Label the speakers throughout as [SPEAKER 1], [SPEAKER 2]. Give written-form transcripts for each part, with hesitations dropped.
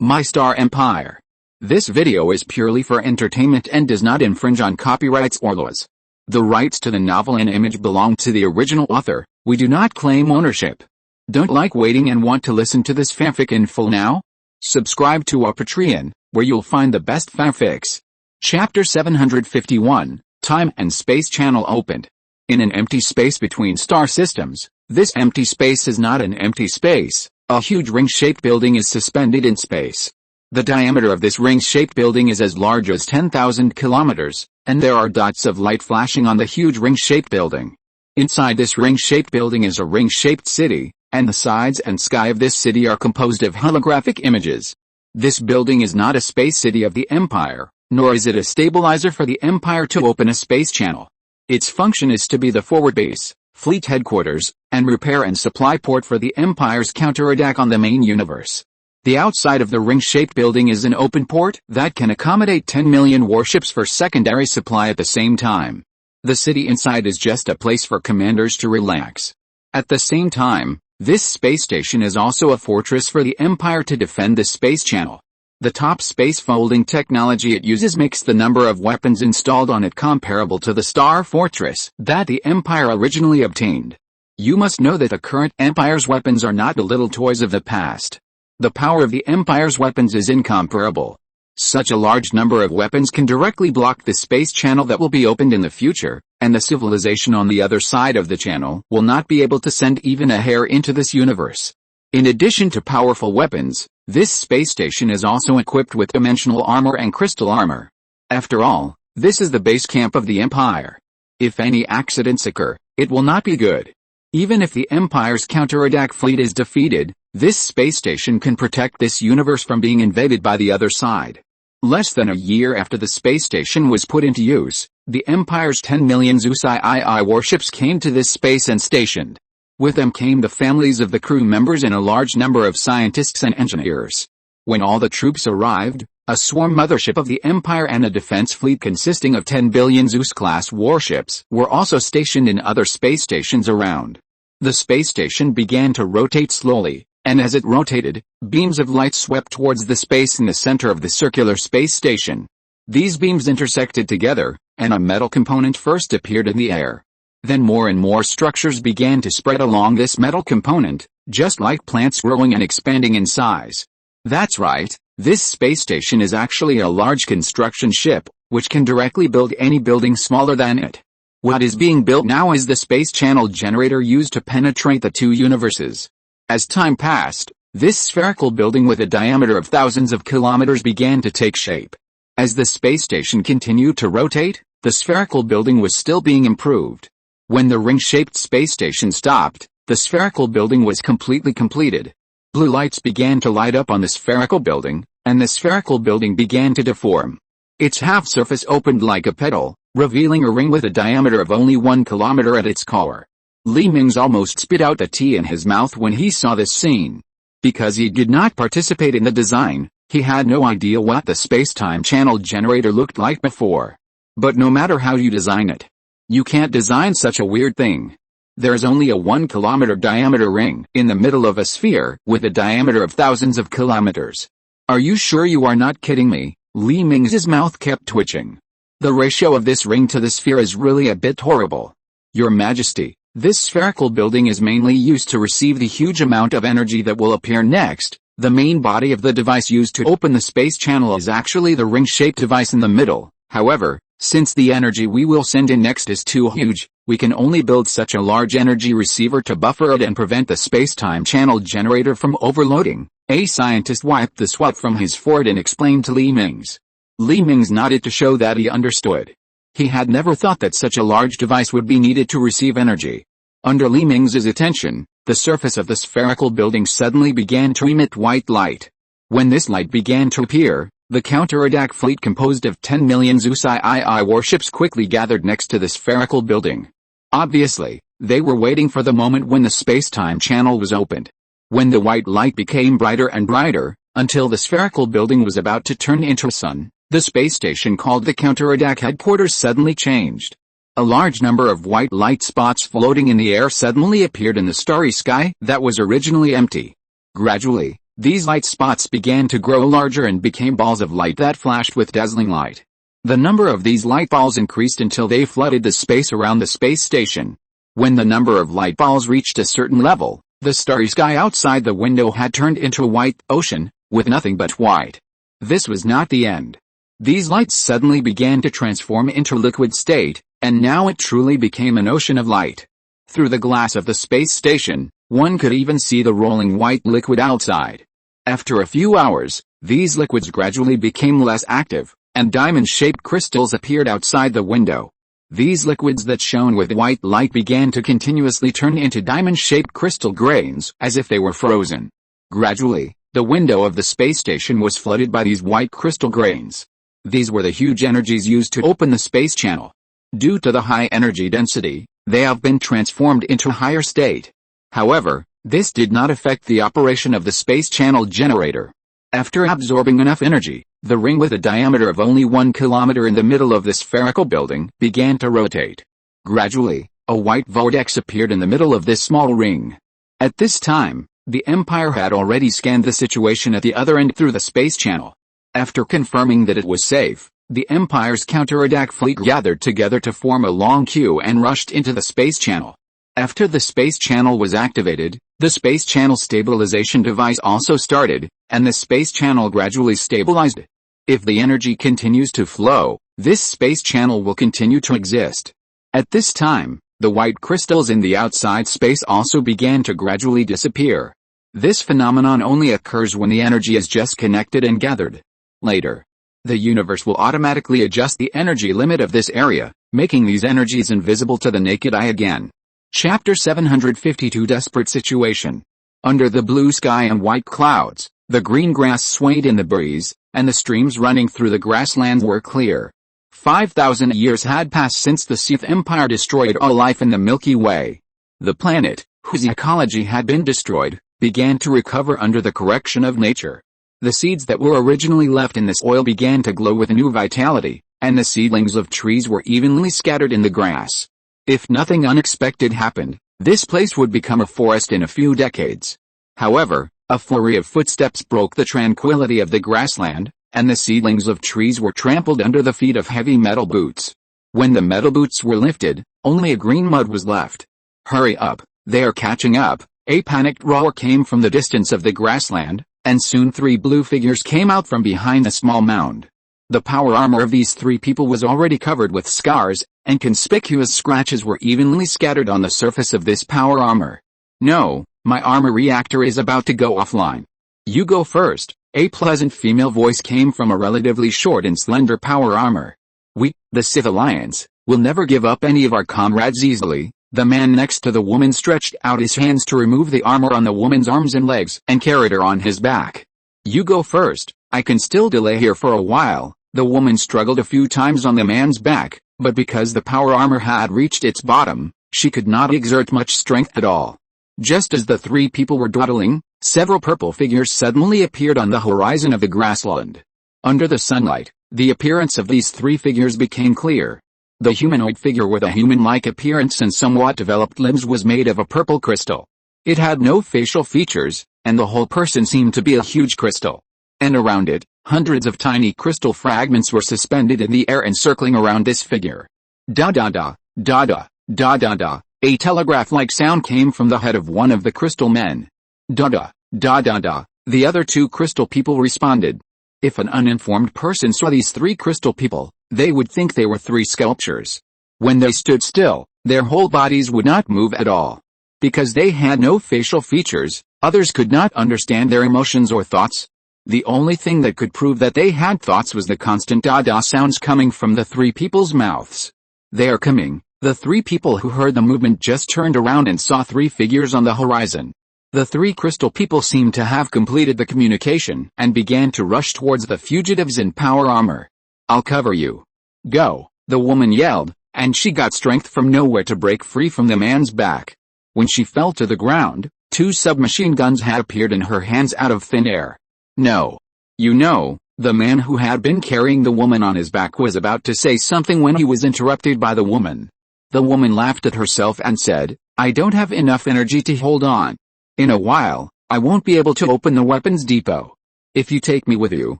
[SPEAKER 1] My Star Empire. This video is purely for entertainment and does not infringe on copyrights or laws. The rights to the novel and image belong to the original author. We do not claim ownership. Don't like waiting and want to listen to this fanfic in full now? Subscribe to our Patreon, where you'll find the best fanfics. Chapter 751, Time and Space Channel opened. In an empty space between star systems, this empty space is not an empty space. A huge ring-shaped building is suspended in space. The diameter of this ring-shaped building is as large as 10,000 kilometers, and there are dots of light flashing on the huge ring-shaped building. Inside this ring-shaped building is a ring-shaped city, and the sides and sky of this city are composed of holographic images. This building is not a space city of the Empire, nor is it a stabilizer for the Empire to open a space channel. Its function is to be the forward base, fleet headquarters, and repair and supply port for the Empire's counterattack on the main universe. The outside of the ring-shaped building is an open port that can accommodate 10 million warships for secondary supply at the same time. The city inside is just a place for commanders to relax. At the same time, this space station is also a fortress for the Empire to defend the space channel. The top space folding technology it uses makes the number of weapons installed on it comparable to the Star Fortress that the Empire originally obtained. You must know that the current Empire's weapons are not the little toys of the past. The power of the Empire's weapons is incomparable. Such a large number of weapons can directly block the space channel that will be opened in the future, and the civilization on the other side of the channel will not be able to send even a hair into this universe. In addition to powerful weapons, this space station is also equipped with dimensional armor and crystal armor. After all, this is the base camp of the Empire. If any accidents occur, it will not be good. Even if the Empire's counterattack fleet is defeated, this space station can protect this universe from being invaded by the other side. Less than a year after the space station was put into use, the Empire's 10 million Zeus III warships came to this space and stationed. With them came the families of the crew members and a large number of scientists and engineers. When all the troops arrived, a swarm mothership of the Empire and a defense fleet consisting of 10 billion Zeus-class warships were also stationed in other space stations around. The space station began to rotate slowly, and as it rotated, beams of light swept towards the space in the center of the circular space station. These beams intersected together, and a metal component first appeared in the air. Then more and more structures began to spread along this metal component, just like plants growing and expanding in size. That's right, this space station is actually a large construction ship, which can directly build any building smaller than it. What is being built now is the space channel generator used to penetrate the two universes. As time passed, this spherical building with a diameter of thousands of kilometers began to take shape. As the space station continued to rotate, the spherical building was still being improved. When the ring-shaped space station stopped, the spherical building was completely completed. Blue lights began to light up on the spherical building, and the spherical building began to deform. Its half surface opened like a petal, revealing a ring with a diameter of only 1 kilometer at its core. Mingze almost spit out the tea in his mouth when he saw this scene. Because he did not participate in the design, he had no idea what the space-time channel generator looked like before. But no matter how you design it, you can't design such a weird thing. There's only a 1 kilometer diameter ring in the middle of a sphere with a diameter of thousands of kilometers. Are you sure you are not kidding me? Mingze's mouth kept twitching. The ratio of this ring to the sphere is really a bit horrible. Your Majesty, this spherical building is mainly used to receive the huge amount of energy that will appear next. The main body of the device used to open the space channel is actually the ring-shaped device in the middle. However, since the energy we will send in next is too huge, we can only build such a large energy receiver to buffer it and prevent the space-time channel generator from overloading. A scientist wiped the sweat from his forehead and explained to Mingze. Mingze nodded to show that he understood. He had never thought that such a large device would be needed to receive energy. Under Mingze's attention, the surface of the spherical building suddenly began to emit white light. When this light began to appear, the counterattack fleet composed of 10 million Zeus III warships quickly gathered next to the spherical building. Obviously, they were waiting for the moment when the space-time channel was opened. When the white light became brighter and brighter, until the spherical building was about to turn into a sun, the space station called the counterattack headquarters suddenly changed. A large number of white light spots floating in the air suddenly appeared in the starry sky that was originally empty. Gradually, These light spots began to grow larger and became balls of light that flashed with dazzling light. The number of these light balls increased until they flooded the space around the space station. When the number of light balls reached a certain level, the starry sky outside the window had turned into a white ocean, with nothing but white. This was not the end. These lights suddenly began to transform into liquid state, and now it truly became an ocean of light. Through the glass of the space station, one could even see the rolling white liquid outside. After a few hours, these liquids gradually became less active, and diamond-shaped crystals appeared outside the window. These liquids that shone with white light began to continuously turn into diamond-shaped crystal grains, as if they were frozen. Gradually, the window of the space station was flooded by these white crystal grains. These were the huge energies used to open the space channel. Due to the high energy density, they have been transformed into a higher state. However, this did not affect the operation of the space channel generator. After absorbing enough energy, the ring with a diameter of only 1 kilometer in the middle of the spherical building began to rotate. Gradually, a white vortex appeared in the middle of this small ring. At this time, the Empire had already scanned the situation at the other end through the space channel. After confirming that it was safe, the Empire's counterattack fleet gathered together to form a long queue and rushed into the space channel. After the space channel was activated, the space channel stabilization device also started, and the space channel gradually stabilized. If the energy continues to flow, this space channel will continue to exist. At this time, the white crystals in the outside space also began to gradually disappear. This phenomenon only occurs when the energy is just connected and gathered. Later, the universe will automatically adjust the energy limit of this area, making these energies invisible to the naked eye again. Chapter 752 Desperate Situation. Under the blue sky and white clouds, the green grass swayed in the breeze, and the streams running through the grasslands were clear. 5,000 years had passed since the Sith Empire destroyed all life in the Milky Way. The planet, whose ecology had been destroyed, began to recover under the correction of nature. The seeds that were originally left in the soil began to glow with new vitality, and the seedlings of trees were evenly scattered in the grass. If nothing unexpected happened, this place would become a forest in a few decades. However, a flurry of footsteps broke the tranquility of the grassland, and the seedlings of trees were trampled under the feet of heavy metal boots. When the metal boots were lifted, only a green mud was left. "Hurry up, they are catching up," a panicked roar came from the distance of the grassland, and soon 3 blue figures came out from behind a small mound. The power armor of these 3 people was already covered with scars, and conspicuous scratches were evenly scattered on the surface of this power armor. "No, my armor reactor is about to go offline. You go first," a pleasant female voice came from a relatively short and slender power armor. "We, the Sith Alliance, will never give up any of our comrades easily." The man next to the woman stretched out his hands to remove the armor on the woman's arms and legs and carried her on his back. "You go first, I can still delay here for a while." The woman struggled a few times on the man's back, but because the power armor had reached its bottom, she could not exert much strength at all. Just as the 3 people were dawdling, several purple figures suddenly appeared on the horizon of the grassland. Under the sunlight, the appearance of these 3 figures became clear. The humanoid figure with a human-like appearance and somewhat developed limbs was made of a purple crystal. It had no facial features, and the whole person seemed to be a huge crystal. And around it, hundreds of tiny crystal fragments were suspended in the air and circling around this figure. Da da da, da da, da da da, a telegraph-like sound came from the head of one of the crystal men. Da da, da da da, the other 2 crystal people responded. If an uninformed person saw these 3 crystal people, they would think they were 3 sculptures. When they stood still, their whole bodies would not move at all. Because they had no facial features, others could not understand their emotions or thoughts. The only thing that could prove that they had thoughts was the constant da-da sounds coming from the 3 people's mouths. "They are coming." The 3 people who heard the movement just turned around and saw 3 figures on the horizon. The 3 crystal people seemed to have completed the communication and began to rush towards the fugitives in power armor. "I'll cover you. Go," the woman yelled, and she got strength from nowhere to break free from the man's back. When she fell to the ground, 2 submachine guns had appeared in her hands out of thin air. "No. You know," the man who had been carrying the woman on his back was about to say something when he was interrupted by the woman. The woman laughed at herself and said, "I don't have enough energy to hold on. In a while, I won't be able to open the weapons depot. If you take me with you,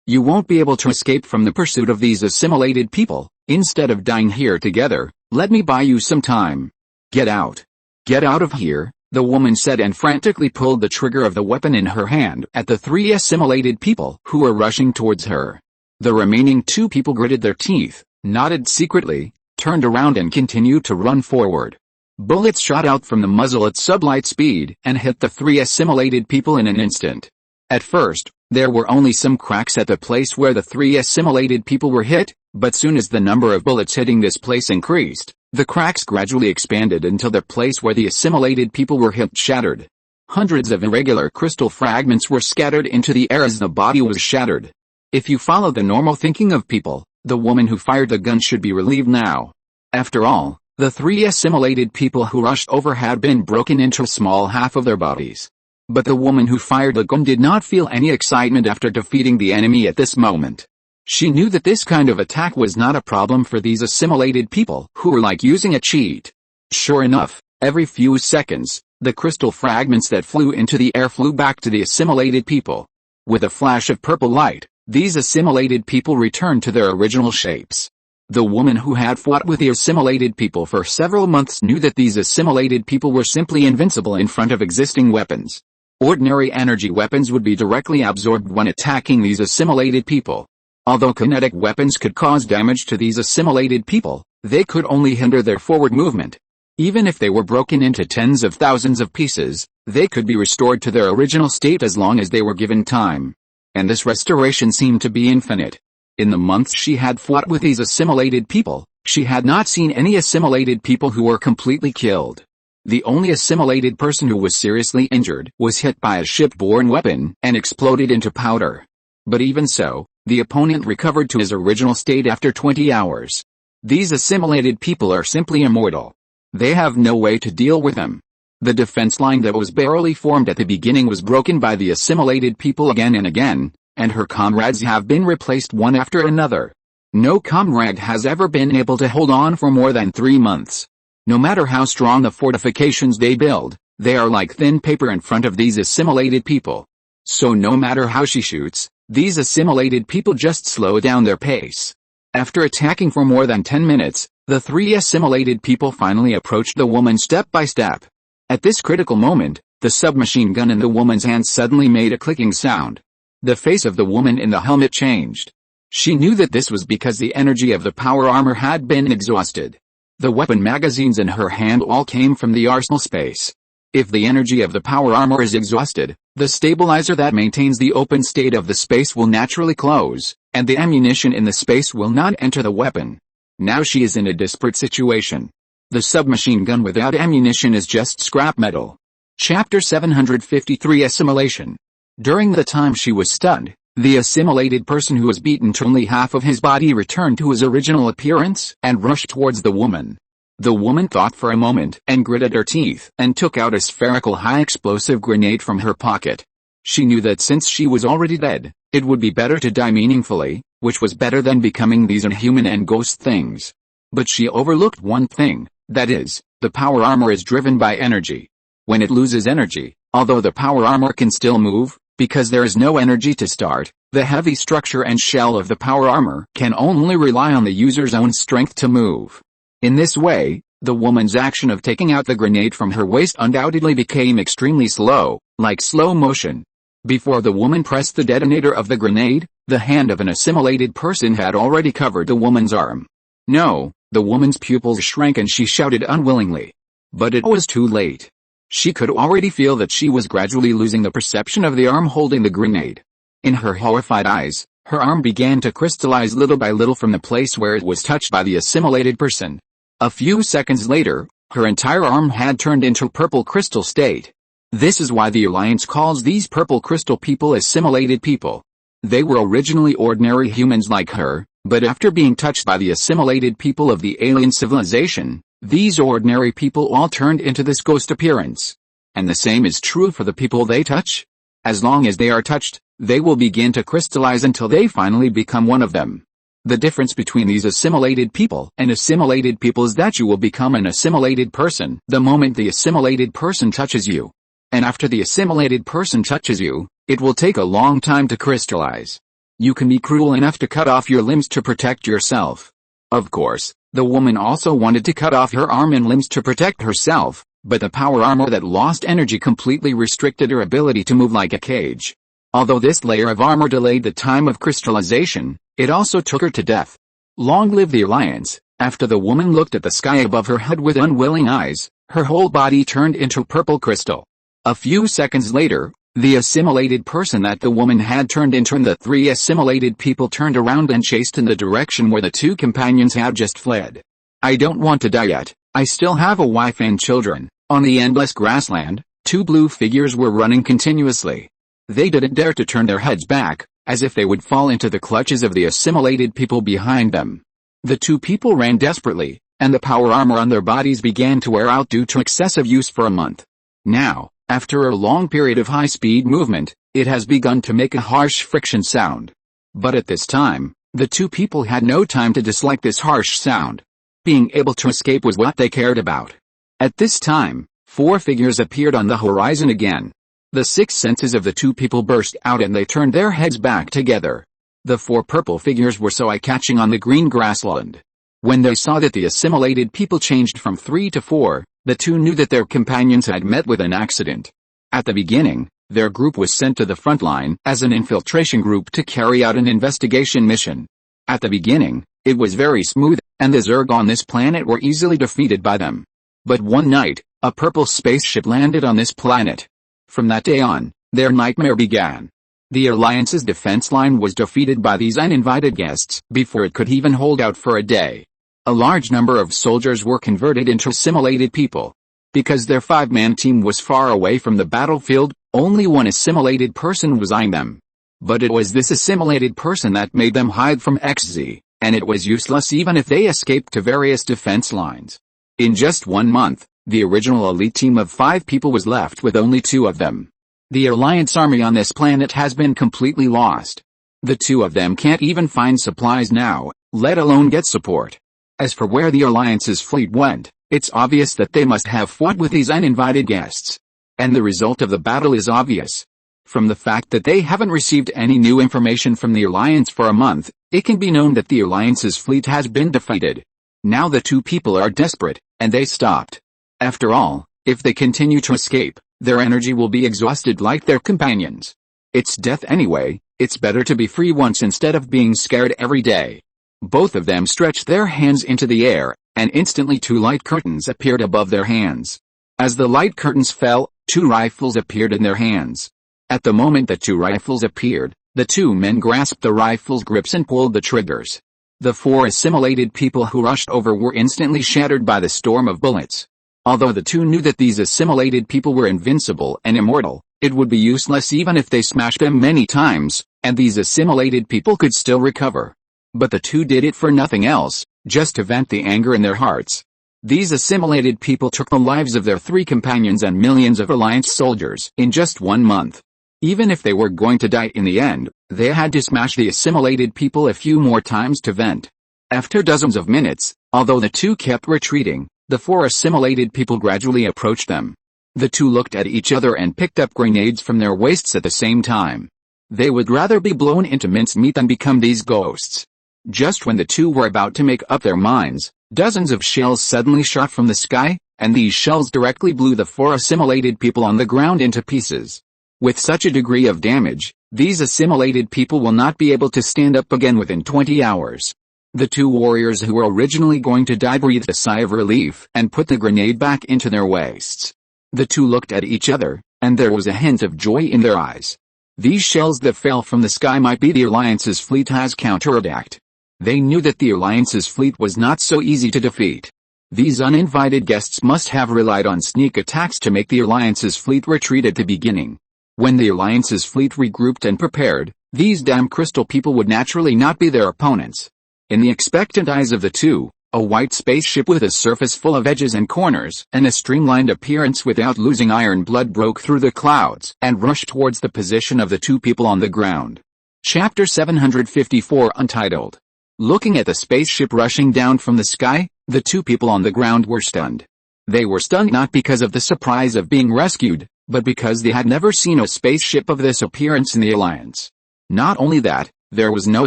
[SPEAKER 1] you won't be able to escape from the pursuit of these assimilated people. Instead of dying here together, let me buy you some time. Get out. Get out of here, the woman said and frantically pulled the trigger of the weapon in her hand at the 3 assimilated people who were rushing towards her. The remaining 2 people gritted their teeth, nodded secretly, turned around and continued to run forward. Bullets shot out from the muzzle at sublight speed and hit the 3 assimilated people in an instant. At first, there were only some cracks at the place where the 3 assimilated people were hit, but soon as the number of bullets hitting this place increased, the cracks gradually expanded until the place where the assimilated people were hit shattered. Hundreds of irregular crystal fragments were scattered into the air as the body was shattered. If you follow the normal thinking of people, the woman who fired the gun should be relieved now. After all, the 3 assimilated people who rushed over had been broken into a small half of their bodies. But the woman who fired the gun did not feel any excitement after defeating the enemy at this moment. She knew that this kind of attack was not a problem for these assimilated people who were like using a cheat. Sure enough, every few seconds, the crystal fragments that flew into the air flew back to the assimilated people. With a flash of purple light, these assimilated people returned to their original shapes. The woman who had fought with the assimilated people for several months knew that these assimilated people were simply invincible in front of existing weapons. Ordinary energy weapons would be directly absorbed when attacking these assimilated people. Although kinetic weapons could cause damage to these assimilated people, they could only hinder their forward movement. Even if they were broken into tens of thousands of pieces, they could be restored to their original state as long as they were given time. And this restoration seemed to be infinite. In the months she had fought with these assimilated people, she had not seen any assimilated people who were completely killed. The only assimilated person who was seriously injured was hit by a ship-borne weapon and exploded into powder. But even so, the opponent recovered to his original state after 20 hours. These assimilated people are simply immortal. They have no way to deal with them. The defense line that was barely formed at the beginning was broken by the assimilated people again and again, and her comrades have been replaced one after another. No comrade has ever been able to hold on for more than 3 months. No matter how strong the fortifications they build, they are like thin paper in front of these assimilated people. So no matter how she shoots, these assimilated people just slow down their pace. After attacking for more than 10 minutes, the 3 assimilated people finally approached the woman step by step. At this critical moment, the submachine gun in the woman's hand suddenly made a clicking sound. The face of the woman in the helmet changed. She knew that this was because the energy of the power armor had been exhausted. The weapon magazines in her hand all came from the arsenal space. If the energy of the power armor is exhausted, the stabilizer that maintains the open state of the space will naturally close, and the ammunition in the space will not enter the weapon. Now she is in a desperate situation. The submachine gun without ammunition is just scrap metal. Chapter 753 Assimilation. During the time she was stunned, the assimilated person who was beaten to only half of his body returned to his original appearance and rushed towards the woman. The woman thought for a moment and gritted her teeth and took out a spherical high-explosive grenade from her pocket. She knew that since she was already dead, it would be better to die meaningfully, which was better than becoming these inhuman and ghost things. But she overlooked one thing, that is, the power armor is driven by energy. When it loses energy, although the power armor can still move, because there is no energy to start, the heavy structure and shell of the power armor can only rely on the user's own strength to move. In this way, the woman's action of taking out the grenade from her waist undoubtedly became extremely slow, like slow motion. Before the woman pressed the detonator of the grenade, the hand of an assimilated person had already covered the woman's arm. No, the woman's pupils shrank and she shouted unwillingly. But it was too late. She could already feel that she was gradually losing the perception of the arm holding the grenade. In her horrified eyes, her arm began to crystallize little by little from the place where it was touched by the assimilated person. A few seconds later, her entire arm had turned into purple crystal state. This is why the Alliance calls these purple crystal people assimilated people. They were originally ordinary humans like her, but after being touched by the assimilated people of the alien civilization, these ordinary people all turned into this ghost appearance. And the same is true for the people they touch. As long as they are touched, they will begin to crystallize until they finally become one of them. The difference between these assimilated people and assimilated people is that you will become an assimilated person the moment the assimilated person touches you. and after the assimilated person touches you, it will take a long time to crystallize. You can be cruel enough to cut off your limbs to protect yourself. Of course, the woman also wanted to cut off her arm and limbs to protect herself, but the power armor that lost energy completely restricted her ability to move like a cage. Although this layer of armor delayed the time of crystallization, it also took her to death. Long live the Alliance. After the woman looked at the sky above her head with unwilling eyes, her whole body turned into purple crystal. A few seconds later, the assimilated person that the woman had turned into and the three assimilated people turned around and chased in the direction where the two companions had just fled. I don't want to die yet, I still have a wife and children. On the endless grassland, two blue figures were running continuously. They didn't dare to turn their heads back, as if they would fall into the clutches of the assimilated people behind them. The two people ran desperately, and the power armor on their bodies began to wear out due to excessive use for a month. Now, after a long period of high-speed movement, it has begun to make a harsh friction sound. But at this time, the two people had no time to dislike this harsh sound. Being able to escape was what they cared about. At this time, four figures appeared on the horizon again. The six senses of the two people burst out and they turned their heads back together. The four purple figures were so eye-catching on the green grassland. When they saw that the assimilated people changed from 3 to 4, the two knew that their companions had met with an accident. At the beginning, their group was sent to the front line as an infiltration group to carry out an investigation mission. At the beginning, it was very smooth, and the Zerg on this planet were easily defeated by them. But one night, a purple spaceship landed on this planet. From that day on, their nightmare began. The Alliance's defense line was defeated by these uninvited guests before it could even hold out for a day. A large number of soldiers were converted into assimilated people. Because their 5-man team was far away from the battlefield, only one assimilated person was eyeing them. But it was this assimilated person that made them hide from XZ, and it was useless even if they escaped to various defense lines. In just 1 month, the original elite team of 5 people was left with only 2 of them. The Alliance army on this planet has been completely lost. The 2 of them can't even find supplies now, let alone get support. As for where the Alliance's fleet went, it's obvious that they must have fought with these uninvited guests. And the result of the battle is obvious. From the fact that they haven't received any new information from the Alliance for a month, it can be known that the Alliance's fleet has been defeated. Now the 2 people are desperate, and they stopped. After all, if they continue to escape, their energy will be exhausted like their companions. It's death anyway, it's better to be free once instead of being scared every day. Both of them stretched their hands into the air, and instantly 2 light curtains appeared above their hands. As the light curtains fell, 2 rifles appeared in their hands. At the moment that 2 rifles appeared, the 2 men grasped the rifles' grips and pulled the triggers. The 4 assimilated people who rushed over were instantly shattered by the storm of bullets. Although the 2 knew that these assimilated people were invincible and immortal, it would be useless even if they smashed them many times, and these assimilated people could still recover. But the 2 did it for nothing else, just to vent the anger in their hearts. These assimilated people took the lives of their 3 companions and millions of Alliance soldiers in just 1 month. Even if they were going to die in the end, they had to smash the assimilated people a few more times to vent. After dozens of minutes, although the 2 kept retreating, the 4 assimilated people gradually approached them. The 2 looked at each other and picked up grenades from their waists at the same time. They would rather be blown into mincemeat than become these ghosts. Just when the 2 were about to make up their minds, dozens of shells suddenly shot from the sky, and these shells directly blew the 4 assimilated people on the ground into pieces. With such a degree of damage, these assimilated people will not be able to stand up again within 20 hours. The 2 warriors who were originally going to die breathed a sigh of relief and put the grenade back into their waists. The 2 looked at each other, and there was a hint of joy in their eyes. These shells that fell from the sky might be the Alliance's fleet as counterattack. They knew that the Alliance's fleet was not so easy to defeat. These uninvited guests must have relied on sneak attacks to make the Alliance's fleet retreat at the beginning. When the Alliance's fleet regrouped and prepared, these damn crystal people would naturally not be their opponents. In the expectant eyes of the 2, a white spaceship with a surface full of edges and corners and a streamlined appearance without losing iron blood broke through the clouds and rushed towards the position of the 2 people on the ground. Chapter 754 Untitled. Looking at the spaceship rushing down from the sky, the 2 people on the ground were stunned. They were stunned not because of the surprise of being rescued, but because they had never seen a spaceship of this appearance in the Alliance. Not only that, there was no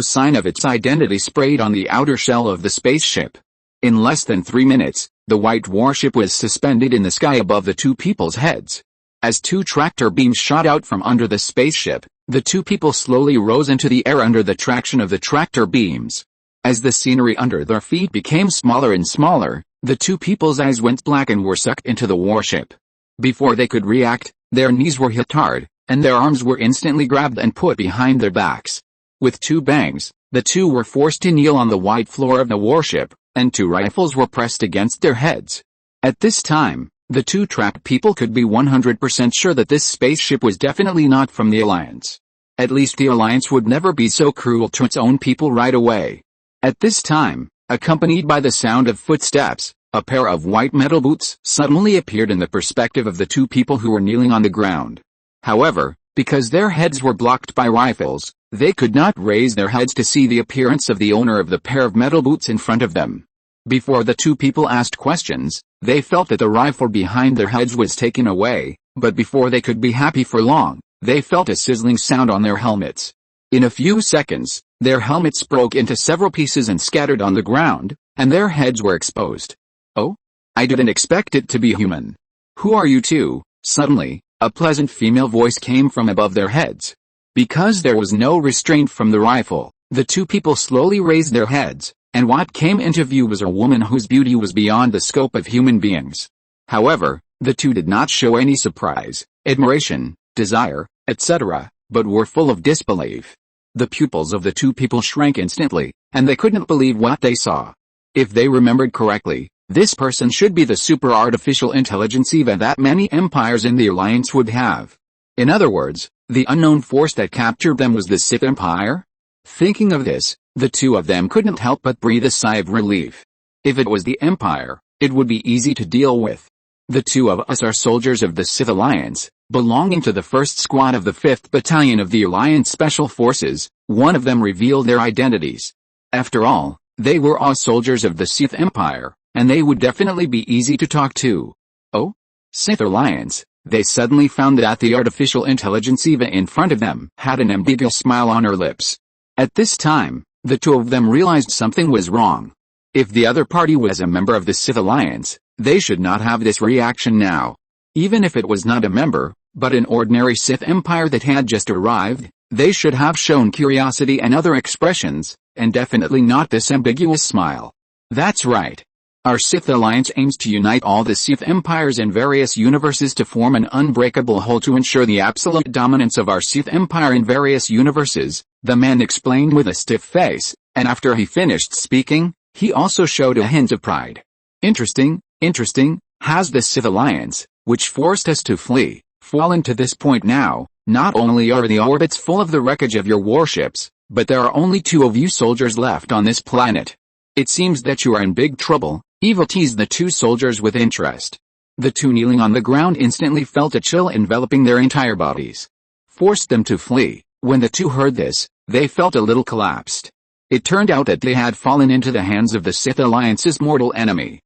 [SPEAKER 1] sign of its identity sprayed on the outer shell of the spaceship. In less than 3 minutes, the white warship was suspended in the sky above the two people's heads. As two tractor beams shot out from under the spaceship, the two people slowly rose into the air under the traction of the tractor beams. As the scenery under their feet became smaller and smaller, the two people's eyes went black and were sucked into the warship. Before they could react, their knees were hit hard, and their arms were instantly grabbed and put behind their backs. With two bangs, the two were forced to kneel on the white floor of the warship, and two rifles were pressed against their heads. At this time, the two trapped people could be 100% sure that this spaceship was definitely not from the Alliance. At least the Alliance would never be so cruel to its own people right away. At this time, accompanied by the sound of footsteps, a pair of white metal boots suddenly appeared in the perspective of the two people who were kneeling on the ground. However, because their heads were blocked by rifles, they could not raise their heads to see the appearance of the owner of the pair of metal boots in front of them. Before the two people asked questions, they felt that the rifle behind their heads was taken away, but before they could be happy for long, they felt a sizzling sound on their helmets. In a few seconds, their helmets broke into several pieces and scattered on the ground, and their heads were exposed. "Oh? I didn't expect it to be human. Who are you two?" Suddenly, a pleasant female voice came from above their heads. Because there was no restraint from the rifle, the two people slowly raised their heads, and what came into view was a woman whose beauty was beyond the scope of human beings. However, the two did not show any surprise, admiration, desire, etc., but were full of disbelief. The pupils of the two people shrank instantly, and they couldn't believe what they saw. If they remembered correctly, this person should be the super artificial intelligence EVA that many empires in the Alliance would have. In other words, the unknown force that captured them was the Sith Empire? Thinking of this, the two of them couldn't help but breathe a sigh of relief. If it was the Empire, it would be easy to deal with. The two of us are soldiers of the Sith Alliance, belonging to the 1st Squad of the 5th Battalion of the Alliance Special Forces. One of them revealed their identities. After all, they were all soldiers of the Sith Empire, and they would definitely be easy to talk to. Oh? Sith Alliance. They suddenly found that the artificial intelligence EVA in front of them had an ambiguous smile on her lips. At this time, the two of them realized something was wrong. If the other party was a member of the Sith Alliance, they should not have this reaction now. Even if it was not a member, but an ordinary Sith Empire that had just arrived, they should have shown curiosity and other expressions, and definitely not this ambiguous smile. That's right. Our Sith Alliance aims to unite all the Sith Empires in various universes to form an unbreakable whole to ensure the absolute dominance of our Sith Empire in various universes, the man explained with a stiff face, and after he finished speaking, he also showed a hint of pride. Interesting, has the Sith Alliance, which forced us to flee, fallen to this point now? Not only are the orbits full of the wreckage of your warships, but there are only 2 of you soldiers left on this planet. It seems that you are in big trouble. Eva teased the 2 soldiers with interest. The 2 kneeling on the ground instantly felt a chill enveloping their entire bodies. Forced them to flee. When the 2 heard this, they felt a little collapsed. It turned out that they had fallen into the hands of the Sith Alliance's mortal enemy.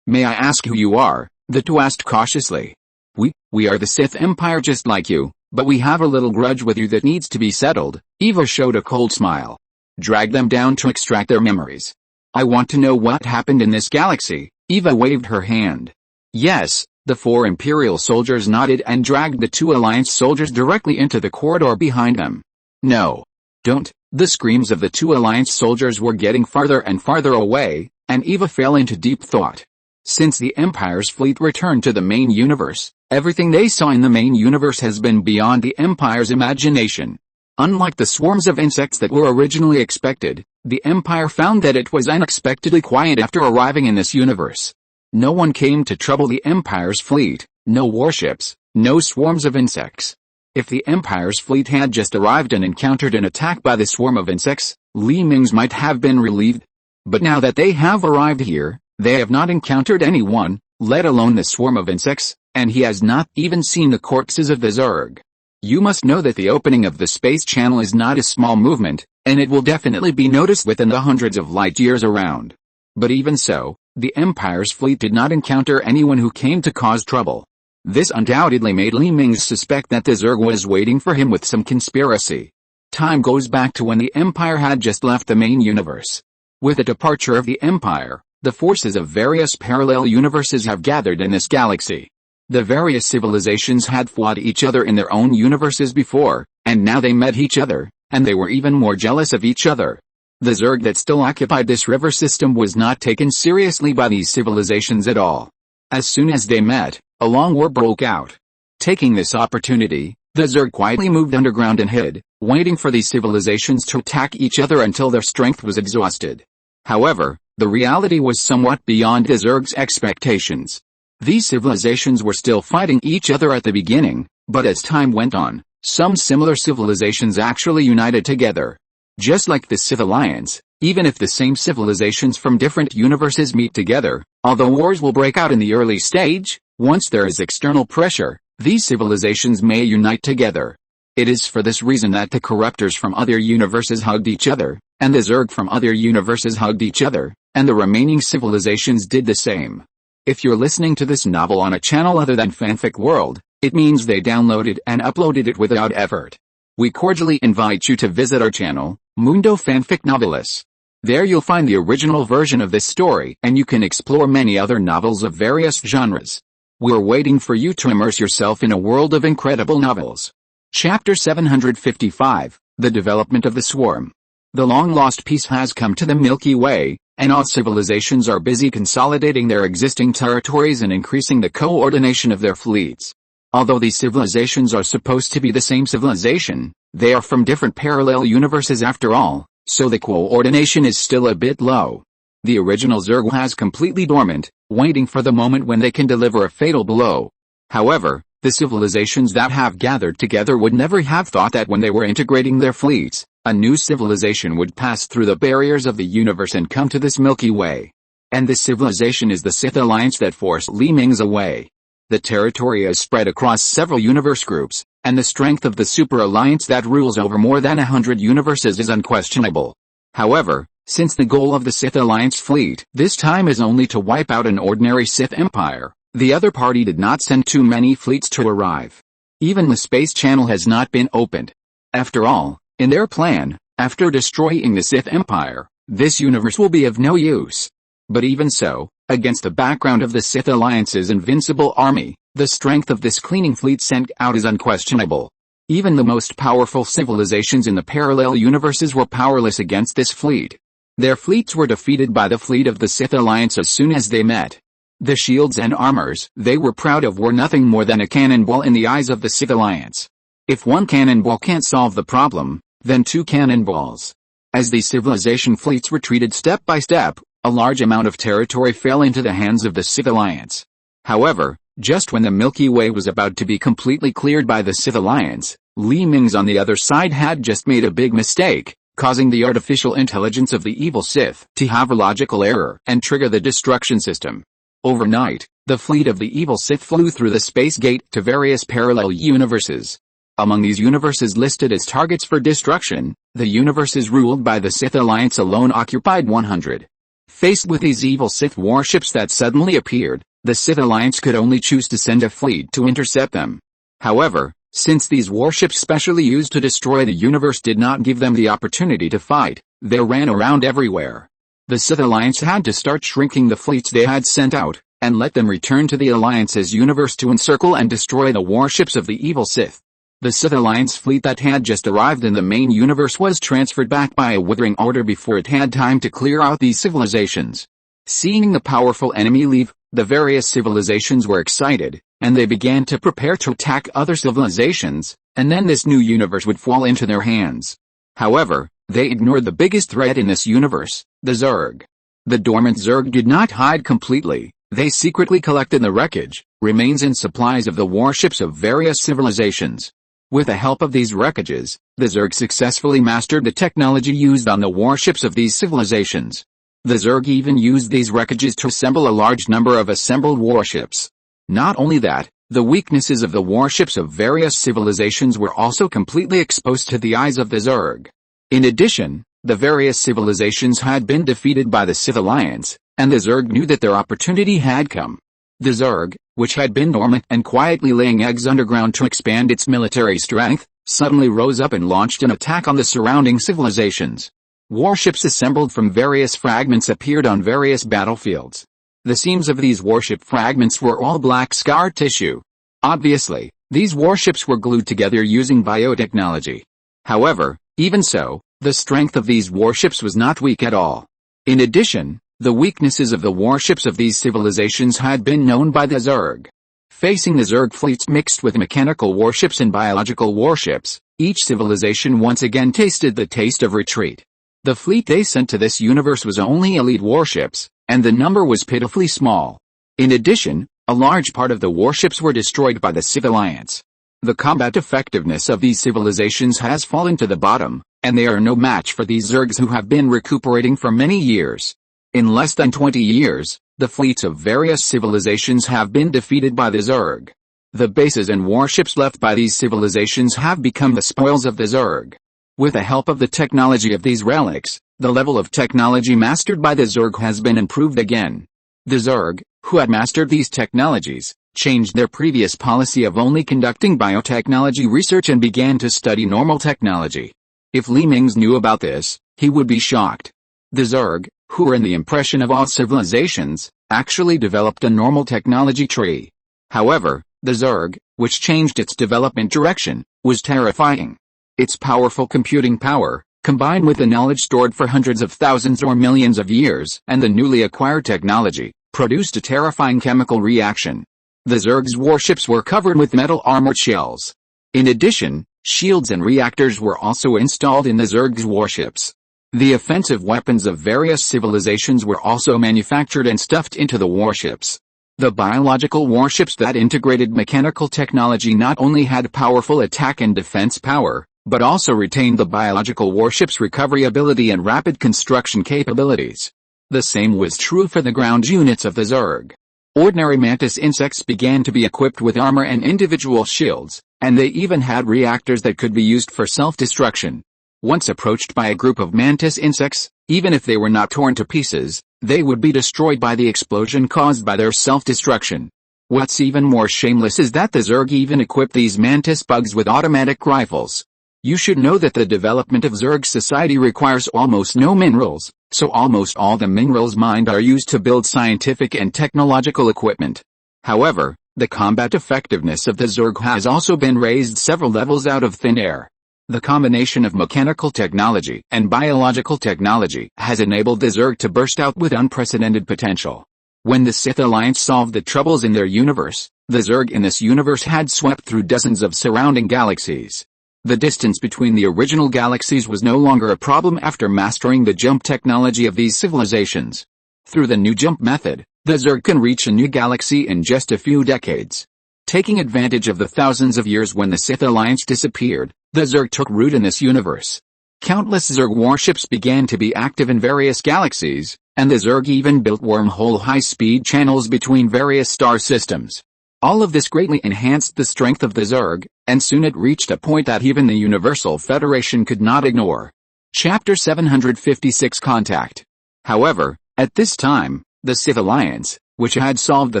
[SPEAKER 1] May I ask who you are? The 2 asked cautiously. We are the Sith Empire just like you, but we have a little grudge with you that needs to be settled. Eva showed a cold smile. Drag them down to extract their memories. I want to know what happened in this galaxy. Eva waved her hand. Yes, the 4 Imperial soldiers nodded and dragged the 2 Alliance soldiers directly into the corridor behind them. No. Don't. The screams of the 2 Alliance soldiers were getting farther and farther away, and Eva fell into deep thought. Since the Empire's fleet returned to the main universe, everything they saw in the main universe has been beyond the Empire's imagination. Unlike the swarms of insects that were originally expected, the Empire found that it was unexpectedly quiet after arriving in this universe. No one came to trouble the Empire's fleet, no warships, no swarms of insects. If the Empire's fleet had just arrived and encountered an attack by the swarm of insects, Li Mingze might have been relieved. But now that they have arrived here, they have not encountered anyone, let alone the swarm of insects, and he has not even seen the corpses of the Zerg. You must know that the opening of the space channel is not a small movement, and it will definitely be noticed within the hundreds of light years around. But even so, the Empire's fleet did not encounter anyone who came to cause trouble. This undoubtedly made Mingze suspect that the Zerg was waiting for him with some conspiracy. Time goes back to when the Empire had just left the main universe. With the departure of the Empire, the forces of various parallel universes have gathered in this galaxy. The various civilizations had fought each other in their own universes before, and now they met each other, and they were even more jealous of each other. The Zerg that still occupied this river system was not taken seriously by these civilizations at all. As soon as they met, a long war broke out. Taking this opportunity, the Zerg quietly moved underground and hid, waiting for these civilizations to attack each other until their strength was exhausted. However, the reality was somewhat beyond the Zerg's expectations. These civilizations were still fighting each other at the beginning, but as time went on, some similar civilizations actually united together. Just like the Sith Alliance, even if the same civilizations from different universes meet together, although wars will break out in the early stage, once there is external pressure, these civilizations may unite together. It is for this reason that the corruptors from other universes hugged each other, and the Zerg from other universes hugged each other, and the remaining civilizations did the same. If you're listening to this novel on a channel other than Fanfic World, it means they downloaded and uploaded it without effort. We cordially invite you to visit our channel, Mundo Fanfic Novelis. There you'll find the original version of this story and you can explore many other novels of various genres. We're waiting for you to immerse yourself in a world of incredible novels. Chapter 755, The Development of the Swarm. The long-lost peace has come to the Milky Way, and all civilizations are busy consolidating their existing territories and increasing the coordination of their fleets. Although these civilizations are supposed to be the same civilization, they are from different parallel universes after all, so the coordination is still a bit low. The original Zerg has completely dormant, waiting for the moment when they can deliver a fatal blow. However, the civilizations that have gathered together would never have thought that when they were integrating their fleets, a new civilization would pass through the barriers of the universe and come to this Milky Way. And this civilization is the Sith Alliance that forced Mingze away. The territory is spread across several universe groups, and the strength of the Super Alliance that rules over more than 100 universes is unquestionable. However, since the goal of the Sith Alliance fleet this time is only to wipe out an ordinary Sith Empire, the other party did not send too many fleets to arrive. Even the space channel has not been opened. After all, in their plan, after destroying the Sith Empire, this universe will be of no use. But even so, against the background of the Sith Alliance's invincible army, the strength of this cleaning fleet sent out is unquestionable. Even the most powerful civilizations in the parallel universes were powerless against this fleet. Their fleets were defeated by the fleet of the Sith Alliance as soon as they met. The shields and armors they were proud of were nothing more than a cannonball in the eyes of the Sith Alliance. If one cannonball can't solve the problem, then two cannonballs. As the civilization fleets retreated step by step, a large amount of territory fell into the hands of the Sith Alliance. However, just when the Milky Way was about to be completely cleared by the Sith Alliance, Mingze on the other side had just made a big mistake, causing the artificial intelligence of the evil Sith to have a logical error and trigger the destruction system. Overnight, the fleet of the evil Sith flew through the space gate to various parallel universes. Among these universes listed as targets for destruction, the universes ruled by the Sith Alliance alone occupied 100. Faced with these evil Sith warships that suddenly appeared, the Sith Alliance could only choose to send a fleet to intercept them. However, since these warships specially used to destroy the universe did not give them the opportunity to fight, they ran around everywhere. The Sith Alliance had to start shrinking the fleets they had sent out, and let them return to the Alliance's universe to encircle and destroy the warships of the evil Sith. The Sith Alliance fleet that had just arrived in the main universe was transferred back by a withering order before it had time to clear out these civilizations. Seeing the powerful enemy leave, the various civilizations were excited, and they began to prepare to attack other civilizations, and then this new universe would fall into their hands. However, they ignored the biggest threat in this universe, the Zerg. The dormant Zerg did not hide completely. They secretly collected the wreckage, remains and supplies of the warships of various civilizations. With the help of these wreckages, the Zerg successfully mastered the technology used on the warships of these civilizations. The Zerg even used these wreckages to assemble a large number of assembled warships. Not only that, the weaknesses of the warships of various civilizations were also completely exposed to the eyes of the Zerg. In addition, the various civilizations had been defeated by the Sith Alliance, and the Zerg knew that their opportunity had come. The Zerg, which had been dormant and quietly laying eggs underground to expand its military strength, suddenly rose up and launched an attack on the surrounding civilizations. Warships assembled from various fragments appeared on various battlefields. The seams of these warship fragments were all black scar tissue. Obviously, these warships were glued together using biotechnology. However, even so, the strength of these warships was not weak at all. In addition, the weaknesses of the warships of these civilizations had been known by the Zerg. Facing the Zerg fleets mixed with mechanical warships and biological warships, each civilization once again tasted the taste of retreat. The fleet they sent to this universe was only elite warships, and the number was pitifully small. In addition, a large part of the warships were destroyed by the Sith Alliance. The combat effectiveness of these civilizations has fallen to the bottom, and they are no match for these Zergs who have been recuperating for many years. In less than 20 years, the fleets of various civilizations have been defeated by the Zerg. The bases and warships left by these civilizations have become the spoils of the Zerg. With the help of the technology of these relics, the level of technology mastered by the Zerg has been improved again. The Zerg, who had mastered these technologies, changed their previous policy of only conducting biotechnology research and began to study normal technology. If Mingze knew about this, he would be shocked. The Zerg, who were in the impression of all civilizations, actually developed a normal technology tree. However, the Zerg, which changed its development direction, was terrifying. Its powerful computing power, combined with the knowledge stored for hundreds of thousands or millions of years and the newly acquired technology, produced a terrifying chemical reaction. The Zerg's warships were covered with metal armored shells. In addition, shields and reactors were also installed in the Zerg's warships. The offensive weapons of various civilizations were also manufactured and stuffed into the warships. The biological warships that integrated mechanical technology not only had powerful attack and defense power, but also retained the biological warship's recovery ability and rapid construction capabilities. The same was true for the ground units of the Zerg. Ordinary mantis insects began to be equipped with armor and individual shields, and they even had reactors that could be used for self-destruction. Once approached by a group of mantis insects, even if they were not torn to pieces, they would be destroyed by the explosion caused by their self-destruction. What's even more shameless is that the Zerg even equipped these mantis bugs with automatic rifles. You should know that the development of Zerg society requires almost no minerals, so almost all the minerals mined are used to build scientific and technological equipment. However, the combat effectiveness of the Zerg has also been raised several levels out of thin air. The combination of mechanical technology and biological technology has enabled the Zerg to burst out with unprecedented potential. When the Sith Alliance solved the troubles in their universe, the Zerg in this universe had swept through dozens of surrounding galaxies. The distance between the original galaxies was no longer a problem after mastering the jump technology of these civilizations. Through the new jump method, the Zerg can reach a new galaxy in just a few decades. Taking advantage of the thousands of years when the Sith Alliance disappeared, the Zerg took root in this universe. Countless Zerg warships began to be active in various galaxies, and the Zerg even built wormhole high-speed channels between various star systems. All of this greatly enhanced the strength of the Zerg, and soon it reached a point that even the Universal Federation could not ignore. Chapter 756 Contact. However, at this time, the Sith Alliance, which had solved the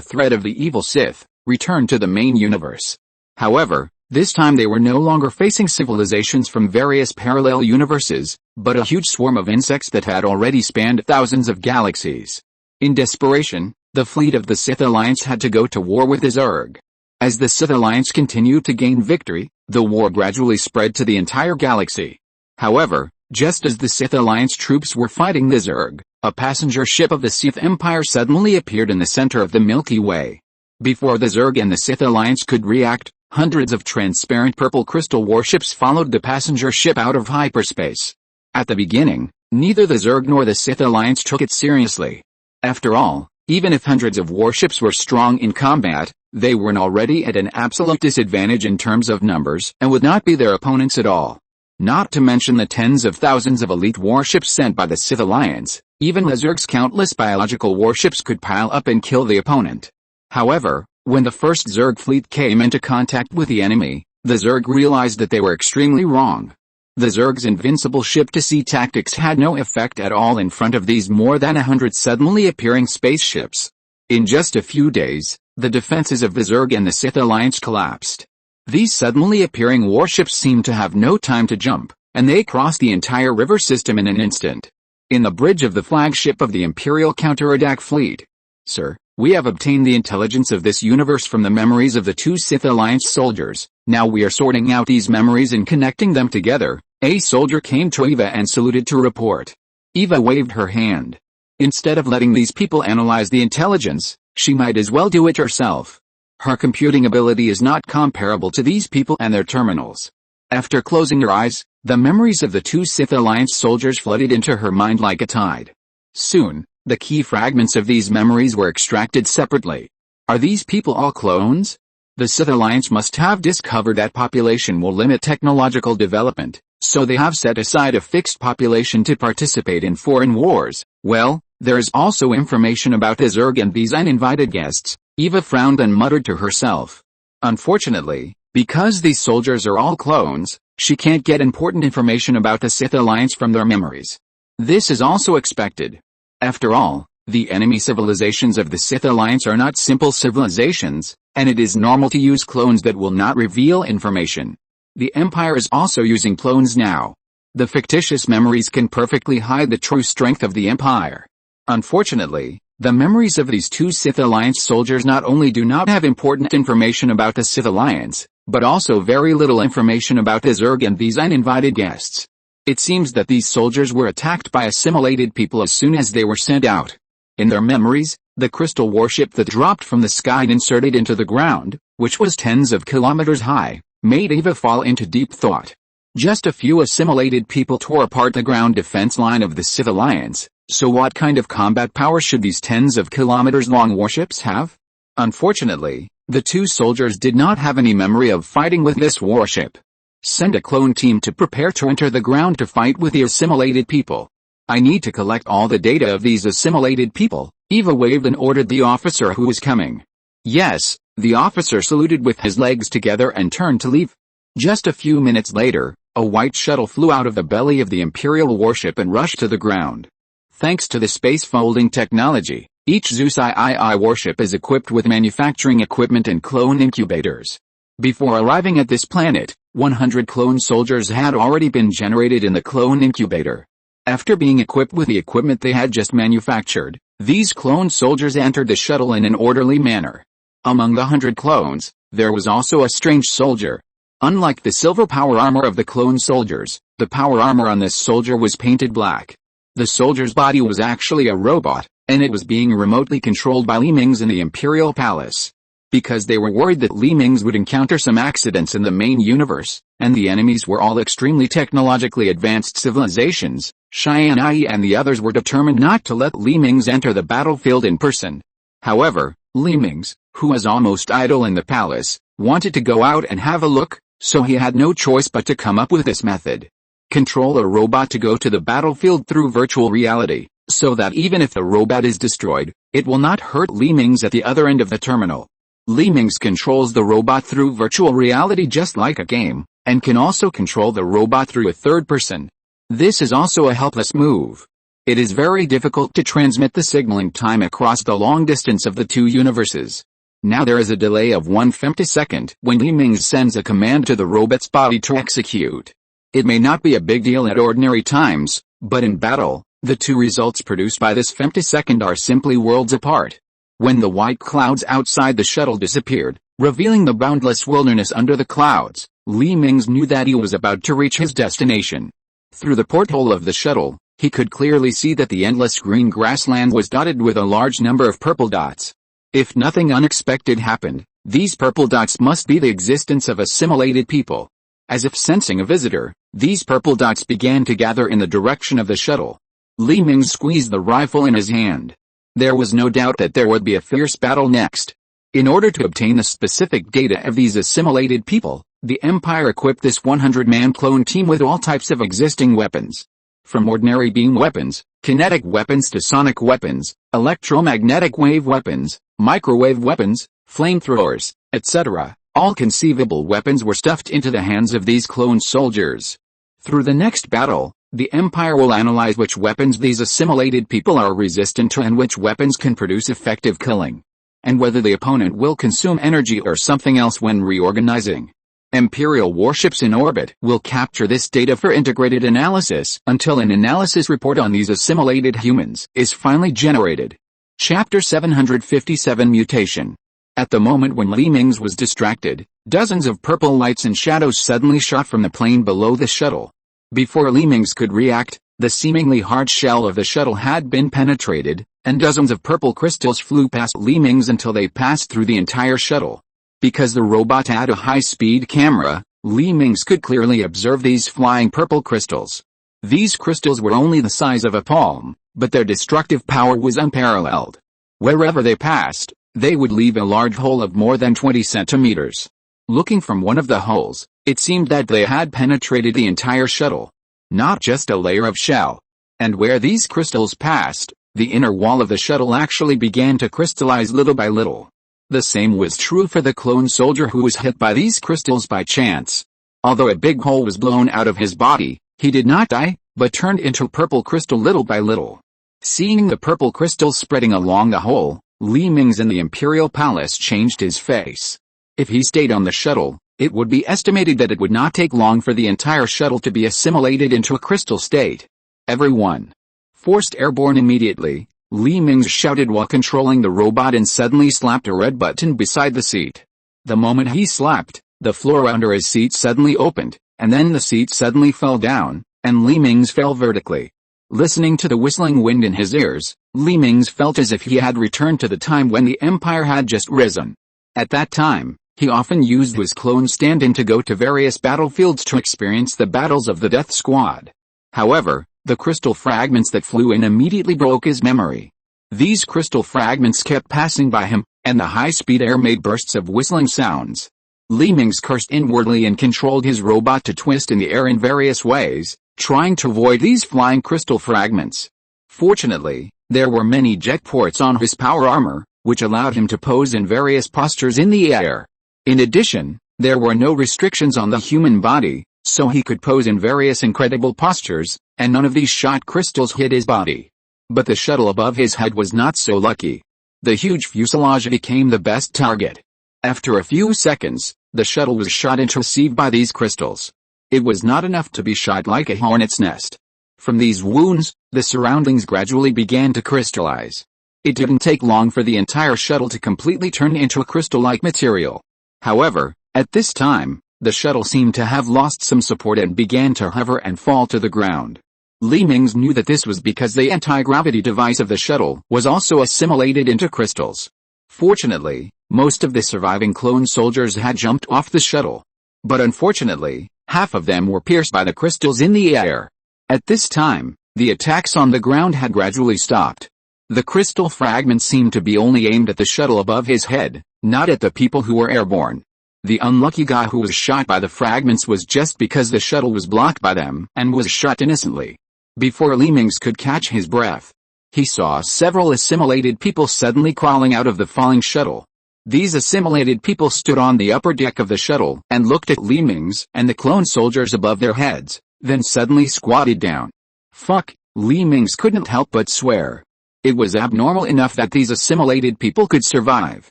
[SPEAKER 1] threat of the evil Sith, returned to the main universe. However, this time they were no longer facing civilizations from various parallel universes, but a huge swarm of insects that had already spanned thousands of galaxies. In desperation, the fleet of the Sith Alliance had to go to war with the Zerg. As the Sith Alliance continued to gain victory, the war gradually spread to the entire galaxy. However, just as the Sith Alliance troops were fighting the Zerg, a passenger ship of the Sith Empire suddenly appeared in the center of the Milky Way. Before the Zerg and the Sith Alliance could react, hundreds of transparent purple crystal warships followed the passenger ship out of hyperspace. At the beginning, neither the Zerg nor the Sith Alliance took it seriously. After all, even if hundreds of warships were strong in combat, they were already at an absolute disadvantage in terms of numbers and would not be their opponents at all. Not to mention the tens of thousands of elite warships sent by the Sith Alliance, even the Zerg's countless biological warships could pile up and kill the opponent. However, when the first Zerg fleet came into contact with the enemy, the Zerg realized that they were extremely wrong. The Zerg's invincible ship-to-sea tactics had no effect at all in front of these more than 100 suddenly appearing spaceships. In just a few days, the defenses of the Zerg and the Sith Alliance collapsed. These suddenly appearing warships seemed to have no time to jump, and they crossed the entire river system in an instant. In the bridge of the flagship of the Imperial counterattack fleet. Sir, we have obtained the intelligence of this universe from the memories of the 2 Sith Alliance soldiers. Now we are sorting out these memories and connecting them together. A soldier came to Eva and saluted to report. Eva waved her hand. Instead of letting these people analyze the intelligence, she might as well do it herself. Her computing ability is not comparable to these people and their terminals. After closing her eyes, the memories of the 2 Sith Alliance soldiers flooded into her mind like a tide. Soon, the key fragments of these memories were extracted separately. Are these people all clones? The Sith Alliance must have discovered that population will limit technological development, so they have set aside a fixed population to participate in foreign wars. Well, there is also information about the Zerg and these uninvited guests. Eva frowned and muttered to herself. Unfortunately, because these soldiers are all clones, she can't get important information about the Sith Alliance from their memories. This is also expected. After all, the enemy civilizations of the Sith Alliance are not simple civilizations, and it is normal to use clones that will not reveal information. The Empire is also using clones now. The fictitious memories can perfectly hide the true strength of the Empire. Unfortunately, the memories of these 2 Sith Alliance soldiers not only do not have important information about the Sith Alliance, but also very little information about the Zerg and these uninvited guests. It seems that these soldiers were attacked by assimilated people as soon as they were sent out. In their memories, the crystal warship that dropped from the sky and inserted into the ground, which was tens of kilometers high, made Eva fall into deep thought. Just a few assimilated people tore apart the ground defense line of the Sith Alliance, so what kind of combat power should these tens of kilometers long warships have? Unfortunately, the 2 soldiers did not have any memory of fighting with this warship. Send a clone team to prepare to enter the ground to fight with the assimilated people. I need to collect all the data of these assimilated people. Eva waved and ordered the officer who was coming. Yes, the officer saluted with his legs together and turned to leave. Just a few minutes later, a white shuttle flew out of the belly of the Imperial warship and rushed to the ground. Thanks to the space folding technology, each Zeus III warship is equipped with manufacturing equipment and clone incubators. Before arriving at this planet, 100 clone soldiers had already been generated in the clone incubator. After being equipped with the equipment they had just manufactured, these clone soldiers entered the shuttle in an orderly manner. Among the 100 clones, there was also a strange soldier. Unlike the silver power armor of the clone soldiers, the power armor on this soldier was painted black. The soldier's body was actually a robot, and it was being remotely controlled by Mingze in the Imperial Palace. Because they were worried that Mingze would encounter some accidents in the main universe, and the enemies were all extremely technologically advanced civilizations, Tianyi and the others were determined not to let Mingze enter the battlefield in person. However, Mingze, who was almost idle in the palace, wanted to go out and have a look, so he had no choice but to come up with this method. Control a robot to go to the battlefield through virtual reality, so that even if the robot is destroyed, it will not hurt Mingze at the other end of the terminal. Mingze controls the robot through virtual reality just like a game, and can also control the robot through a third person. This is also a helpless move. It is very difficult to transmit the signaling time across the long distance of the 2 universes. Now there is a delay of 1 femtosecond when Mingze sends a command to the robot's body to execute. It may not be a big deal at ordinary times, but in battle, the 2 results produced by this femtosecond are simply worlds apart. When the white clouds outside the shuttle disappeared, revealing the boundless wilderness under the clouds, Mingze knew that he was about to reach his destination. Through the porthole of the shuttle, he could clearly see that the endless green grassland was dotted with a large number of purple dots. If nothing unexpected happened, these purple dots must be the existence of assimilated people. As if sensing a visitor, these purple dots began to gather in the direction of the shuttle. Mingze squeezed the rifle in his hand. There was no doubt that there would be a fierce battle next. In order to obtain the specific data of these assimilated people, the Empire equipped this 100-man clone team with all types of existing weapons. From ordinary beam weapons, kinetic weapons to sonic weapons, electromagnetic wave weapons, microwave weapons, flamethrowers, etc. All conceivable weapons were stuffed into the hands of these clone soldiers. Through the next battle, the Empire will analyze which weapons these assimilated people are resistant to and which weapons can produce effective killing. and whether the opponent will consume energy or something else when reorganizing. Imperial warships in orbit will capture this data for integrated analysis until an analysis report on these assimilated humans is finally generated. Chapter 757 Mutation. At the moment when Mingze was distracted, dozens of purple lights and shadows suddenly shot from the plane below the shuttle. Before Mingze could react, the seemingly hard shell of the shuttle had been penetrated, and dozens of purple crystals flew past Mingze until they passed through the entire shuttle. Because the robot had a high-speed camera, Mingze could clearly observe these flying purple crystals. These crystals were only the size of a palm, but their destructive power was unparalleled. Wherever they passed, they would leave a large hole of more than 20 centimeters. Looking from one of the holes, it seemed that they had penetrated the entire shuttle. Not just a layer of shell. And where these crystals passed, the inner wall of the shuttle actually began to crystallize little by little. The same was true for the clone soldier who was hit by these crystals by chance. Although a big hole was blown out of his body, he did not die, but turned into purple crystal little by little. Seeing the purple crystals spreading along the hole, Mingze in the Imperial Palace changed his face. If he stayed on the shuttle, it would be estimated that it would not take long for the entire shuttle to be assimilated into a crystal state. Everyone forced airborne immediately, Mingze shouted while controlling the robot and suddenly slapped a red button beside the seat. The moment he slapped, the floor under his seat suddenly opened, and then the seat suddenly fell down, and Mingze fell vertically. Listening to the whistling wind in his ears, Mingze felt as if he had returned to the time when the Empire had just risen. At that time, he often used his clone stand-in to go to various battlefields to experience the battles of the Death Squad. However, the crystal fragments that flew in immediately broke his memory. These crystal fragments kept passing by him, and the high-speed air made bursts of whistling sounds. Mingze cursed inwardly and controlled his robot to twist in the air in various ways, trying to avoid these flying crystal fragments. Fortunately, there were many jet ports on his power armor, which allowed him to pose in various postures in the air. In addition, there were no restrictions on the human body, so he could pose in various incredible postures, and none of these shot crystals hit his body. But the shuttle above his head was not so lucky. The huge fuselage became the best target. After a few seconds, the shuttle was shot into a sieve by these crystals. It was not enough to be shot like a hornet's nest. From these wounds, the surroundings gradually began to crystallize. It didn't take long for the entire shuttle to completely turn into a crystal-like material. However, at this time, the shuttle seemed to have lost some support and began to hover and fall to the ground. Mingze knew that this was because the anti-gravity device of the shuttle was also assimilated into crystals. Fortunately, most of the surviving clone soldiers had jumped off the shuttle. But unfortunately, half of them were pierced by the crystals in the air. At this time, the attacks on the ground had gradually stopped. The crystal fragments seemed to be only aimed at the shuttle above his head, not at the people who were airborne. The unlucky guy who was shot by the fragments was just because the shuttle was blocked by them and was shot innocently. Before Mingze could catch his breath, he saw several assimilated people suddenly crawling out of the falling shuttle. These assimilated people stood on the upper deck of the shuttle and looked at Mingze and the clone soldiers above their heads, then suddenly squatted down. Fuck, Mingze couldn't help but swear. It was abnormal enough that these assimilated people could survive.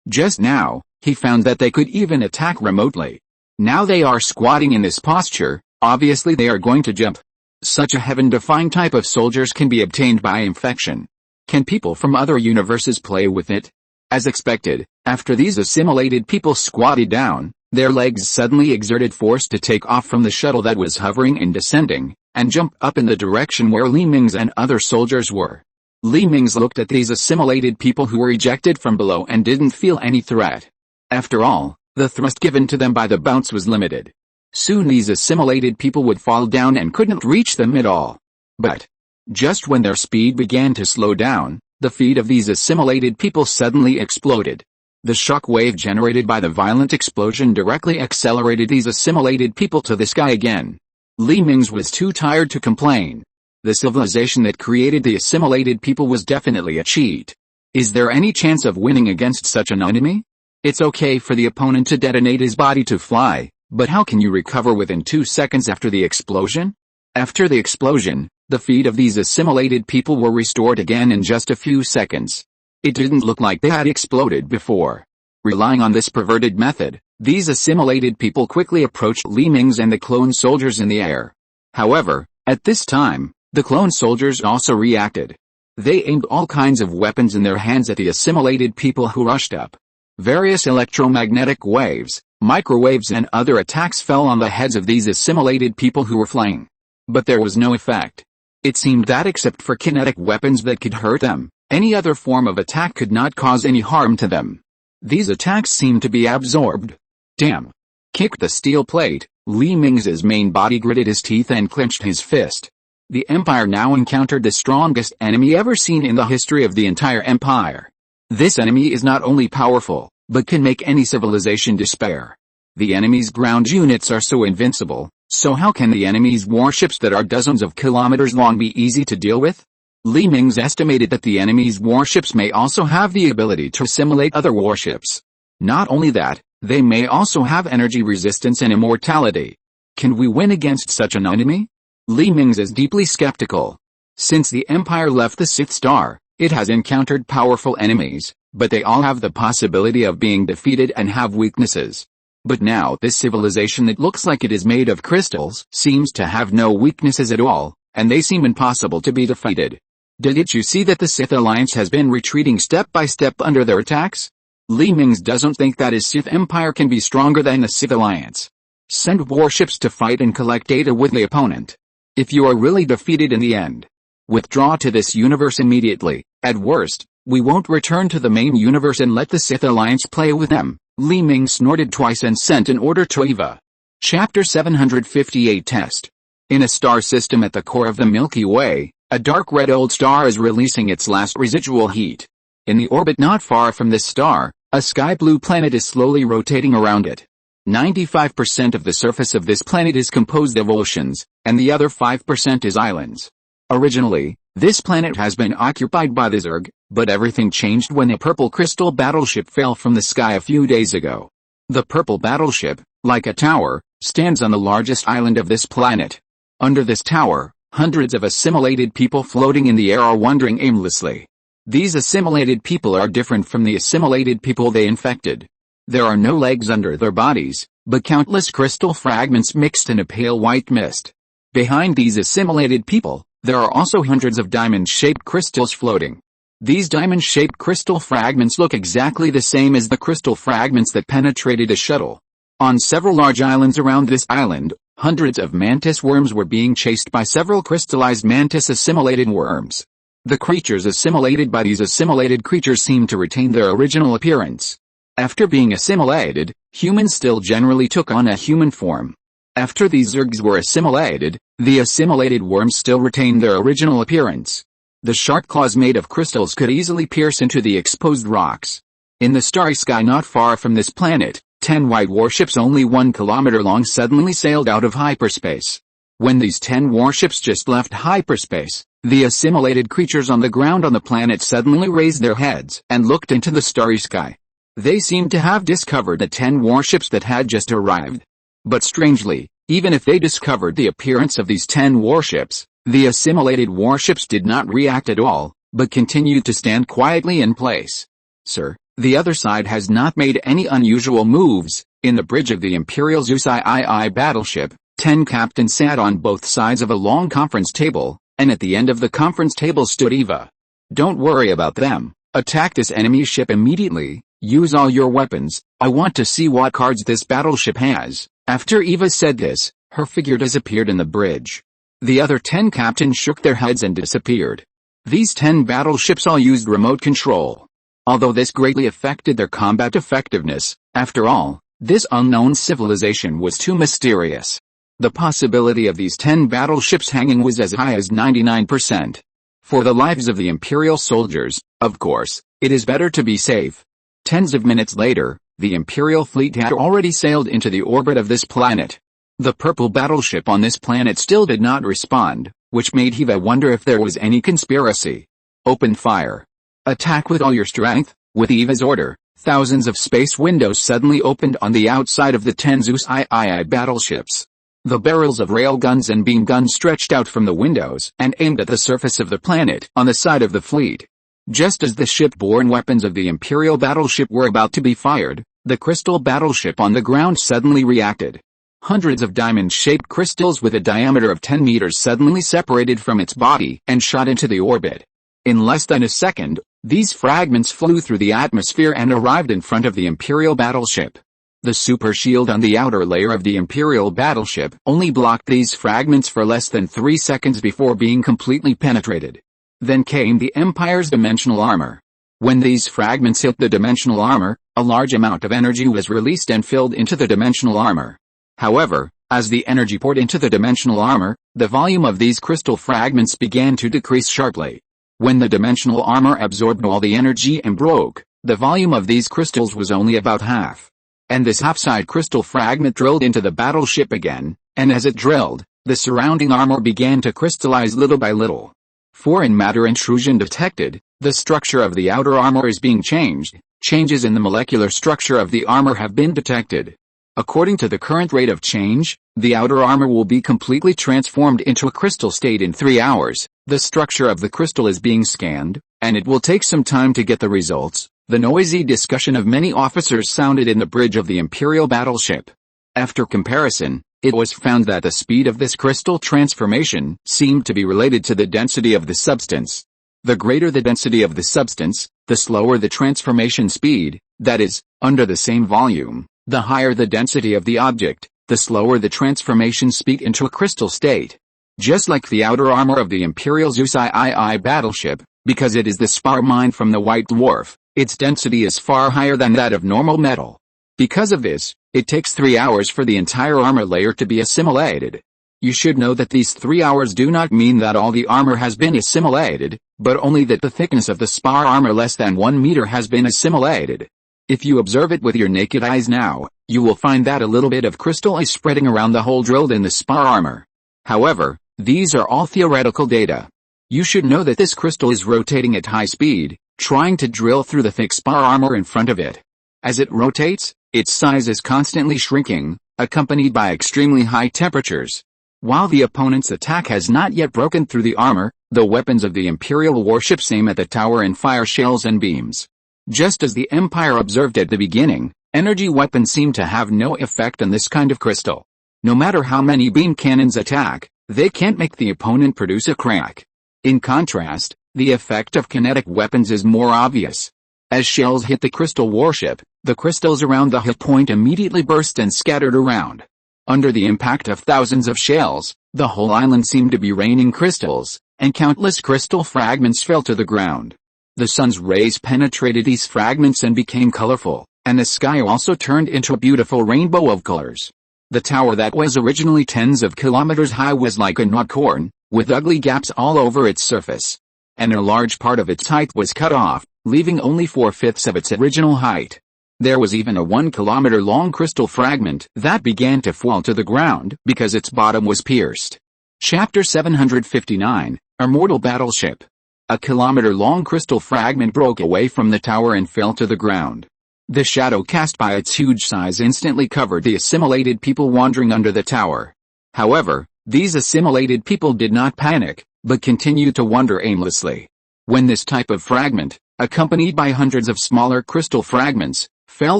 [SPEAKER 1] Just now, he found that they could even attack remotely. Now they are squatting in this posture, obviously they are going to jump. Such a heaven-defying type of soldiers can be obtained by infection. Can people from other universes play with it? As expected, after these assimilated people squatted down, their legs suddenly exerted force to take off from the shuttle that was hovering and descending, and jump up in the direction where Mingze and other soldiers were. Mingze looked at these assimilated people who were ejected from below and didn't feel any threat. After all, the thrust given to them by the bounce was limited. Soon these assimilated people would fall down and couldn't reach them at all. But just when their speed began to slow down, the feet of these assimilated people suddenly exploded. The shock wave generated by the violent explosion directly accelerated these assimilated people to the sky again. Mingze was too tired to complain. The civilization that created the assimilated people was definitely a cheat. Is there any chance of winning against such an enemy? It's okay for the opponent to detonate his body to fly, but how can you recover within 2 seconds after the explosion? After the explosion, the feet of these assimilated people were restored again in just a few seconds. It didn't look like they had exploded before. Relying on this perverted method, these assimilated people quickly approached Li Mingze and the clone soldiers in the air. However, at this time, the clone soldiers also reacted. They aimed all kinds of weapons in their hands at the assimilated people who rushed up. Various electromagnetic waves, microwaves and other attacks fell on the heads of these assimilated people who were flying. But there was no effect. It seemed that except for kinetic weapons that could hurt them, any other form of attack could not cause any harm to them. These attacks seemed to be absorbed. Damn! Kicked the steel plate, Li Mingze's main body gritted his teeth and clenched his fist. The Empire now encountered the strongest enemy ever seen in the history of the entire Empire. This enemy is not only powerful, but can make any civilization despair. The enemy's ground units are so invincible, so how can the enemy's warships that are dozens of kilometers long be easy to deal with? Li Mingze estimated that the enemy's warships may also have the ability to assimilate other warships. Not only that, they may also have energy resistance and immortality. Can we win against such an enemy? Li Mingze is deeply skeptical. Since the Empire left the Sith Star, it has encountered powerful enemies, but they all have the possibility of being defeated and have weaknesses. But now this civilization that looks like it is made of crystals seems to have no weaknesses at all, and they seem impossible to be defeated. Didn't you see that the Sith Alliance has been retreating step by step under their attacks? Li Mingze doesn't think that his Sith Empire can be stronger than the Sith Alliance. Send warships to fight and collect data with the opponent. If you are really defeated in the end, withdraw to this universe immediately. At worst, we won't return to the main universe and let the Sith Alliance play with them. Li Mingze snorted twice and sent an order to Eva. Chapter 758 Test. In a star system at the core of the Milky Way, a dark red old star is releasing its last residual heat. In the orbit not far from this star, a sky blue planet is slowly rotating around it. 95% of the surface of this planet is composed of oceans, and the other 5% is islands. Originally, this planet has been occupied by the Zerg, but everything changed when a purple crystal battleship fell from the sky a few days ago. The purple battleship, like a tower, stands on the largest island of this planet. Under this tower, hundreds of assimilated people floating in the air are wandering aimlessly. These assimilated people are different from the assimilated people they infected. There are no legs under their bodies, but countless crystal fragments mixed in a pale white mist. Behind these assimilated people, there are also hundreds of diamond-shaped crystals floating. These diamond-shaped crystal fragments look exactly the same as the crystal fragments that penetrated a shuttle. On several large islands around this island, hundreds of mantis worms were being chased by several crystallized mantis-assimilated worms. The creatures assimilated by these assimilated creatures seem to retain their original appearance. After being assimilated, humans still generally took on a human form. After these Zergs were assimilated, the assimilated worms still retained their original appearance. The sharp claws made of crystals could easily pierce into the exposed rocks. In the starry sky not far from this planet, 10 white warships only 1 kilometer long suddenly sailed out of hyperspace. When these 10 warships just left hyperspace, the assimilated creatures on the ground on the planet suddenly raised their heads and looked into the starry sky. They seemed to have discovered the 10 warships that had just arrived. But strangely, even if they discovered the appearance of these 10 warships, the assimilated warships did not react at all, but continued to stand quietly in place. Sir, the other side has not made any unusual moves. In the bridge of the Imperial Zeus III battleship, 10 captains sat on both sides of a long conference table, and at the end of the conference table stood Eva. Don't worry about them. Attack this enemy ship immediately. Use all your weapons. I want to see what cards this battleship has. After Eva said this, her figure disappeared in the bridge. The other 10 captains shook their heads and disappeared. These 10 battleships all used remote control. Although this greatly affected their combat effectiveness, after all, this unknown civilization was too mysterious. The possibility of these 10 battleships hanging was as high as 99%. For the lives of the Imperial soldiers, of course, it is better to be safe. Tens of minutes later, the Imperial fleet had already sailed into the orbit of this planet. The purple battleship on this planet still did not respond, which made Eva wonder if there was any conspiracy. Open fire. Attack with all your strength. With Eva's order, thousands of space windows suddenly opened on the outside of the 10 Zeus III battleships. The barrels of railguns and beam guns stretched out from the windows and aimed at the surface of the planet on the side of the fleet. Just as the ship-borne weapons of the Imperial battleship were about to be fired, the crystal battleship on the ground suddenly reacted. Hundreds of diamond-shaped crystals with a diameter of 10 meters suddenly separated from its body and shot into the orbit. In less than a second, these fragments flew through the atmosphere and arrived in front of the Imperial battleship. The super shield on the outer layer of the Imperial battleship only blocked these fragments for less than 3 seconds before being completely penetrated. Then came the Empire's dimensional armor. When these fragments hit the dimensional armor, a large amount of energy was released and filled into the dimensional armor. However, as the energy poured into the dimensional armor, the volume of these crystal fragments began to decrease sharply. When the dimensional armor absorbed all the energy and broke, the volume of these crystals was only about half. And this half-side crystal fragment drilled into the battleship again, and as it drilled, the surrounding armor began to crystallize little by little. Foreign matter intrusion detected. The structure of the outer armor is being changed. Changes in the molecular structure of the armor have been detected. According to the current rate of change, the outer armor will be completely transformed into a crystal state in 3 hours. The structure of the crystal is being scanned, and it will take some time to get the results. The noisy discussion of many officers sounded in the bridge of the Imperial battleship. After comparison, it was found that the speed of this crystal transformation seemed to be related to the density of the substance. The greater the density of the substance, the slower the transformation speed, that is, under the same volume, the higher the density of the object, the slower the transformation speed into a crystal state. Just like the outer armor of the Imperial Zeus III battleship, because it is the spar mine from the White Dwarf, its density is far higher than that of normal metal. Because of this, it takes 3 hours for the entire armor layer to be assimilated. You should know that these 3 hours do not mean that all the armor has been assimilated, but only that the thickness of the spar armor less than 1 meter has been assimilated. If you observe it with your naked eyes now, you will find that a little bit of crystal is spreading around the hole drilled in the spar armor. However, these are all theoretical data. You should know that this crystal is rotating at high speed, trying to drill through the thick spar armor in front of it. As it rotates, its size is constantly shrinking, accompanied by extremely high temperatures. While the opponent's attack has not yet broken through the armor, the weapons of the Imperial warships aim at the tower and fire shells and beams. Just as the Empire observed at the beginning, energy weapons seem to have no effect on this kind of crystal. No matter how many beam cannons attack, they can't make the opponent produce a crack. In contrast, the effect of kinetic weapons is more obvious. As shells hit the crystal warship, the crystals around the hit point immediately burst and scattered around. Under the impact of thousands of shells, the whole island seemed to be raining crystals, and countless crystal fragments fell to the ground. The sun's rays penetrated these fragments and became colorful, and the sky also turned into a beautiful rainbow of colors. The tower that was originally tens of kilometers high was like a knot corn, with ugly gaps all over its surface. And a large part of its height was cut off, leaving only 4/5 of its original height. There was even a 1-kilometer-long crystal fragment that began to fall to the ground because its bottom was pierced. Chapter 759, Immortal Battleship. A kilometer-long crystal fragment broke away from the tower and fell to the ground. The shadow cast by its huge size instantly covered the assimilated people wandering under the tower. However, these assimilated people did not panic, but continued to wander aimlessly. When this type of fragment, accompanied by hundreds of smaller crystal fragments, fell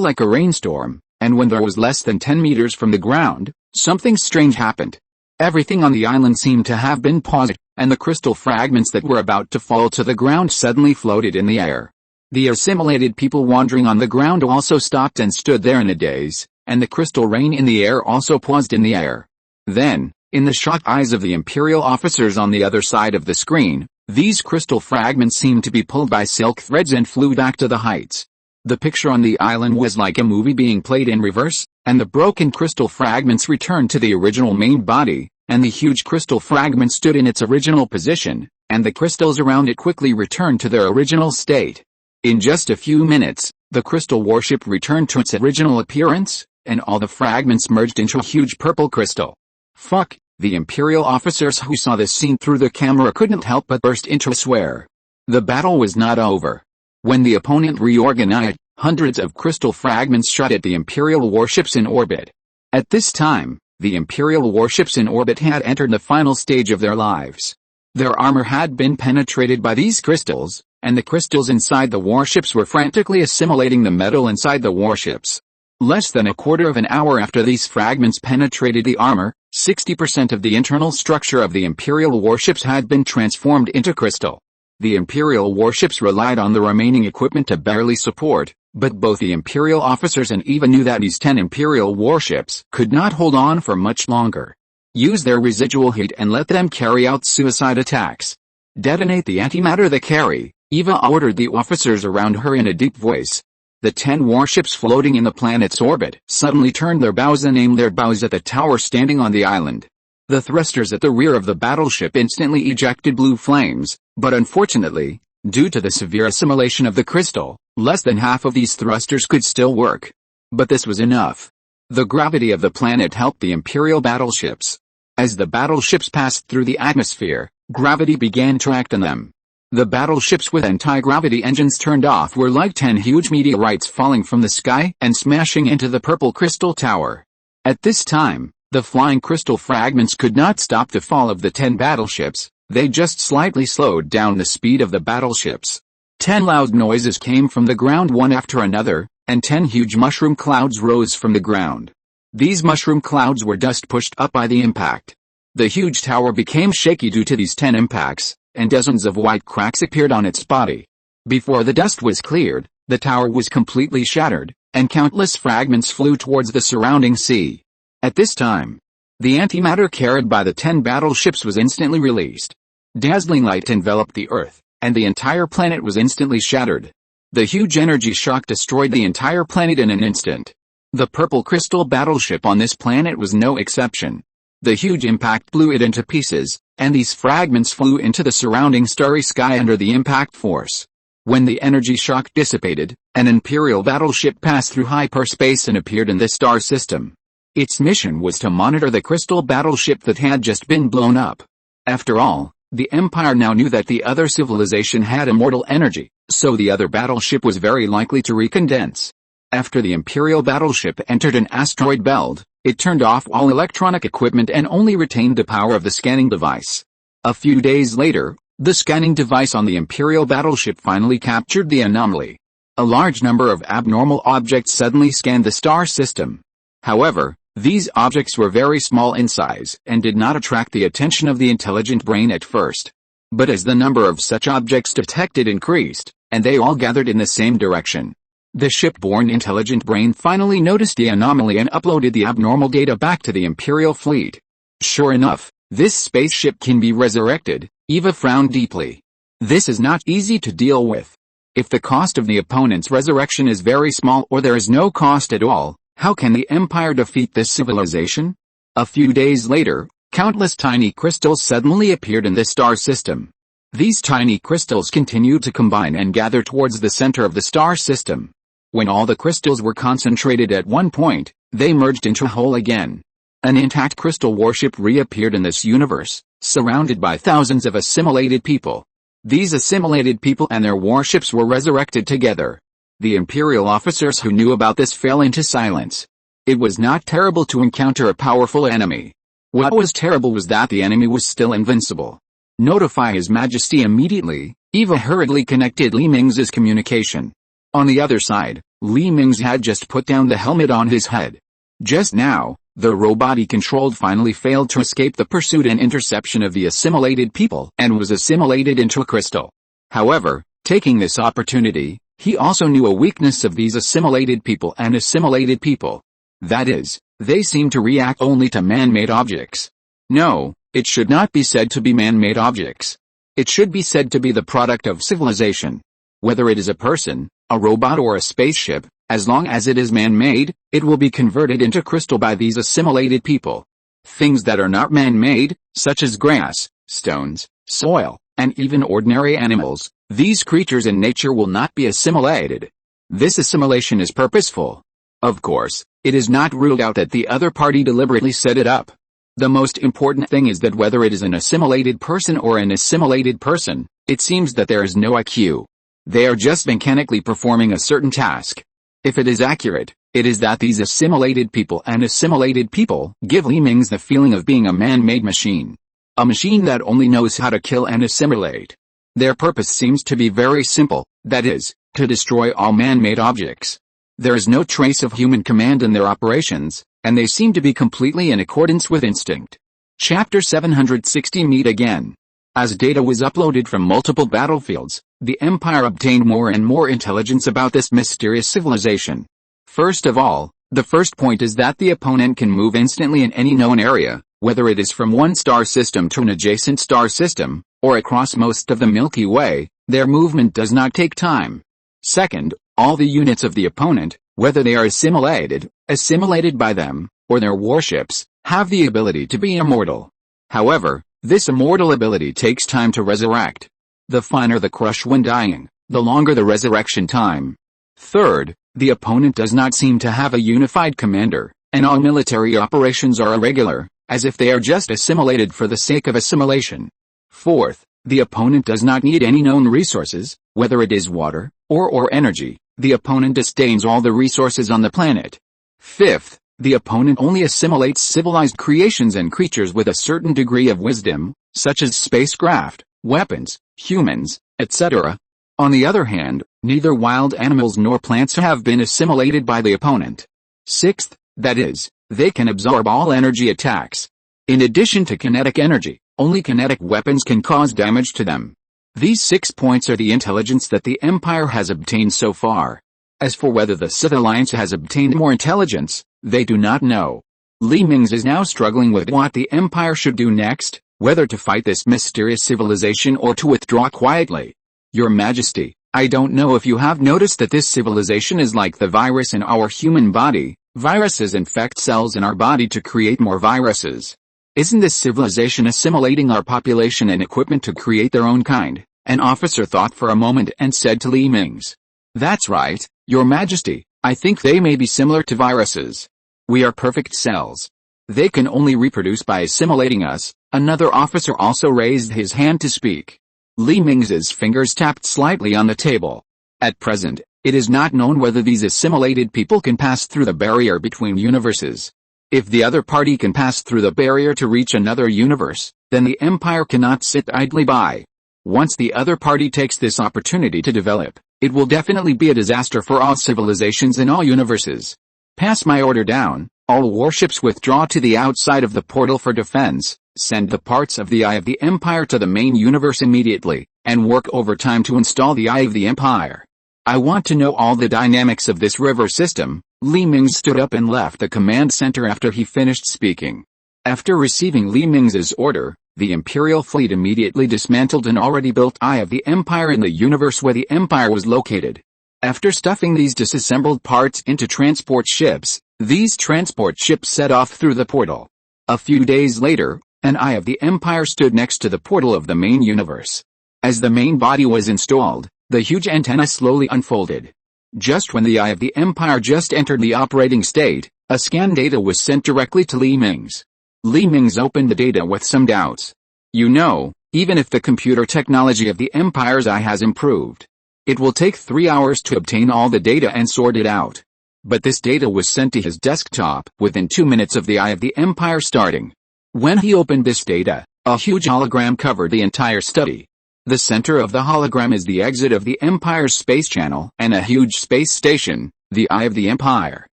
[SPEAKER 1] like a rainstorm, and when there was less than 10 meters from the ground, something strange happened. Everything on the island seemed to have been paused, and the crystal fragments that were about to fall to the ground suddenly floated in the air. The assimilated people wandering on the ground also stopped and stood there in a daze, and the crystal rain in the air also paused in the air. Then, in the shocked eyes of the Imperial officers on the other side of the screen, these crystal fragments seemed to be pulled by silk threads and flew back to the heights. The picture on the island was like a movie being played in reverse, and the broken crystal fragments returned to the original main body, and the huge crystal fragment stood in its original position, and the crystals around it quickly returned to their original state. In just a few minutes, the crystal warship returned to its original appearance, and all the fragments merged into a huge purple crystal. Fuck, the Imperial officers who saw this scene through the camera couldn't help but burst into a swear. The battle was not over. When the opponent reorganized, hundreds of crystal fragments shot at the Imperial warships in orbit. At this time, the Imperial warships in orbit had entered the final stage of their lives. Their armor had been penetrated by these crystals, and the crystals inside the warships were frantically assimilating the metal inside the warships. Less than a quarter of an hour after these fragments penetrated the armor, 60% of the internal structure of the Imperial warships had been transformed into crystal. The Imperial warships relied on the remaining equipment to barely support, but both the Imperial officers and Eva knew that these 10 Imperial warships could not hold on for much longer. Use their residual heat and let them carry out suicide attacks. Detonate the antimatter they carry, Eva ordered the officers around her in a deep voice. The 10 warships floating in the planet's orbit suddenly turned their bows and aimed their bows at the tower standing on the island. The thrusters at the rear of the battleship instantly ejected blue flames, but unfortunately, due to the severe assimilation of the crystal, less than half of these thrusters could still work. But this was enough. The gravity of the planet helped the Imperial battleships. As the battleships passed through the atmosphere, gravity began to act on them. The battleships with anti-gravity engines turned off were like 10 huge meteorites falling from the sky and smashing into the purple crystal tower. At this time, the flying crystal fragments could not stop the fall of the 10 battleships, they just slightly slowed down the speed of the battleships. 10 loud noises came from the ground one after another, and 10 huge mushroom clouds rose from the ground. These mushroom clouds were dust pushed up by the impact. The huge tower became shaky due to these 10 impacts, and dozens of white cracks appeared on its body. Before the dust was cleared, the tower was completely shattered, and countless fragments flew towards the surrounding sea. At this time, the antimatter carried by the 10 battleships was instantly released. Dazzling light enveloped the Earth, and the entire planet was instantly shattered. The huge energy shock destroyed the entire planet in an instant. The purple crystal battleship on this planet was no exception. The huge impact blew it into pieces, and these fragments flew into the surrounding starry sky under the impact force. When the energy shock dissipated, an Imperial battleship passed through hyperspace and appeared in the star system. Its mission was to monitor the crystal battleship that had just been blown up. After all, the Empire now knew that the other civilization had immortal energy, so the other battleship was very likely to recondense. After the Imperial battleship entered an asteroid belt, it turned off all electronic equipment and only retained the power of the scanning device. A few days later, the scanning device on the Imperial battleship finally captured the anomaly. A large number of abnormal objects suddenly scanned the star system. However, these objects were very small in size and did not attract the attention of the intelligent brain at first. But as the number of such objects detected increased, and they all gathered in the same direction, the ship-borne intelligent brain finally noticed the anomaly and uploaded the abnormal data back to the Imperial fleet. Sure enough, this spaceship can be resurrected. Eva frowned deeply. This is not easy to deal with. If the cost of the opponent's resurrection is very small or there is no cost at all, how can the Empire defeat this civilization? A few days later, countless tiny crystals suddenly appeared in the star system. These tiny crystals continued to combine and gather towards the center of the star system. When all the crystals were concentrated at one point, they merged into a whole again. An intact crystal warship reappeared in this universe, surrounded by thousands of assimilated people. These assimilated people and their warships were resurrected together. The Imperial officers who knew about this fell into silence. It was not terrible to encounter a powerful enemy. What was terrible was that the enemy was still invincible. Notify His Majesty immediately. Eva hurriedly connected Li Mingze's communication. On the other side, Li Mingze had just put down the helmet on his head. Just now, the robot he controlled finally failed to escape the pursuit and interception of the assimilated people and was assimilated into a crystal. However, taking this opportunity, he also knew a weakness of these assimilated people and assimilated people. That is, they seem to react only to man-made objects. No, it should not be said to be man-made objects. It should be said to be the product of civilization. Whether it is a person, a robot or a spaceship, as long as it is man-made, it will be converted into crystal by these assimilated people. Things that are not man-made, such as grass, stones, soil, and even ordinary animals, these creatures in nature will not be assimilated. This assimilation is purposeful. Of course, it is not ruled out that the other party deliberately set it up. The most important thing is that whether it is an assimilated person or an assimilated person, it seems that there is no IQ. They are just mechanically performing a certain task. If it is accurate, it is that these assimilated people and assimilated people give Li Mingze the feeling of being a man-made machine. A machine that only knows how to kill and assimilate. Their purpose seems to be very simple, that is, to destroy all man-made objects. There is no trace of human command in their operations, and they seem to be completely in accordance with instinct. Chapter 760 Meet again. As data was uploaded from multiple battlefields, the Empire obtained more and more intelligence about this mysterious civilization. First of all, the first point is that the opponent can move instantly in any known area, whether it is from one star system to an adjacent star system, or across most of the Milky Way. Their movement does not take time. Second, all the units of the opponent, whether they are assimilated by them, or their warships, have the ability to be immortal. However, this immortal ability takes time to resurrect. The finer the crush when dying, the longer the resurrection time. Third, the opponent does not seem to have a unified commander, and all military operations are irregular, as if they are just assimilated for the sake of assimilation. Fourth, the opponent does not need any known resources, whether it is water, or energy. The opponent disdains all the resources on the planet. Fifth, the opponent only assimilates civilized creations and creatures with a certain degree of wisdom, such as spacecraft, weapons, humans, etc. On the other hand, neither wild animals nor plants have been assimilated by the opponent. Sixth, that is, they can absorb all energy attacks. In addition to kinetic energy, only kinetic weapons can cause damage to them. These 6 points are the intelligence that the Empire has obtained so far. As for whether the Sith Alliance has obtained more intelligence, they do not know. Mingze is now struggling with what the Empire should do next, whether to fight this mysterious civilization or to withdraw quietly. Your Majesty, I don't know if you have noticed that this civilization is like the virus in our human body. Viruses infect cells in our body to create more viruses. Isn't this civilization assimilating our population and equipment to create their own kind? An officer thought for a moment and said to Mingze. That's right, Your Majesty, I think they may be similar to viruses. We are perfect cells. They can only reproduce by assimilating us. Another officer also raised his hand to speak. Mingze's fingers tapped slightly on the table. At present, it is not known whether these assimilated people can pass through the barrier between universes. If the other party can pass through the barrier to reach another universe, then the Empire cannot sit idly by. Once the other party takes this opportunity to develop, it will definitely be a disaster for all civilizations in all universes. Pass my order down, all warships withdraw to the outside of the portal for defense, send the parts of the Eye of the Empire to the main universe immediately, and work overtime to install the Eye of the Empire. I want to know all the dynamics of this river system. Mingze stood up and left the command center after he finished speaking. After receiving Mingze's order, the Imperial fleet immediately dismantled an already built Eye of the Empire in the universe where the Empire was located. After stuffing these disassembled parts into transport ships, these transport ships set off through the portal. A few days later, an Eye of the Empire stood next to the portal of the main universe. As the main body was installed, the huge antenna slowly unfolded. Just when the Eye of the Empire just entered the operating state, a scan data was sent directly to Mingze. Mingze opened the data with some doubts. You know, even if the computer technology of the Empire's Eye has improved, it will take 3 hours to obtain all the data and sort it out. But this data was sent to his desktop within 2 minutes of the Eye of the Empire starting. When he opened this data, a huge hologram covered the entire study. The center of the hologram is the exit of the Empire's space channel and a huge space station, the Eye of the Empire.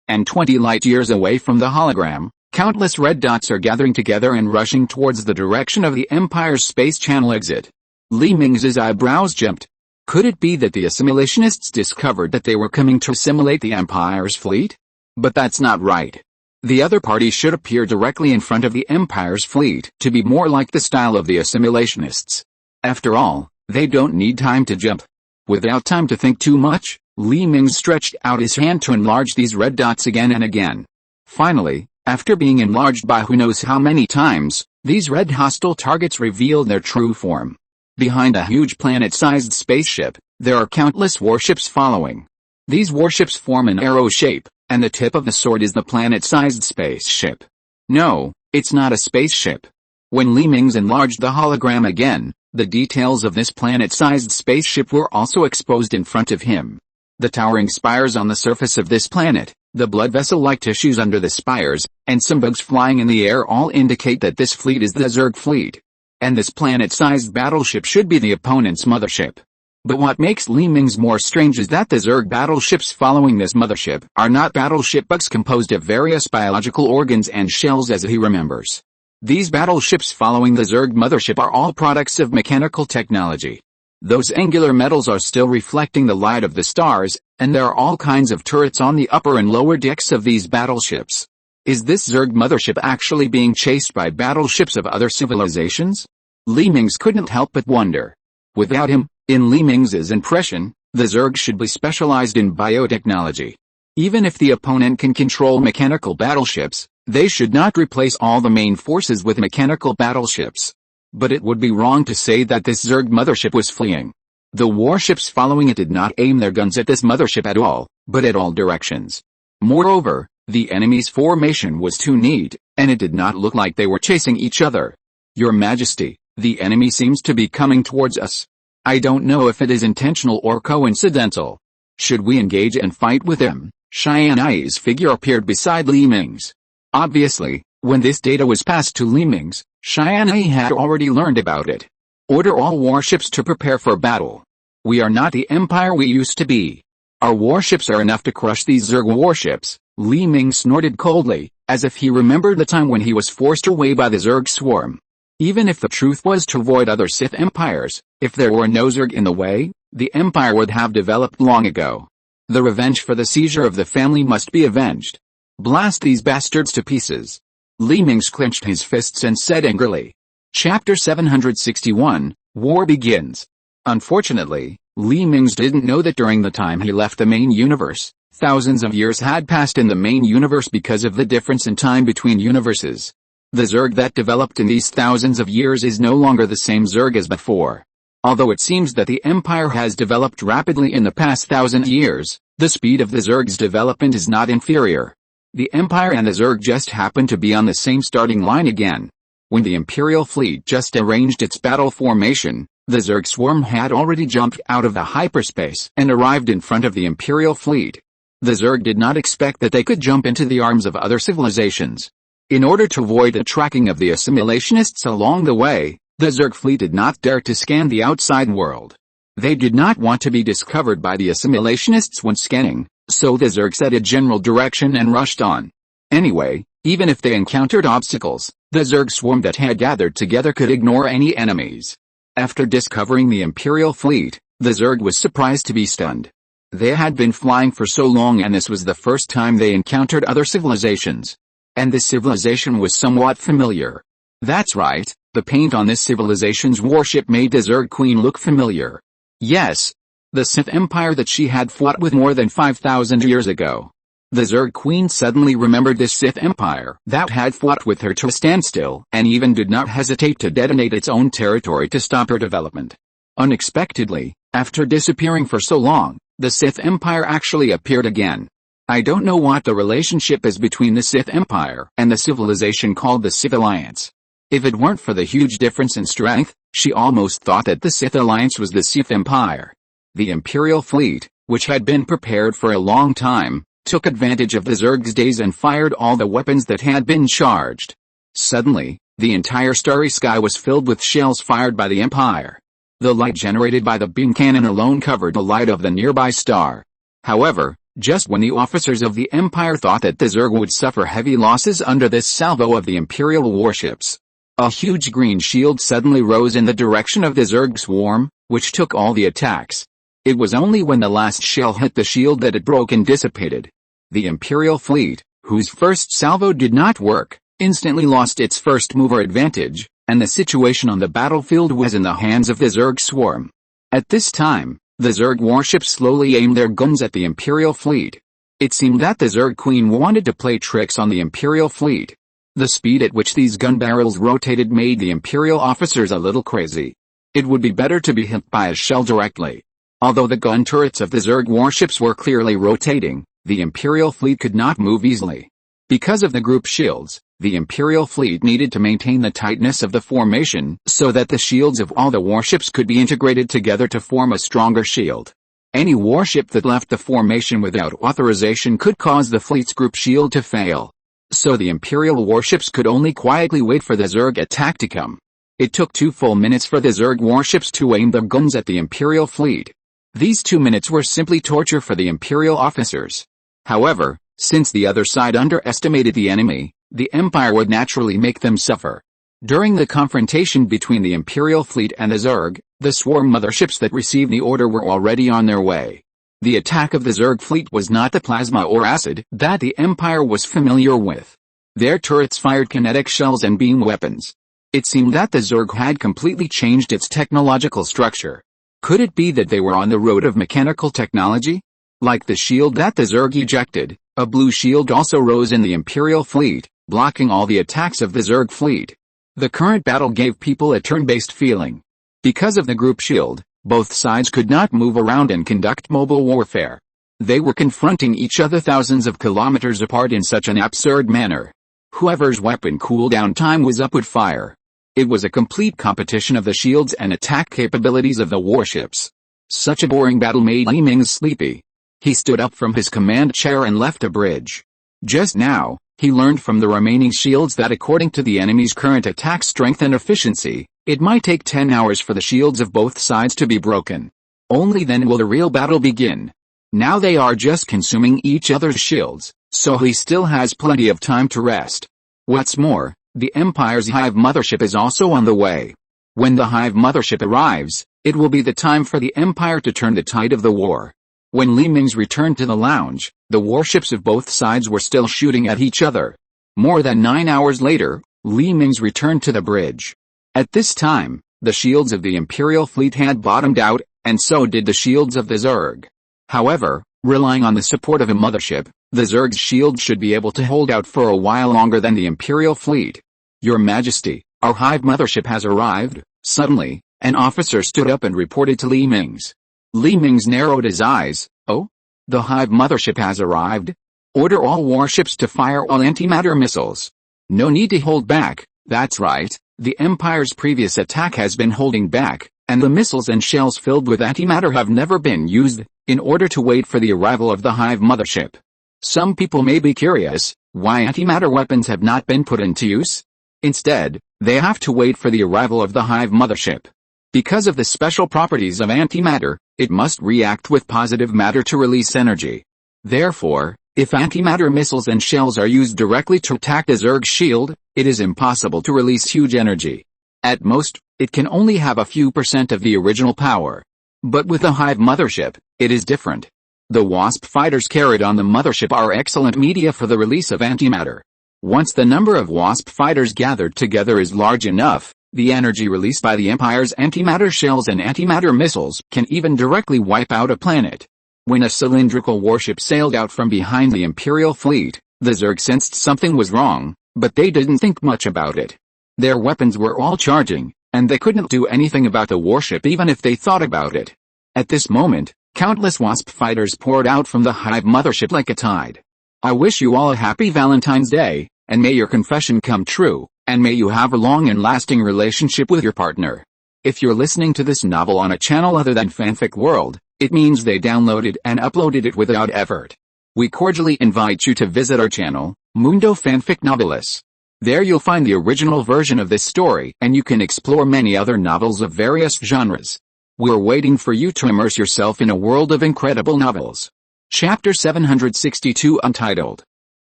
[SPEAKER 1] And 20 light-years away from the hologram, countless red dots are gathering together and rushing towards the direction of the Empire's space channel exit. Mingze's eyebrows jumped. Could it be that the assimilationists discovered that they were coming to assimilate the Empire's fleet? But that's not right. The other party should appear directly in front of the Empire's fleet to be more like the style of the assimilationists. After all, they don't need time to jump. Without time to think too much, Mingze stretched out his hand to enlarge these red dots again and again. Finally, after being enlarged by who knows how many times, these red hostile targets revealed their true form. Behind a huge planet-sized spaceship, there are countless warships following. These warships form an arrow shape, and the tip of the sword is the planet-sized spaceship. No, it's not a spaceship. When Mingze enlarged the hologram again, the details of this planet-sized spaceship were also exposed in front of him. The towering spires on the surface of this planet, the blood vessel-like tissues under the spires, and some bugs flying in the air all indicate that this fleet is the Zerg fleet. and this planet-sized battleship should be the opponent's mothership. But what makes Mingze more strange is that the Zerg battleships following this mothership are not battleship bugs composed of various biological organs and shells as he remembers. These battleships following the Zerg mothership are all products of mechanical technology. Those angular metals are still reflecting the light of the stars, and there are all kinds of turrets on the upper and lower decks of these battleships. Is this Zerg mothership actually being chased by battleships of other civilizations? Mingze couldn't help but wonder. Without him, in Mingze's impression, the Zerg should be specialized in biotechnology. Even if the opponent can control mechanical battleships, they should not replace all the main forces with mechanical battleships. But it would be wrong to say that this Zerg mothership was fleeing. The warships following it did not aim their guns at this mothership at all, but at all directions. Moreover, the enemy's formation was too neat, and it did not look like they were chasing each other. Your Majesty, the enemy seems to be coming towards us. I don't know if it is intentional or coincidental. Should we engage and fight with him? Tianyi's figure appeared beside Mingze. Obviously, when this data was passed to Mingze, Tianyi had already learned about it. Order all warships to prepare for battle. We are not the empire we used to be. Our warships are enough to crush these Zerg warships. Mingze snorted coldly, as if he remembered the time when he was forced away by the Zerg swarm. Even if the truth was to avoid other Sith empires, if there were no Zerg in the way, the empire would have developed long ago. The revenge for the seizure of the family must be avenged. Blast these bastards to pieces. Mingze clenched his fists and said angrily. Chapter 761, War Begins. Unfortunately, Mingze didn't know that during the time he left the main universe, thousands of years had passed in the main universe because of the difference in time between universes. The Zerg that developed in these thousands of years is no longer the same Zerg as before. Although it seems that the Empire has developed rapidly in the past 1,000 years, the speed of the Zerg's development is not inferior. The Empire and the Zerg just happen to be on the same starting line again. When the Imperial fleet just arranged its battle formation, the Zerg swarm had already jumped out of the hyperspace and arrived in front of the Imperial fleet. The Zerg did not expect that they could jump into the arms of other civilizations. In order to avoid the tracking of the assimilationists along the way, the Zerg fleet did not dare to scan the outside world. They did not want to be discovered by the assimilationists when scanning, so the Zerg set a general direction and rushed on. Anyway, even if they encountered obstacles, the Zerg swarm that had gathered together could ignore any enemies. After discovering the Imperial fleet, the Zerg was surprised to be stunned. They had been flying for so long and this was the first time they encountered other civilizations. And this civilization was somewhat familiar. That's right, the paint on this civilization's warship made the Zerg Queen look familiar. Yes, the Sith Empire that she had fought with more than 5,000 years ago. The Zerg Queen suddenly remembered this Sith Empire that had fought with her to a standstill and even did not hesitate to detonate its own territory to stop her development. Unexpectedly, after disappearing for so long, the Sith Empire actually appeared again. I don't know what the relationship is between the Sith Empire and the civilization called the Sith Alliance. If it weren't for the huge difference in strength, she almost thought that the Sith Alliance was the Sith Empire. The Imperial fleet, which had been prepared for a long time, took advantage of the Zerg's days and fired all the weapons that had been charged. Suddenly, the entire starry sky was filled with shells fired by the Empire. The light generated by the beam cannon alone covered the light of the nearby star. However, just when the officers of the Empire thought that the Zerg would suffer heavy losses under this salvo of the Imperial warships, a huge green shield suddenly rose in the direction of the Zerg swarm, which took all the attacks. It was only when the last shell hit the shield that it broke and dissipated. The Imperial fleet, whose first salvo did not work, instantly lost its first mover advantage, and the situation on the battlefield was in the hands of the Zerg swarm. At this time, the Zerg warships slowly aimed their guns at the Imperial fleet. It seemed that the Zerg Queen wanted to play tricks on the Imperial fleet. The speed at which these gun barrels rotated made the Imperial officers a little crazy. It would be better to be hit by a shell directly. Although the gun turrets of the Zerg warships were clearly rotating, the Imperial fleet could not move easily. Because of the group shields, the Imperial fleet needed to maintain the tightness of the formation so that the shields of all the warships could be integrated together to form a stronger shield. Any warship that left the formation without authorization could cause the fleet's group shield to fail. So the Imperial warships could only quietly wait for the Zerg attack to come. It took 2 full minutes for the Zerg warships to aim their guns at the Imperial fleet. These 2 minutes were simply torture for the Imperial officers. However, since the other side underestimated the enemy, the Empire would naturally make them suffer. During the confrontation between the Imperial fleet and the Zerg, the swarm motherships that received the order were already on their way. The attack of the Zerg fleet was not the plasma or acid that the Empire was familiar with. Their turrets fired kinetic shells and beam weapons. It seemed that the Zerg had completely changed its technological structure. Could it be that they were on the road of mechanical technology? Like the shield that the Zerg ejected, a blue shield also rose in the Imperial fleet, blocking all the attacks of the Zerg fleet. The current battle gave people a turn-based feeling. Because of the group shield, both sides could not move around and conduct mobile warfare. They were confronting each other thousands of kilometers apart in such an absurd manner. Whoever's weapon cooldown time was up would fire. It was a complete competition of the shields and attack capabilities of the warships. Such a boring battle made Mingze sleepy. He stood up from his command chair and left the bridge. Just now, he learned from the remaining shields that according to the enemy's current attack strength and efficiency, it might take 10 hours for the shields of both sides to be broken. Only then will the real battle begin. Now they are just consuming each other's shields, so he still has plenty of time to rest. What's more, the Empire's Hive mothership is also on the way. When the Hive mothership arrives, it will be the time for the Empire to turn the tide of the war. When Mingze returned to the lounge, the warships of both sides were still shooting at each other. More than 9 hours later, Mingze returned to the bridge. At this time, the shields of the Imperial fleet had bottomed out, and so did the shields of the Zerg. However, relying on the support of a mothership, the Zerg's shield should be able to hold out for a while longer than the Imperial fleet. Your Majesty, our Hive mothership has arrived. Suddenly, an officer stood up and reported to Mingze. Mingze narrowed his eyes. Oh? The Hive mothership has arrived? Order all warships to fire all antimatter missiles. No need to hold back. That's right, the Empire's previous attack has been holding back, and the missiles and shells filled with antimatter have never been used, in order to wait for the arrival of the Hive mothership. Some people may be curious, why antimatter weapons have not been put into use? Instead, they have to wait for the arrival of the Hive mothership. Because of the special properties of antimatter, it must react with positive matter to release energy. Therefore, if antimatter missiles and shells are used directly to attack the Zerg shield, it is impossible to release huge energy. At most, it can only have a few % of the original power. But with the Hive mothership, it is different. The Wasp fighters carried on the mothership are excellent media for the release of antimatter. Once the number of Wasp fighters gathered together is large enough, the energy released by the Empire's antimatter shells and antimatter missiles can even directly wipe out a planet. When a cylindrical warship sailed out from behind the Imperial fleet, the Zerg sensed something was wrong, but they didn't think much about it. Their weapons were all charging, and they couldn't do anything about the warship even if they thought about it. At this moment, countless Wasp fighters poured out from the Hive mothership like a tide. I wish you all a happy Valentine's Day, and may your confession come true, and may you have a long and lasting relationship with your partner. If you're listening to this novel on a channel other than Fanfic World, it means they downloaded and uploaded it without effort. We cordially invite you to visit our channel, Mundo Fanfic Novelis. There you'll find the original version of this story, and you can explore many other novels of various genres. We're waiting for you to immerse yourself in a world of incredible novels. Chapter 762 Untitled.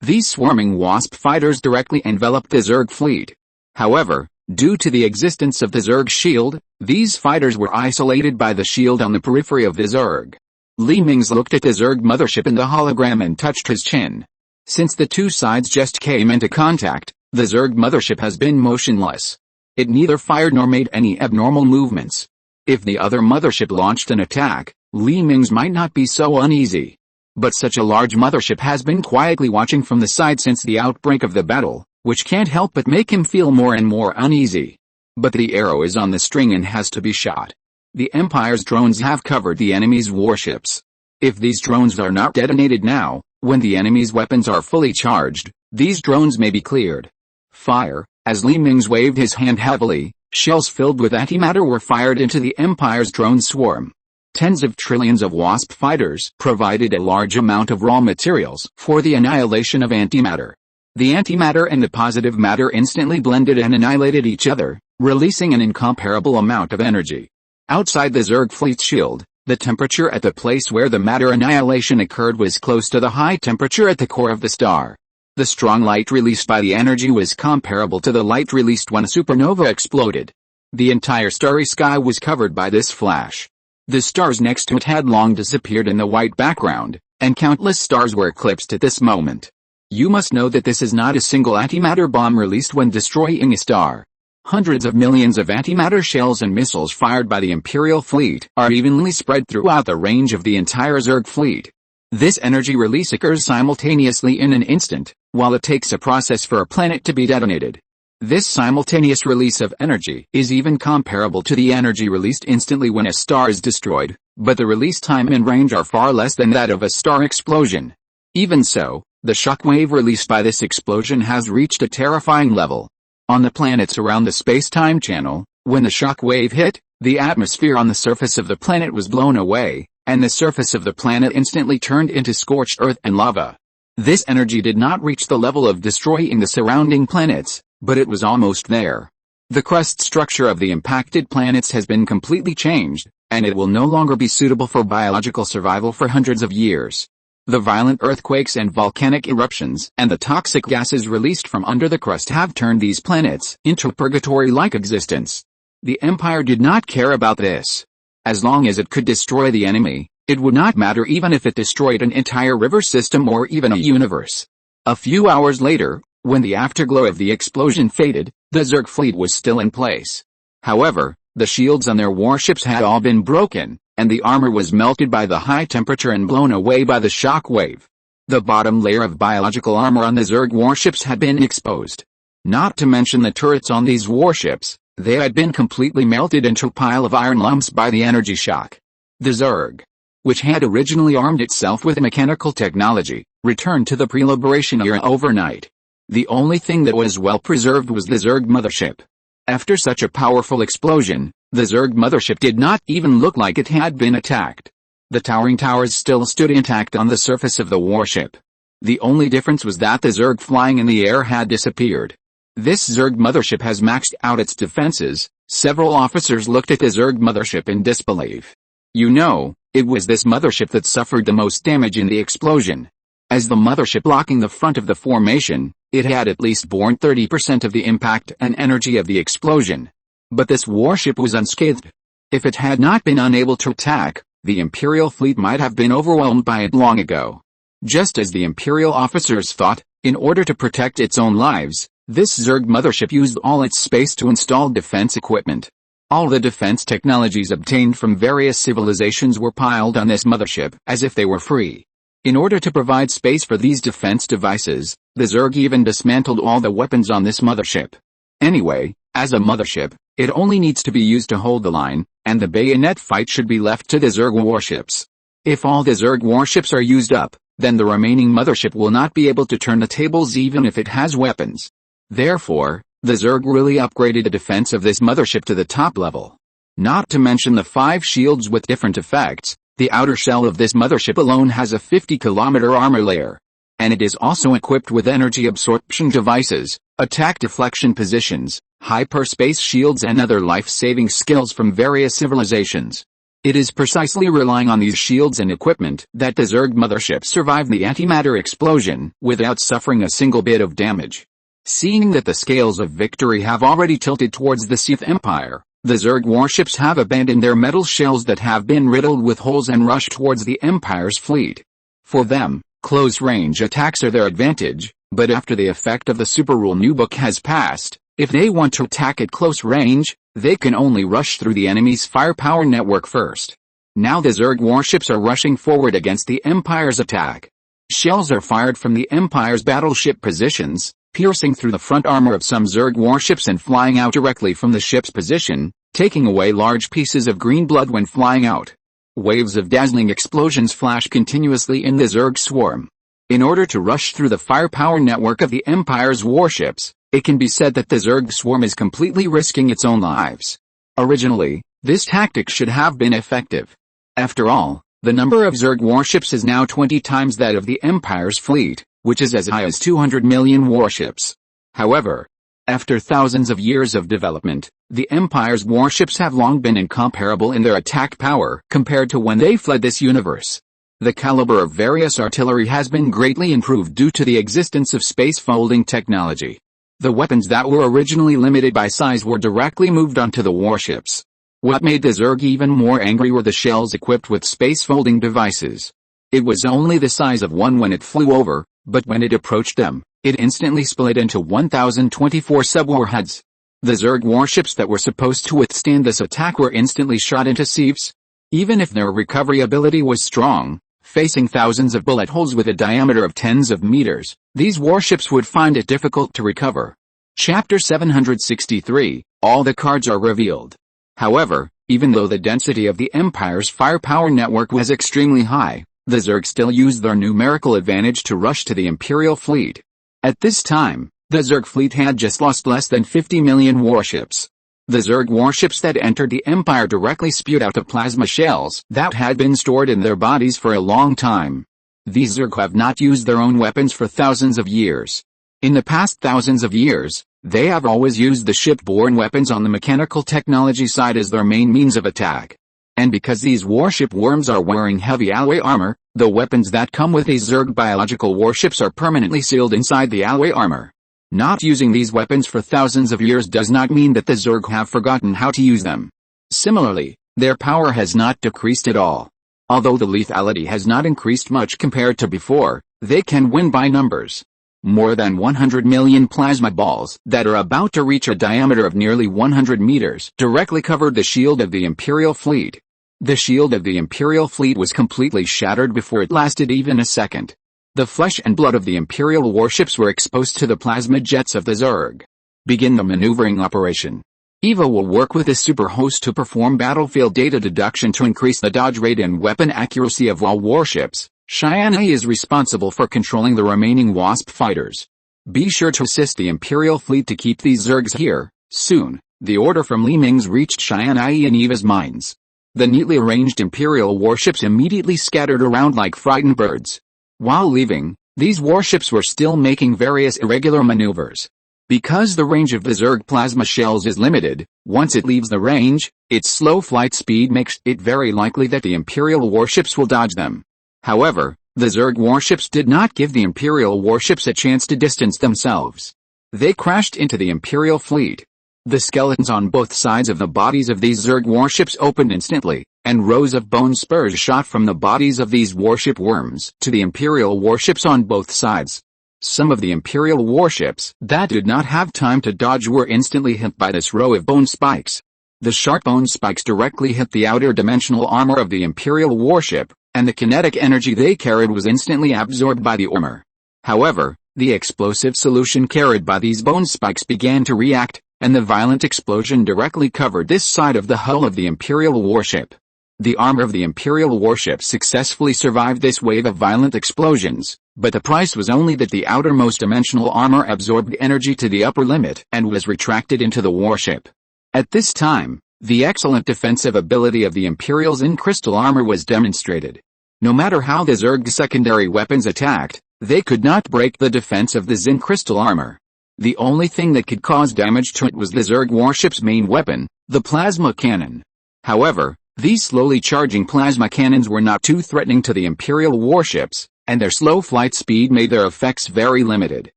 [SPEAKER 1] These swarming Wasp fighters directly enveloped the Zerg fleet. However, due to the existence of the Zerg shield, these fighters were isolated by the shield on the periphery of the Zerg. Mingze looked at the Zerg mothership in the hologram and touched his chin. Since the two sides just came into contact, the Zerg mothership has been motionless. It neither fired nor made any abnormal movements. If the other mothership launched an attack, Mingze might not be so uneasy. But such a large mothership has been quietly watching from the side since the outbreak of the battle, which can't help but make him feel more and more uneasy. But the arrow is on the string and has to be shot. The Empire's drones have covered the enemy's warships. If these drones are not detonated now, when the enemy's weapons are fully charged, these drones may be cleared. Fire. As Mingze waved his hand heavily, shells filled with antimatter were fired into the Empire's drone swarm. Tens of trillions of Wasp fighters provided a large amount of raw materials for the annihilation of antimatter. The antimatter and the positive matter instantly blended and annihilated each other, releasing an incomparable amount of energy. Outside the Zerg fleet's shield, the temperature at the place where the matter annihilation occurred was close to the high temperature at the core of the star. The strong light released by the energy was comparable to the light released when a supernova exploded. The entire starry sky was covered by this flash. The stars next to it had long disappeared in the white background, and countless stars were eclipsed at this moment. You must know that this is not a single antimatter bomb released when destroying a star. Hundreds of millions of antimatter shells and missiles fired by the Imperial fleet are evenly spread throughout the range of the entire Zerg fleet. This energy release occurs simultaneously in an instant, while it takes a process for a planet to be detonated. This simultaneous release of energy is even comparable to the energy released instantly when a star is destroyed, but the release time and range are far less than that of a star explosion. Even so, the shockwave released by this explosion has reached a terrifying level. On the planets around the space-time channel, when the shockwave hit, the atmosphere on the surface of the planet was blown away, and the surface of the planet instantly turned into scorched earth and lava. This energy did not reach the level of destroying the surrounding planets, but it was almost there. The crust structure of the impacted planets has been completely changed, and it will no longer be suitable for biological survival for hundreds of years. The violent earthquakes and volcanic eruptions and the toxic gases released from under the crust have turned these planets into a purgatory-like existence. The Empire did not care about this. As long as it could destroy the enemy, it would not matter even if it destroyed an entire river system or even a universe. A few hours later, when the afterglow of the explosion faded, the Zerg fleet was still in place. However, the shields on their warships had all been broken, and the armor was melted by the high temperature and blown away by the shock wave. The bottom layer of biological armor on the Zerg warships had been exposed. Not to mention the turrets on these warships, they had been completely melted into a pile of iron lumps by the energy shock. The Zerg, which had originally armed itself with mechanical technology, returned to the pre-liberation era overnight. The only thing that was well preserved was the Zerg mothership. After such a powerful explosion, the Zerg mothership did not even look like it had been attacked. The towering towers still stood intact on the surface of the warship. The only difference was that the Zerg flying in the air had disappeared. This Zerg mothership has maxed out its defenses. Several officers looked at the Zerg mothership in disbelief. You know, it was this mothership that suffered the most damage in the explosion. As the mothership blocking the front of the formation, it had at least borne 30% of the impact and energy of the explosion. But this warship was unscathed. If it had not been unable to attack, the Imperial fleet might have been overwhelmed by it long ago. Just as the Imperial officers thought, in order to protect its own lives, this Zerg mothership used all its space to install defense equipment. All the defense technologies obtained from various civilizations were piled on this mothership as if they were free. In order to provide space for these defense devices, the Zerg even dismantled all the weapons on this mothership. Anyway, as a mothership, it only needs to be used to hold the line, and the bayonet fight should be left to the Zerg warships. If all the Zerg warships are used up, then the remaining mothership will not be able to turn the tables even if it has weapons. Therefore, the Zerg really upgraded the defense of this mothership to the top level. Not to mention the 5 shields with different effects. The outer shell of this mothership alone has a 50-kilometer armor layer. And it is also equipped with energy absorption devices, attack deflection positions, hyperspace shields and other life-saving skills from various civilizations. It is precisely relying on these shields and equipment that the Zerg mothership survived the antimatter explosion without suffering a single bit of damage. Seeing that the scales of victory have already tilted towards the Sith Empire, the Zerg warships have abandoned their metal shells that have been riddled with holes and rushed towards the Empire's fleet. For them, close-range attacks are their advantage, but after the effect of the Super Rule New Book has passed, if they want to attack at close range, they can only rush through the enemy's firepower network first. Now the Zerg warships are rushing forward against the Empire's attack. Shells are fired from the Empire's battleship positions, piercing through the front armor of some Zerg warships and flying out directly from the ship's position, taking away large pieces of green blood when flying out. Waves of dazzling explosions flash continuously in the Zerg swarm. In order to rush through the firepower network of the Empire's warships, it can be said that the Zerg swarm is completely risking its own lives. Originally, this tactic should have been effective. After all, the number of Zerg warships is now 20 times that of the Empire's fleet, which is as high as 200 million warships. However, after thousands of years of development, The Empire's warships have long been incomparable in their attack power compared to when they fled this universe. The caliber of various artillery has been greatly improved due to the existence of space-folding technology. The weapons that were originally limited by size were directly moved onto the warships. What made the Zerg even more angry were the shells equipped with space-folding devices. It was only the size of one when it flew over, but when it approached them, it instantly split into 1,024 subwarheads. The Zerg warships that were supposed to withstand this attack were instantly shot into sieves. Even if their recovery ability was strong, facing thousands of bullet holes with a diameter of tens of meters, these warships would find it difficult to recover. Chapter 763, all the cards are revealed. However, even though the density of the Empire's firepower network was extremely high, the Zerg still used their numerical advantage to rush to the Imperial fleet. At this time, the Zerg fleet had just lost less than 50 million warships. The Zerg warships that entered the Empire directly spewed out the plasma shells that had been stored in their bodies for a long time. These Zerg have not used their own weapons for thousands of years. In the past thousands of years, they have always used the ship-borne weapons on the mechanical technology side as their main means of attack. And because these warship worms are wearing heavy alloy armor, the weapons that come with these Zerg biological warships are permanently sealed inside the alloy armor. Not using these weapons for thousands of years does not mean that the Zerg have forgotten how to use them. Similarly, their power has not decreased at all. Although the lethality has not increased much compared to before, they can win by numbers. More than 100 million plasma balls that are about to reach a diameter of nearly 100 meters directly covered the shield of the Imperial fleet. The shield of the Imperial fleet was completely shattered before it lasted even a second. The flesh and blood of the Imperial warships were exposed to the plasma jets of the Zerg. Begin the maneuvering operation. EVA will work with the superhost to perform battlefield data deduction to increase the dodge rate and weapon accuracy of all warships. Tianyi is responsible for controlling the remaining Wasp fighters. Be sure to assist the Imperial fleet to keep these Zergs here. Soon, the order from Mingze reached Tianyi and EVA's minds. The neatly arranged Imperial warships immediately scattered around like frightened birds. While leaving, these warships were still making various irregular maneuvers. Because the range of the Zerg plasma shells is limited, once it leaves the range, its slow flight speed makes it very likely that the Imperial warships will dodge them. However, the Zerg warships did not give the Imperial warships a chance to distance themselves. They crashed into the Imperial fleet. The skeletons on both sides of the bodies of these Zerg warships opened instantly, and rows of bone spurs shot from the bodies of these warship worms to the Imperial warships on both sides. Some of the Imperial warships that did not have time to dodge were instantly hit by this row of bone spikes. The sharp bone spikes directly hit the outer dimensional armor of the Imperial warship, and the kinetic energy they carried was instantly absorbed by the armor. However, the explosive solution carried by these bone spikes began to react, and the violent explosion directly covered this side of the hull of the Imperial warship. The armor of the Imperial warship successfully survived this wave of violent explosions, but the price was only that the outermost dimensional armor absorbed energy to the upper limit and was retracted into the warship. At this time, the excellent defensive ability of the Imperial's in-crystal armor was demonstrated. No matter how the Zerg secondary weapons attacked, they could not break the defense of the Zin crystal armor. The only thing that could cause damage to it was the Zerg warship's main weapon, the plasma cannon. However, these slowly charging plasma cannons were not too threatening to the Imperial warships, and their slow flight speed made their effects very limited.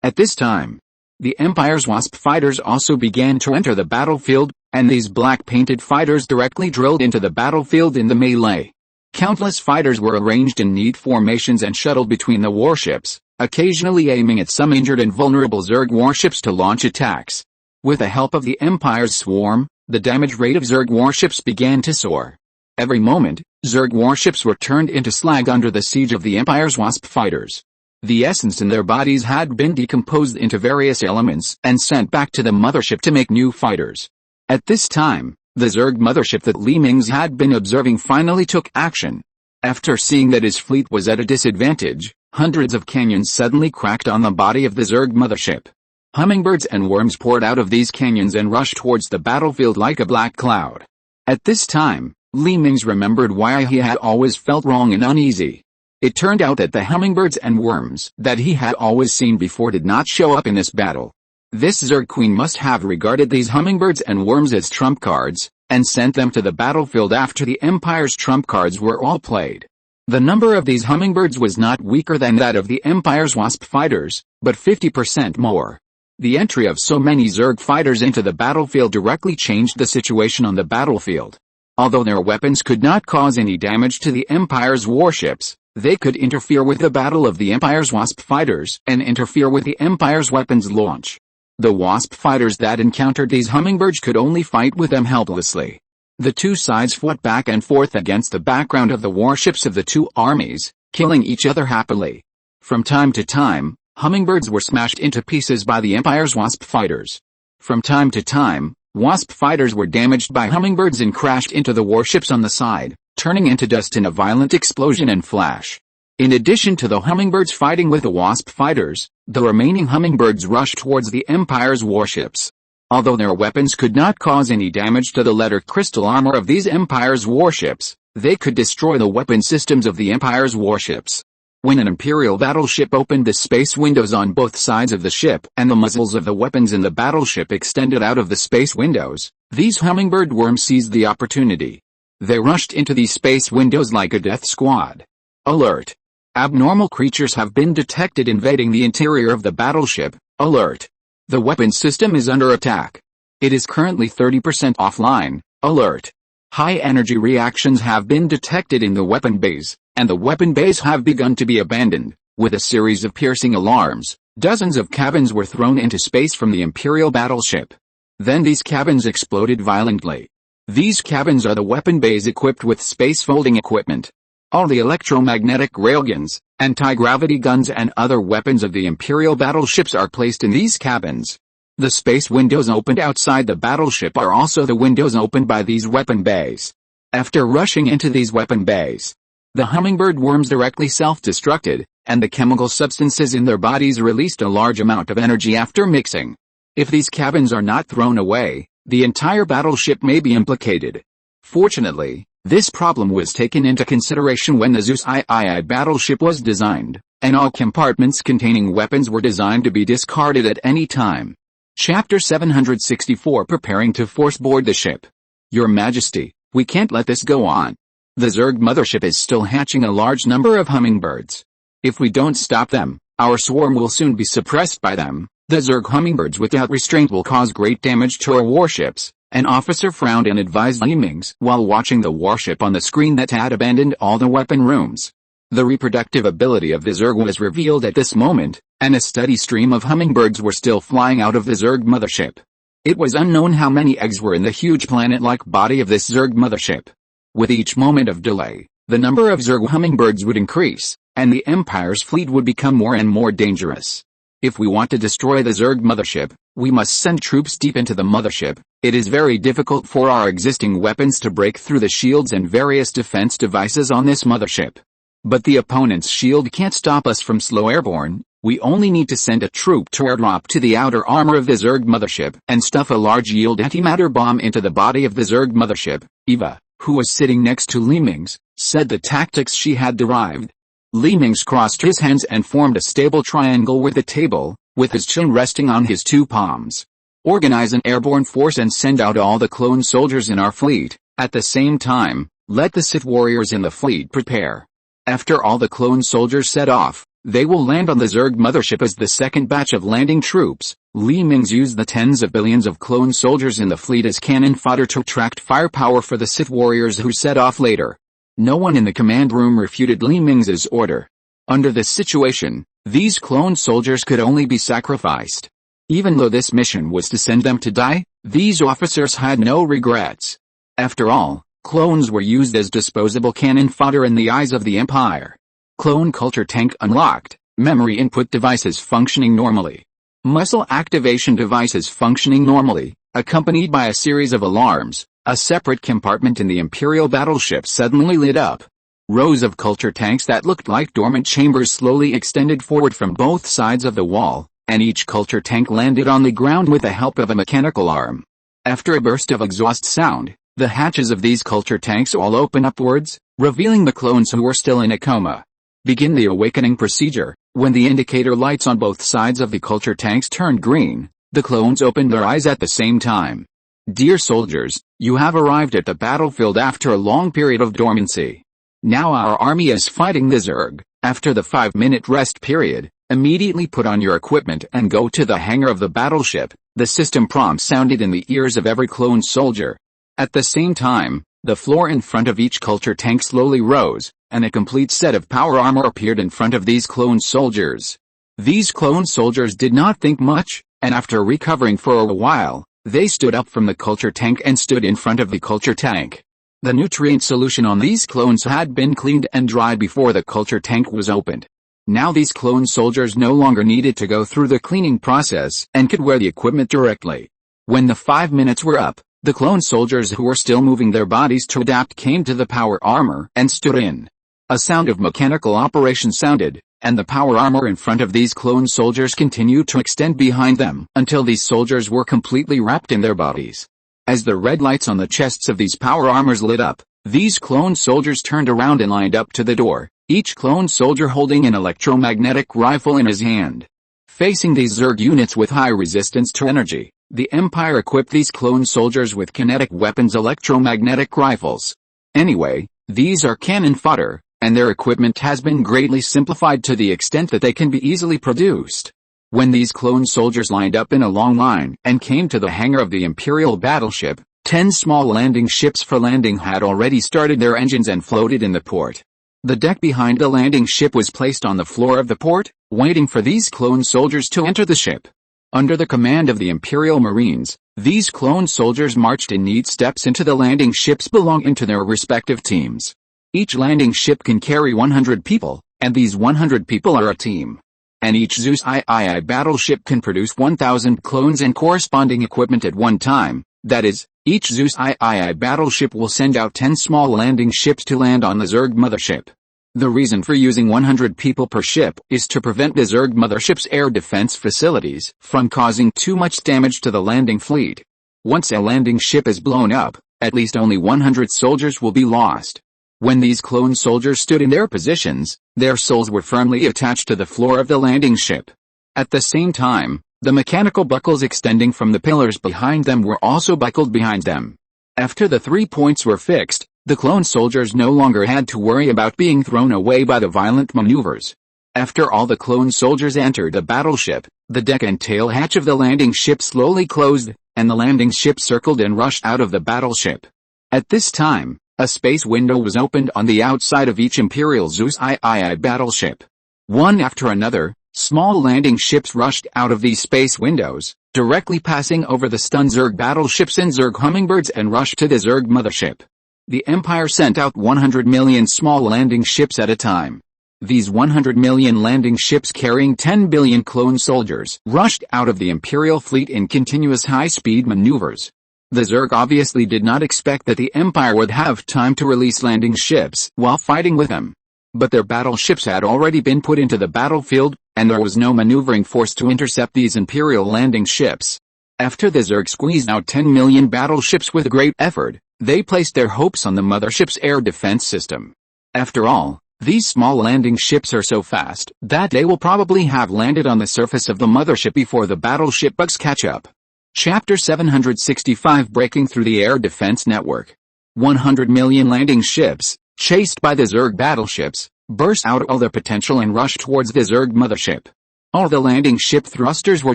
[SPEAKER 1] At this time, the Empire's Wasp fighters also began to enter the battlefield, and these black-painted fighters directly drilled into the battlefield in the melee. Countless fighters were arranged in neat formations and shuttled between the warships, occasionally aiming at some injured and vulnerable Zerg warships to launch attacks. With the help of the Empire's swarm, the damage rate of Zerg warships began to soar. Every moment, Zerg warships were turned into slag under the siege of the Empire's Wasp fighters. The essence in their bodies had been decomposed into various elements and sent back to the mothership to make new fighters. At this time, the Zerg mothership that Mingze had been observing finally took action. After seeing that his fleet was at a disadvantage, hundreds of canyons suddenly cracked on the body of the Zerg mothership. Hummingbirds and worms poured out of these canyons and rushed towards the battlefield like a black cloud. At this time, Mingze remembered why he had always felt wrong and uneasy. It turned out that the hummingbirds and worms that he had always seen before did not show up in this battle. This Zerg queen must have regarded these hummingbirds and worms as trump cards, and sent them to the battlefield after the Empire's trump cards were all played. The number of these hummingbirds was not weaker than that of the Empire's wasp fighters, but 50% more. The entry of so many Zerg fighters into the battlefield directly changed the situation on the battlefield. Although their weapons could not cause any damage to the Empire's warships, they could interfere with the battle of the Empire's wasp fighters and interfere with the Empire's weapons launch. The wasp fighters that encountered these hummingbirds could only fight with them helplessly. The two sides fought back and forth against the background of the warships of the two armies, killing each other happily. From time to time, hummingbirds were smashed into pieces by the Empire's wasp fighters. From time to time, wasp fighters were damaged by hummingbirds and crashed into the warships on the side, turning into dust in a violent explosion and flash. In addition to the hummingbirds fighting with the wasp fighters, the remaining hummingbirds rushed towards the Empire's warships. Although their weapons could not cause any damage to the letter crystal armor of these Empire's warships, they could destroy the weapon systems of the Empire's warships. When an Imperial battleship opened the space windows on both sides of the ship and the muzzles of the weapons in the battleship extended out of the space windows, these hummingbird worms seized the opportunity. They rushed into these space windows like a death squad. Alert! Abnormal creatures have been detected invading the interior of the battleship. Alert! The weapon system is under attack. It is currently 30% offline. Alert! High-energy reactions have been detected in the weapon bays, and the weapon bays have begun to be abandoned. With a series of piercing alarms, dozens of cabins were thrown into space from the Imperial battleship. Then these cabins exploded violently. These cabins are the weapon bays equipped with space-folding equipment. All the electromagnetic railguns, anti-gravity guns and other weapons of the Imperial battleships are placed in these cabins. The space windows opened outside the battleship are also the windows opened by these weapon bays. After rushing into these weapon bays, the hummingbird worms directly self-destructed, and the chemical substances in their bodies released a large amount of energy after mixing. If these cabins are not thrown away, the entire battleship may be implicated. Fortunately, this problem was taken into consideration when the Zeus III battleship was designed, and all compartments containing weapons were designed to be discarded at any time. Chapter 764 Preparing to force board the ship. Your Majesty, we can't let this go on. The Zerg mothership is still hatching a large number of hummingbirds. If we don't stop them, our swarm will soon be suppressed by them. The Zerg hummingbirds without restraint will cause great damage to our warships. An officer frowned and advised Mingze while watching the warship on the screen that had abandoned all the weapon rooms. The reproductive ability of the Zerg was revealed at this moment, and a steady stream of hummingbirds were still flying out of the Zerg mothership. It was unknown how many eggs were in the huge planet-like body of this Zerg mothership. With each moment of delay, the number of Zerg hummingbirds would increase, and the Empire's fleet would become more and more dangerous. If we want to destroy the Zerg mothership, we must send troops deep into the mothership. It is very difficult for our existing weapons to break through the shields and various defense devices on this mothership. But the opponent's shield can't stop us from slow airborne. We only need to send a troop to airdrop to the outer armor of the Zerg mothership and stuff a large yield antimatter bomb into the body of the Zerg mothership. Eva, who was sitting next to Mingze, said the tactics she had derived. Mingze crossed his hands and formed a stable triangle with the table, with his chin resting on his two palms. Organize an airborne force and send out all the clone soldiers in our fleet. At the same time, let the Sith warriors in the fleet prepare. After all the clone soldiers set off, they will land on the Zerg mothership as the second batch of landing troops. Mingze used the tens of billions of clone soldiers in the fleet as cannon fodder to attract firepower for the Sith warriors who set off later. No one in the command room refuted Mingze's order. Under this situation, these clone soldiers could only be sacrificed. Even though this mission was to send them to die, these officers had no regrets. After all, clones were used as disposable cannon fodder in the eyes of the Empire. Clone culture tank unlocked, memory input devices functioning normally. Muscle activation devices functioning normally, accompanied by a series of alarms. A separate compartment in the Imperial battleship suddenly lit up. Rows of culture tanks that looked like dormant chambers slowly extended forward from both sides of the wall, and each culture tank landed on the ground with the help of a mechanical arm. After a burst of exhaust sound, the hatches of these culture tanks all open upwards, revealing the clones who were still in a coma. Begin the awakening procedure. When the indicator lights on both sides of the culture tanks turned green, The clones opened their eyes at the same time. Dear soldiers, you have arrived at the battlefield after a long period of dormancy. Now our army is fighting the Zerg. After the 5-minute rest period, immediately put on your equipment and go to the hangar of the battleship. The system prompt sounded in the ears of every clone soldier. At the same time, the floor in front of each culture tank slowly rose, and a complete set of power armor appeared in front of these clone soldiers. These clone soldiers did not think much, and after recovering for a while, they stood up from the culture tank and stood in front of the culture tank. The nutrient solution on these clones had been cleaned and dried before the culture tank was opened. Now these clone soldiers no longer needed to go through the cleaning process and could wear the equipment directly. When the 5 minutes were up, the clone soldiers who were still moving their bodies to adapt came to the power armor and stood in. A sound of mechanical operation sounded, and the power armor in front of these clone soldiers continued to extend behind them until these soldiers were completely wrapped in their bodies. As the red lights on the chests of these power armors lit up, these clone soldiers turned around and lined up to the door, each clone soldier holding an electromagnetic rifle in his hand. Facing these Zerg units with high resistance to energy, the Empire equipped these clone soldiers with kinetic weapons, electromagnetic rifles. Anyway, these are cannon fodder, and their equipment has been greatly simplified to the extent that they can be easily produced. When these clone soldiers lined up in a long line and came to the hangar of the Imperial battleship, 10 small landing ships for landing had already started their engines and floated in the port. The deck behind the landing ship was placed on the floor of the port, waiting for these clone soldiers to enter the ship. Under the command of the Imperial Marines, these clone soldiers marched in neat steps into the landing ships belonging to their respective teams. Each landing ship can carry 100 people, and these 100 people are a team. And each Zeus III battleship can produce 1,000 clones and corresponding equipment at one time. That is, each Zeus III battleship will send out 10 small landing ships to land on the Zerg mothership. The reason for using 100 people per ship is to prevent the Zerg mothership's air defense facilities from causing too much damage to the landing fleet. Once a landing ship is blown up, at least only 100 soldiers will be lost. When these clone soldiers stood in their positions, their souls were firmly attached to the floor of the landing ship. At the same time, the mechanical buckles extending from the pillars behind them were also buckled behind them. After the 3 points were fixed, the clone soldiers no longer had to worry about being thrown away by the violent maneuvers. After all the clone soldiers entered the battleship, the deck and tail hatch of the landing ship slowly closed, and the landing ship circled and rushed out of the battleship. At this time, a space window was opened on the outside of each Imperial Zeus III battleship. One after another, small landing ships rushed out of these space windows, directly passing over the stunned Zerg battleships and Zerg hummingbirds and rushed to the Zerg mothership. The Empire sent out 100 million small landing ships at a time. These 100 million landing ships carrying 10 billion clone soldiers rushed out of the Imperial fleet in continuous high-speed maneuvers. The Zerg obviously did not expect that the Empire would have time to release landing ships while fighting with them. But their battleships had already been put into the battlefield, and there was no maneuvering force to intercept these Imperial landing ships. After the Zerg squeezed out 10 million battleships with great effort, they placed their hopes on the mothership's air defense system. After all, these small landing ships are so fast that they will probably have landed on the surface of the mothership before the battleship bugs catch up. Chapter 765 Breaking Through the Air Defense Network. 100 million landing ships, chased by the Zerg battleships, burst out all their potential and rushed towards the Zerg mothership. All the landing ship thrusters were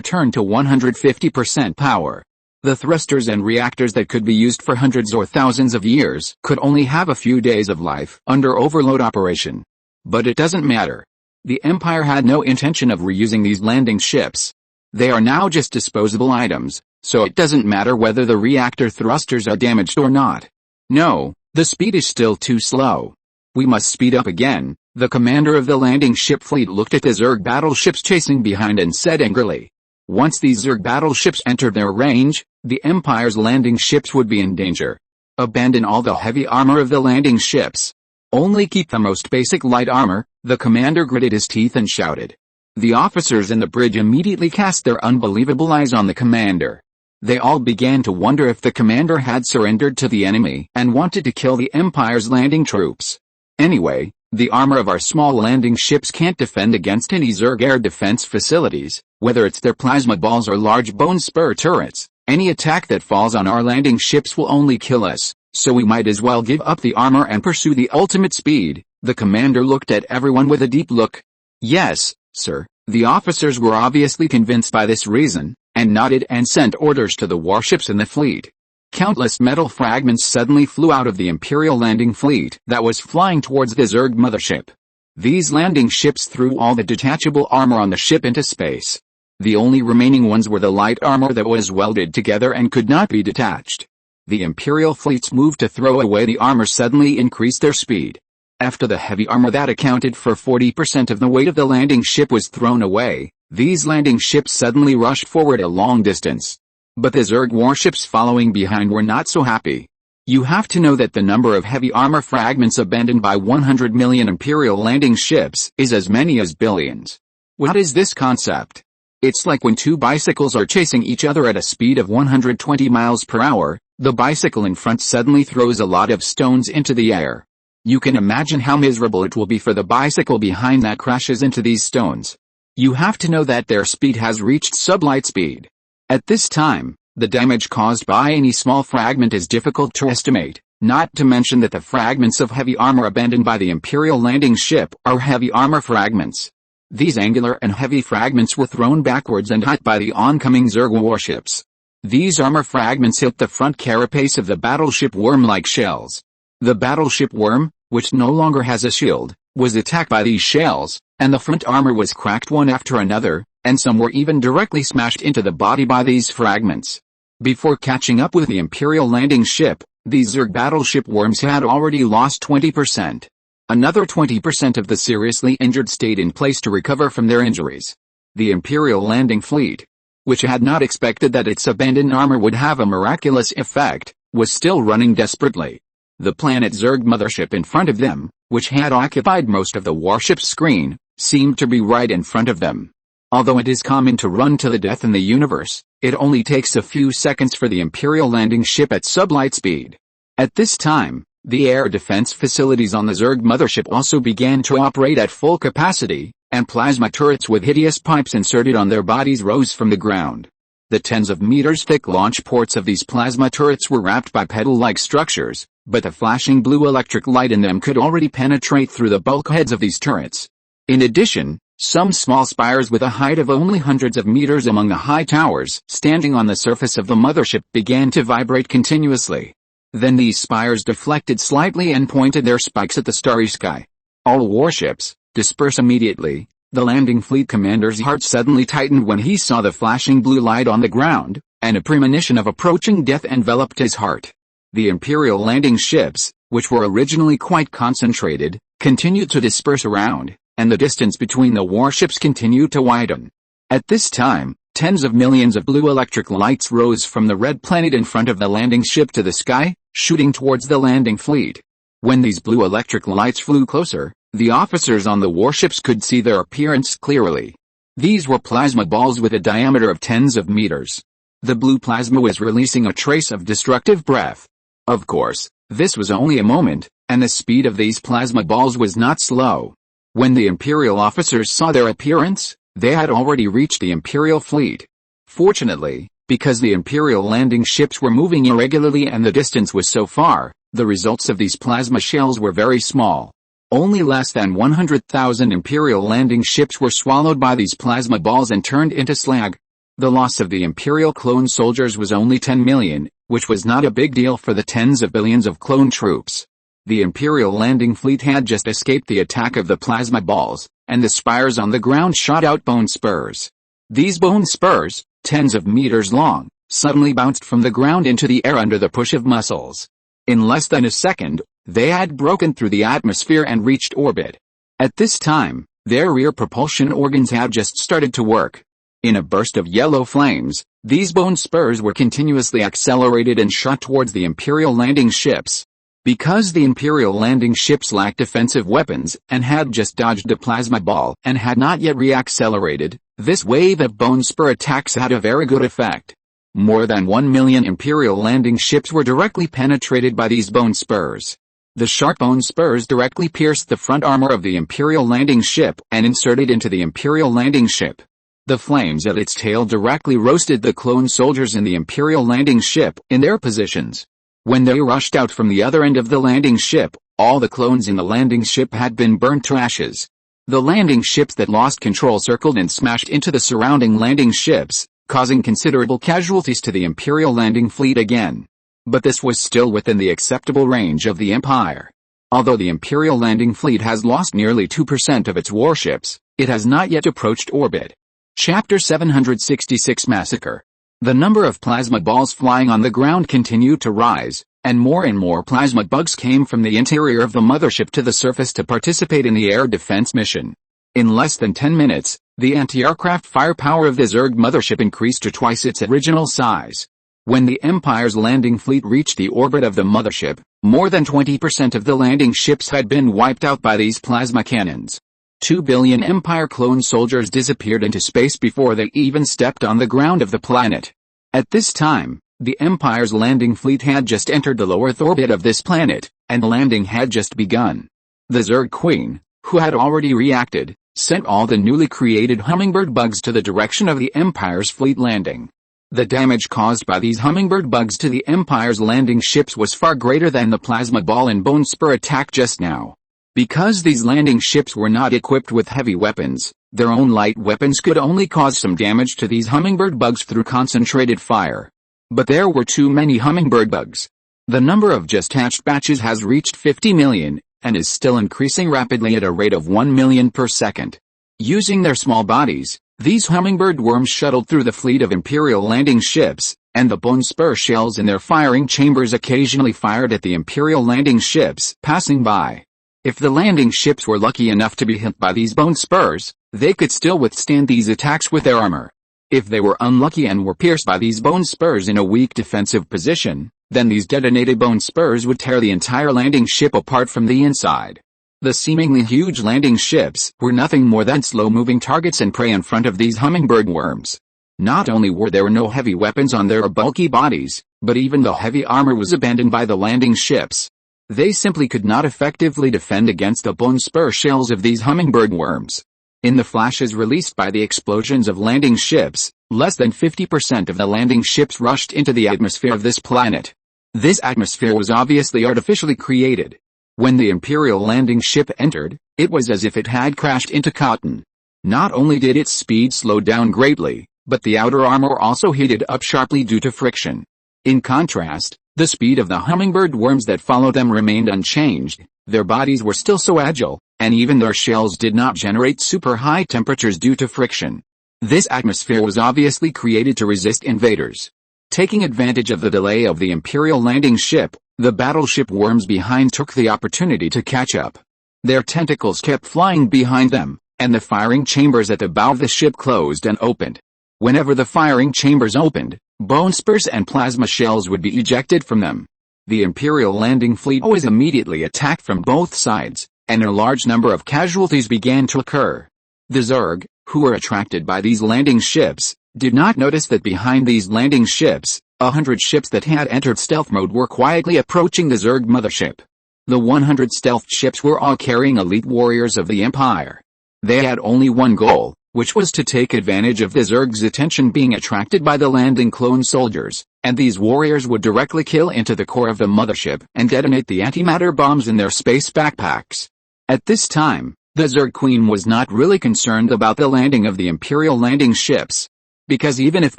[SPEAKER 1] turned to 150% power. The thrusters and reactors that could be used for hundreds or thousands of years could only have a few days of life under overload operation. But it doesn't matter. The Empire had no intention of reusing these landing ships. They are now just disposable items, so it doesn't matter whether the reactor thrusters are damaged or not. No, the speed is still too slow. We must speed up again. The commander of the landing ship fleet looked at the Zerg battleships chasing behind and said angrily. Once these Zerg battleships entered their range, the Empire's landing ships would be in danger. Abandon all the heavy armor of the landing ships. Only keep the most basic light armor, the commander gritted his teeth and shouted. The officers in the bridge immediately cast their unbelievable eyes on the commander. They all began to wonder if the commander had surrendered to the enemy and wanted to kill the Empire's landing troops. Anyway, the armor of our small landing ships can't defend against any Zerg air defense facilities. Whether it's their plasma balls or large bone spur turrets, any attack that falls on our landing ships will only kill us, so we might as well give up the armor and pursue the ultimate speed. The commander looked at everyone with a deep look. Yes, sir. The officers were obviously convinced by this reason, and nodded and sent orders to the warships in the fleet. Countless metal fragments suddenly flew out of the Imperial landing fleet that was flying towards the Zerg mothership. These landing ships threw all the detachable armor on the ship into space. The only remaining ones were the light armor that was welded together and could not be detached. The Imperial fleet's move to throw away the armor suddenly increased their speed. After the heavy armor that accounted for 40% of the weight of the landing ship was thrown away, these landing ships suddenly rushed forward a long distance. But the Zerg warships following behind were not so happy. You have to know that the number of heavy armor fragments abandoned by 100 million Imperial landing ships is as many as billions. What is this concept? It's like when two bicycles are chasing each other at a speed of 120 miles per hour, the bicycle in front suddenly throws a lot of stones into the air. You can imagine how miserable it will be for the bicycle behind that crashes into these stones. You have to know that their speed has reached sublight speed. At this time, the damage caused by any small fragment is difficult to estimate, not to mention that the fragments of heavy armor abandoned by the Imperial landing ship are heavy armor fragments. These angular and heavy fragments were thrown backwards and hit by the oncoming Zerg warships. These armor fragments hit the front carapace of the battleship worm like shells. The battleship worm, which no longer has a shield, was attacked by these shells, and the front armor was cracked one after another, and some were even directly smashed into the body by these fragments. Before catching up with the Imperial landing ship, these Zerg battleship worms had already lost 20%. Another 20% of the seriously injured stayed in place to recover from their injuries. The Imperial landing fleet, which had not expected that its abandoned armor would have a miraculous effect, was still running desperately. The planet Zerg mothership in front of them, which had occupied most of the warship's screen, seemed to be right in front of them. Although it is common to run to the death in the universe, it only takes a few seconds for the Imperial landing ship at sublight speed. At this time, the air defense facilities on the Zerg mothership also began to operate at full capacity, and plasma turrets with hideous pipes inserted on their bodies rose from the ground. The tens of meters thick launch ports of these plasma turrets were wrapped by pedal-like structures, but the flashing blue electric light in them could already penetrate through the bulkheads of these turrets. In addition, some small spires with a height of only hundreds of meters among the high towers standing on the surface of the mothership began to vibrate continuously. Then these spires deflected slightly and pointed their spikes at the starry sky. All warships, disperse immediately. The landing fleet commander's heart suddenly tightened when he saw the flashing blue light on the ground, and a premonition of approaching death enveloped his heart. The Imperial landing ships, which were originally quite concentrated, continued to disperse around, and the distance between the warships continued to widen. At this time, tens of millions of blue electric lights rose from the red planet in front of the landing ship to the sky, shooting towards the landing fleet. When these blue electric lights flew closer, the officers on the warships could see their appearance clearly. These were plasma balls with a diameter of tens of meters. The blue plasma was releasing a trace of destructive breath. Of course, this was only a moment, and the speed of these plasma balls was not slow. When the Imperial officers saw their appearance, they had already reached the Imperial fleet. Fortunately, because the Imperial landing ships were moving irregularly and the distance was so far, the results of these plasma shells were very small. Only less than 100,000 Imperial landing ships were swallowed by these plasma balls and turned into slag. The loss of the Imperial clone soldiers was only 10 million, which was not a big deal for the tens of billions of clone troops. The Imperial landing fleet had just escaped the attack of the plasma balls, and the spires on the ground shot out bone spurs. These bone spurs, tens of meters long, suddenly bounced from the ground into the air under the push of muscles. In less than a second, they had broken through the atmosphere and reached orbit. At this time, their rear propulsion organs had just started to work. In a burst of yellow flames, these bone spurs were continuously accelerated and shot towards the Imperial landing ships. Because the Imperial landing ships lacked defensive weapons and had just dodged a plasma ball and had not yet reaccelerated, this wave of bone spur attacks had a very good effect. More than 1 million Imperial landing ships were directly penetrated by these bone spurs. The sharp bone spurs directly pierced the front armor of the Imperial landing ship and inserted into the Imperial landing ship. The flames at its tail directly roasted the clone soldiers in the Imperial landing ship in their positions. When they rushed out from the other end of the landing ship, all the clones in the landing ship had been burnt to ashes. The landing ships that lost control circled and smashed into the surrounding landing ships, causing considerable casualties to the Imperial landing fleet again. But this was still within the acceptable range of the Empire. Although the Imperial landing fleet has lost nearly 2% of its warships, it has not yet approached orbit. Chapter 766 Massacre. The number of plasma balls flying on the ground continued to rise, and more plasma bugs came from the interior of the mothership to the surface to participate in the air defense mission. In less than 10 minutes, the anti-aircraft firepower of the Zerg mothership increased to twice its original size. When the Empire's landing fleet reached the orbit of the mothership, more than 20% of the landing ships had been wiped out by these plasma cannons. 2 billion Empire clone soldiers disappeared into space before they even stepped on the ground of the planet. At this time, the Empire's landing fleet had just entered the low Earth orbit of this planet, and landing had just begun. The Zerg Queen, who had already reacted, sent all the newly created hummingbird bugs to the direction of the Empire's fleet landing. The damage caused by these hummingbird bugs to the Empire's landing ships was far greater than the plasma ball and bone spur attack just now. Because these landing ships were not equipped with heavy weapons, their own light weapons could only cause some damage to these hummingbird bugs through concentrated fire. But there were too many hummingbird bugs. The number of just hatched batches has reached 50 million, and is still increasing rapidly at a rate of 1 million per second. Using their small bodies, these hummingbird worms shuttled through the fleet of Imperial landing ships, and the bone spur shells in their firing chambers occasionally fired at the Imperial landing ships passing by. If the landing ships were lucky enough to be hit by these bone spurs, they could still withstand these attacks with their armor. If they were unlucky and were pierced by these bone spurs in a weak defensive position, then these detonated bone spurs would tear the entire landing ship apart from the inside. The seemingly huge landing ships were nothing more than slow-moving targets and prey in front of these hummingbird worms. Not only were there no heavy weapons on their bulky bodies, but even the heavy armor was abandoned by the landing ships. They simply could not effectively defend against the bone spur shells of these hummingbird worms. In the flashes released by the explosions of landing ships, less than 50% of the landing ships rushed into the atmosphere of this planet. This atmosphere was obviously artificially created. When the Imperial landing ship entered, it was as if it had crashed into cotton. Not only did its speed slow down greatly, but the outer armor also heated up sharply due to friction. In contrast, the speed of the hummingbird worms that followed them remained unchanged. Their bodies were still so agile, and even their shells did not generate super high temperatures due to friction. This atmosphere was obviously created to resist invaders. Taking advantage of the delay of the Imperial landing ship, the battleship worms behind took the opportunity to catch up. Their tentacles kept flying behind them, and the firing chambers at the bow of the ship closed and opened. Whenever the firing chambers opened, bone spurs and plasma shells would be ejected from them. The Imperial landing fleet was immediately attacked from both sides, and a large number of casualties began to occur. The Zerg, who were attracted by these landing ships, did not notice that behind these landing ships, 100 ships that had entered stealth mode were quietly approaching the Zerg mothership. The 100 stealth ships were all carrying elite warriors of the Empire. They had only one goal, which was to take advantage of the Zerg's attention being attracted by the landing clone soldiers, and these warriors would directly kill into the core of the mothership and detonate the antimatter bombs in their space backpacks. At this time, the Zerg Queen was not really concerned about the landing of the Imperial landing ships. Because even if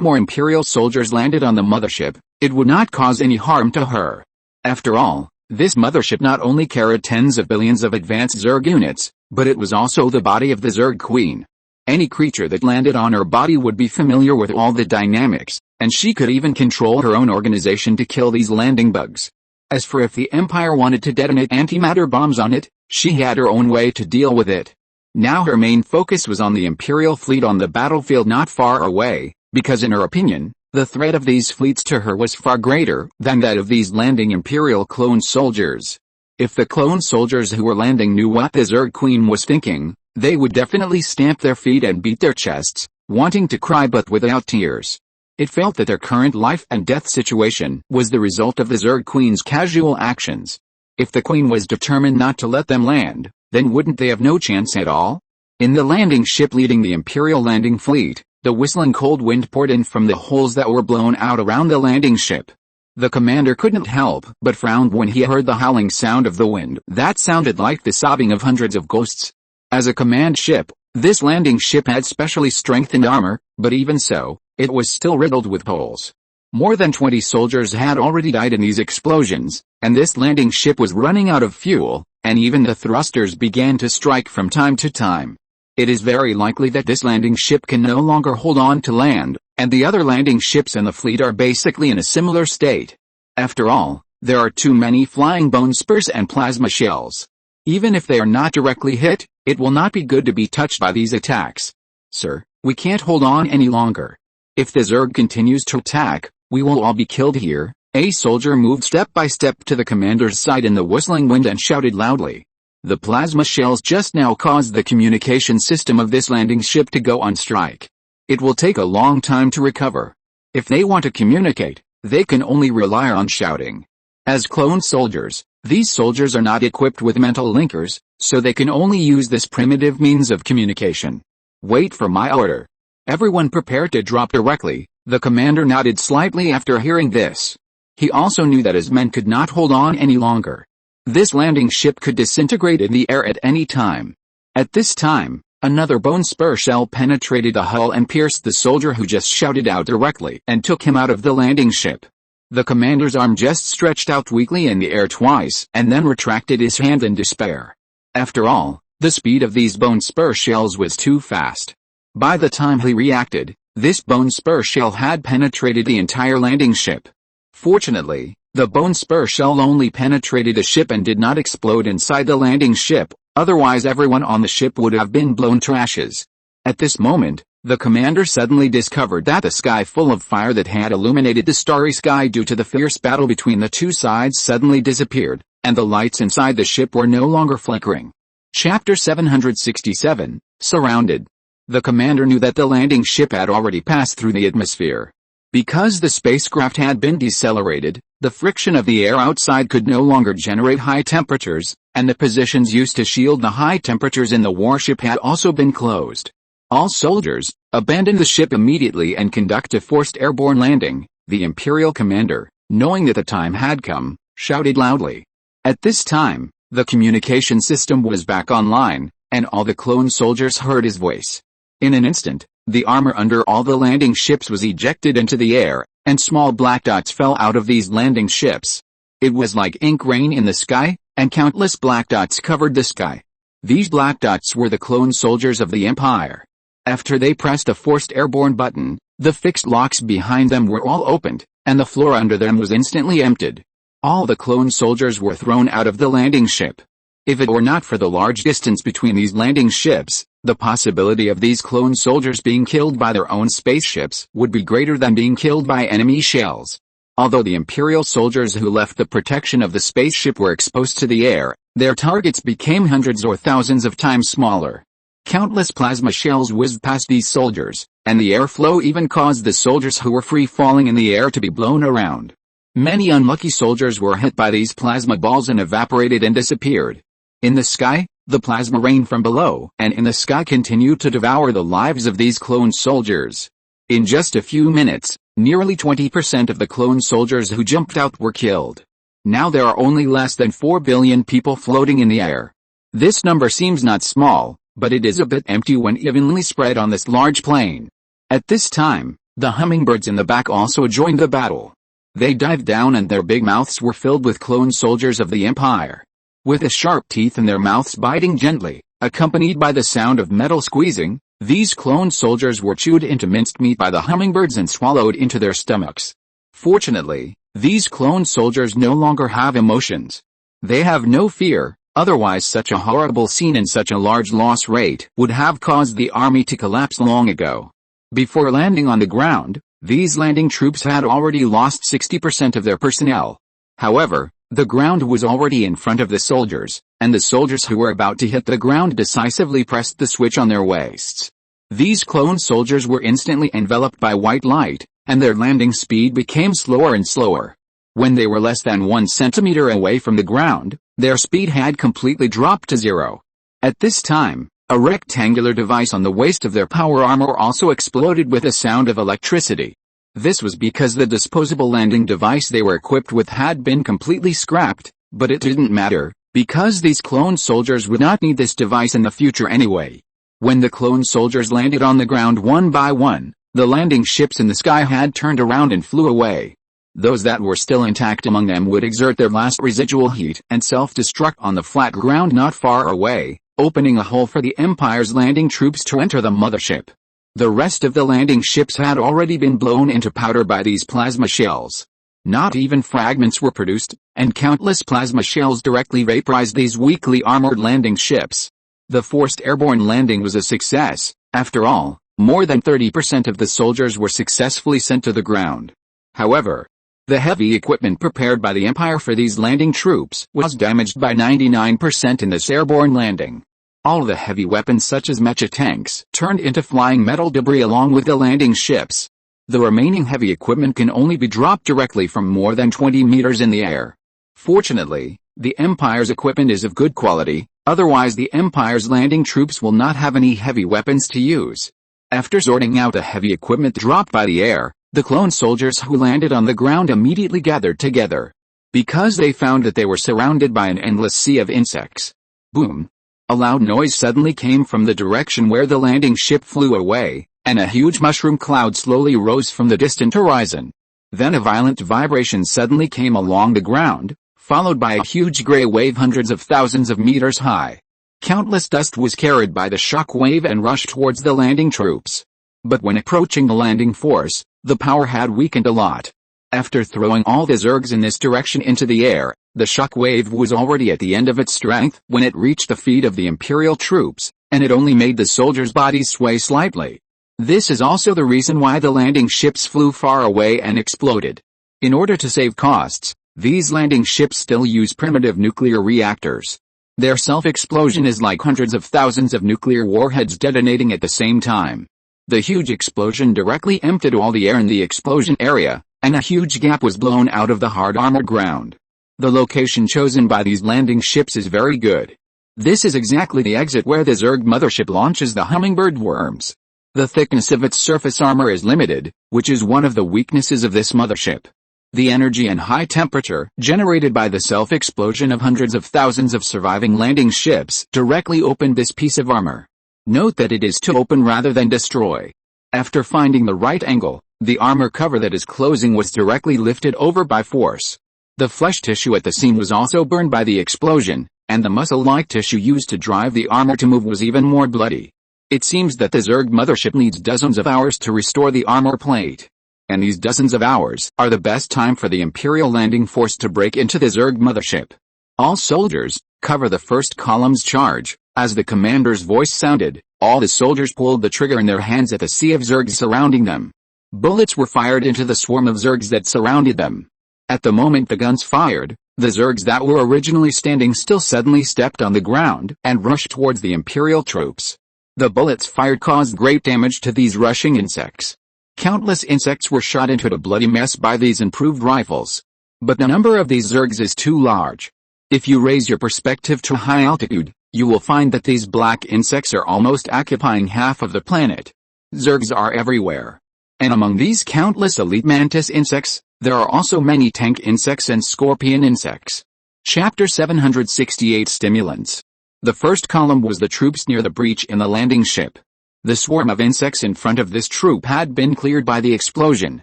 [SPEAKER 1] more Imperial soldiers landed on the mothership, it would not cause any harm to her. After all, this mothership not only carried tens of billions of advanced Zerg units, but it was also the body of the Zerg Queen. Any creature that landed on her body would be familiar with all the dynamics, and she could even control her own organization to kill these landing bugs. As for if the Empire wanted to detonate antimatter bombs on it, she had her own way to deal with it. Now her main focus was on the Imperial fleet on the battlefield not far away, because in her opinion, the threat of these fleets to her was far greater than that of these landing Imperial clone soldiers. If the clone soldiers who were landing knew what the Zerg Queen was thinking, they would definitely stamp their feet and beat their chests, wanting to cry but without tears. It felt that their current life and death situation was the result of the Zerg Queen's casual actions. If the Queen was determined not to let them land, then wouldn't they have no chance at all? In the landing ship leading the Imperial landing fleet, The whistling cold wind poured in from the holes that were blown out around the landing ship. The commander couldn't help but frown when he heard the howling sound of the wind. That sounded like the sobbing of hundreds of ghosts. As a command ship, this landing ship had specially strengthened armor, but even so, it was still riddled with holes. More than 20 soldiers had already died in these explosions, and this landing ship was running out of fuel, and even the thrusters began to strike from time to time. It is very likely that this landing ship can no longer hold on to land, and the other landing ships in the fleet are basically in a similar state. After all, there are too many flying bone spurs and plasma shells. Even if they are not directly hit, it will not be good to be touched by these attacks. Sir, we can't hold on any longer. If the Zerg continues to attack, we will all be killed here. A soldier moved step by step to the commander's side in the whistling wind and shouted loudly. The plasma shells just now caused the communication system of this landing ship to go on strike. It will take a long time to recover. If they want to communicate, they can only rely on shouting. As clone soldiers, these soldiers are not equipped with mental linkers, so they can only use this primitive means of communication. Wait for my order. Everyone prepare to drop directly. The commander nodded slightly after hearing this. He also knew that his men could not hold on any longer. This landing ship could disintegrate in the air at any time. At this time, another bone spur shell penetrated the hull and pierced the soldier who just shouted out directly and took him out of the landing ship. The commander's arm just stretched out weakly in the air twice and then retracted his hand in despair. After all, the speed of these bone spur shells was too fast. By the time he reacted, this bone spur shell had penetrated the entire landing ship. Fortunately, the bone spur shell only penetrated the ship and did not explode inside the landing ship, otherwise everyone on the ship would have been blown to ashes. At this moment, the commander suddenly discovered that the sky full of fire that had illuminated the starry sky due to the fierce battle between the two sides suddenly disappeared, and the lights inside the ship were no longer flickering. Chapter 767, Surrounded. The commander knew that the landing ship had already passed through the atmosphere. Because the spacecraft had been decelerated, the friction of the air outside could no longer generate high temperatures, and the positions used to shield the high temperatures in the warship had also been closed. All soldiers, abandon the ship immediately and conduct a forced airborne landing, the Imperial commander, knowing that the time had come, shouted loudly. At this time, the communication system was back online, and all the clone soldiers heard his voice. In an instant, the armor under all the landing ships was ejected into the air, and small black dots fell out of these landing ships. It was like ink rain in the sky, and countless black dots covered the sky. These black dots were the clone soldiers of the Empire. After they pressed a forced airborne button, the fixed locks behind them were all opened, and the floor under them was instantly emptied. All the clone soldiers were thrown out of the landing ship. If it were not for the large distance between these landing ships, the possibility of these clone soldiers being killed by their own spaceships would be greater than being killed by enemy shells. Although the Imperial soldiers who left the protection of the spaceship were exposed to the air, their targets became hundreds or thousands of times smaller. Countless plasma shells whizzed past these soldiers, and the airflow even caused the soldiers who were free falling in the air to be blown around. Many unlucky soldiers were hit by these plasma balls and evaporated and disappeared. In the sky, the plasma rained from below, and in the sky continued to devour the lives of these clone soldiers. In just a few minutes, nearly 20% of the clone soldiers who jumped out were killed. Now there are only less than 4 billion people floating in the air. This number seems not small, but it is a bit empty when evenly spread on this large plain. At this time, the hummingbirds in the back also joined the battle. They dived down and their big mouths were filled with clone soldiers of the Empire. With the sharp teeth in their mouths biting gently, accompanied by the sound of metal squeezing, these clone soldiers were chewed into minced meat by the hummingbirds and swallowed into their stomachs. Fortunately, these clone soldiers no longer have emotions. They have no fear, otherwise such a horrible scene and such a large loss rate would have caused the army to collapse long ago. Before landing on the ground, these landing troops had already lost 60% of their personnel. However, the ground was already in front of the soldiers, and the soldiers who were about to hit the ground decisively pressed the switch on their waists. These clone soldiers were instantly enveloped by white light, and their landing speed became slower and slower. When they were less than 1 centimeter away from the ground, their speed had completely dropped to zero. At this time, A rectangular device on the waist of their power armor also exploded with a sound of electricity. This was because the disposable landing device they were equipped with had been completely scrapped, but it didn't matter, because these clone soldiers would not need this device in the future anyway. When the clone soldiers landed on the ground one by one, the landing ships in the sky had turned around and flew away. Those that were still intact among them would exert their last residual heat and self-destruct on the flat ground not far away, opening a hole for the Empire's landing troops to enter the mothership. The rest of the landing ships had already been blown into powder by these plasma shells. Not even fragments were produced, and countless plasma shells directly vaporized these weakly armored landing ships. The forced airborne landing was a success. After all, more than 30% of the soldiers were successfully sent to the ground. However, the heavy equipment prepared by the Empire for these landing troops was damaged by 99% in this airborne landing. All the heavy weapons such as mecha tanks turned into flying metal debris along with the landing ships. The remaining heavy equipment can only be dropped directly from more than 20 meters in the air. Fortunately, the Empire's equipment is of good quality, otherwise the Empire's landing troops will not have any heavy weapons to use. After sorting out the heavy equipment dropped by the air, the clone soldiers who landed on the ground immediately gathered together. Because they found that they were surrounded by an endless sea of insects. Boom! A loud noise suddenly came from the direction where the landing ship flew away, and a huge mushroom cloud slowly rose from the distant horizon. Then a violent vibration suddenly came along the ground, followed by a huge gray wave hundreds of thousands of meters high. Countless dust was carried by the shock wave and rushed towards the landing troops. But when approaching the landing force, the power had weakened a lot. After throwing all the Zergs in this direction into the air, the shock wave was already at the end of its strength when it reached the feet of the Imperial troops, and it only made the soldiers' bodies sway slightly. This is also the reason why the landing ships flew far away and exploded. In order to save costs, these landing ships still use primitive nuclear reactors. Their self-explosion is like hundreds of thousands of nuclear warheads detonating at the same time. The huge explosion directly emptied all the air in the explosion area, and a huge gap was blown out of the hard armored ground. The location chosen by these landing ships is very good. This is exactly the exit where the Zerg mothership launches the hummingbird worms. The thickness of its surface armor is limited, which is one of the weaknesses of this mothership. The energy and high temperature generated by the self-explosion of hundreds of thousands of surviving landing ships directly opened this piece of armor. Note that it is to open rather than destroy. After finding the right angle, the armor cover that is closing was directly lifted over by force. The flesh tissue at the seam was also burned by the explosion, and the muscle-like tissue used to drive the armor to move was even more bloody. It seems that the Zerg mothership needs dozens of hours to restore the armor plate. And these dozens of hours are the best time for the Imperial landing force to break into the Zerg mothership. All soldiers, cover the first column's charge. As the commander's voice sounded, all the soldiers pulled the trigger in their hands at the sea of Zergs surrounding them. Bullets were fired into the swarm of Zergs that surrounded them. At the moment the guns fired, the Zergs that were originally standing still suddenly stepped on the ground and rushed towards the Imperial troops. The bullets fired caused great damage to these rushing insects. Countless insects were shot into a bloody mess by these improved rifles. But the number of these Zergs is too large. If you raise your perspective to high altitude, you will find that these black insects are almost occupying half of the planet. Zergs are everywhere. And among these countless elite mantis insects, there are also many tank insects and scorpion insects. Chapter 768 Stimulants. The first column was the troops near the breach in the landing ship. The swarm of insects in front of this troop had been cleared by the explosion.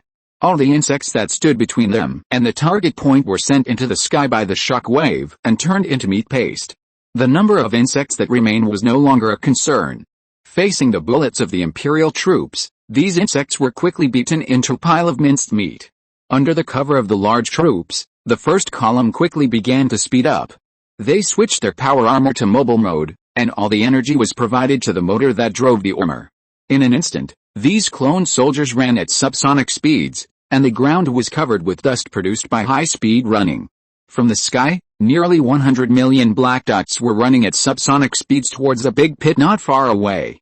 [SPEAKER 1] All the insects that stood between them and the target point were sent into the sky by the shock wave and turned into meat paste. The number of insects that remained was no longer a concern. Facing the bullets of the Imperial troops, these insects were quickly beaten into a pile of minced meat. Under the cover of the large troops, the first column quickly began to speed up. They switched their power armor to mobile mode, and all the energy was provided to the motor that drove the armor. In an instant, these clone soldiers ran at subsonic speeds, and the ground was covered with dust produced by high-speed running. From the sky, nearly 100 million black dots were running at subsonic speeds towards a big pit not far away.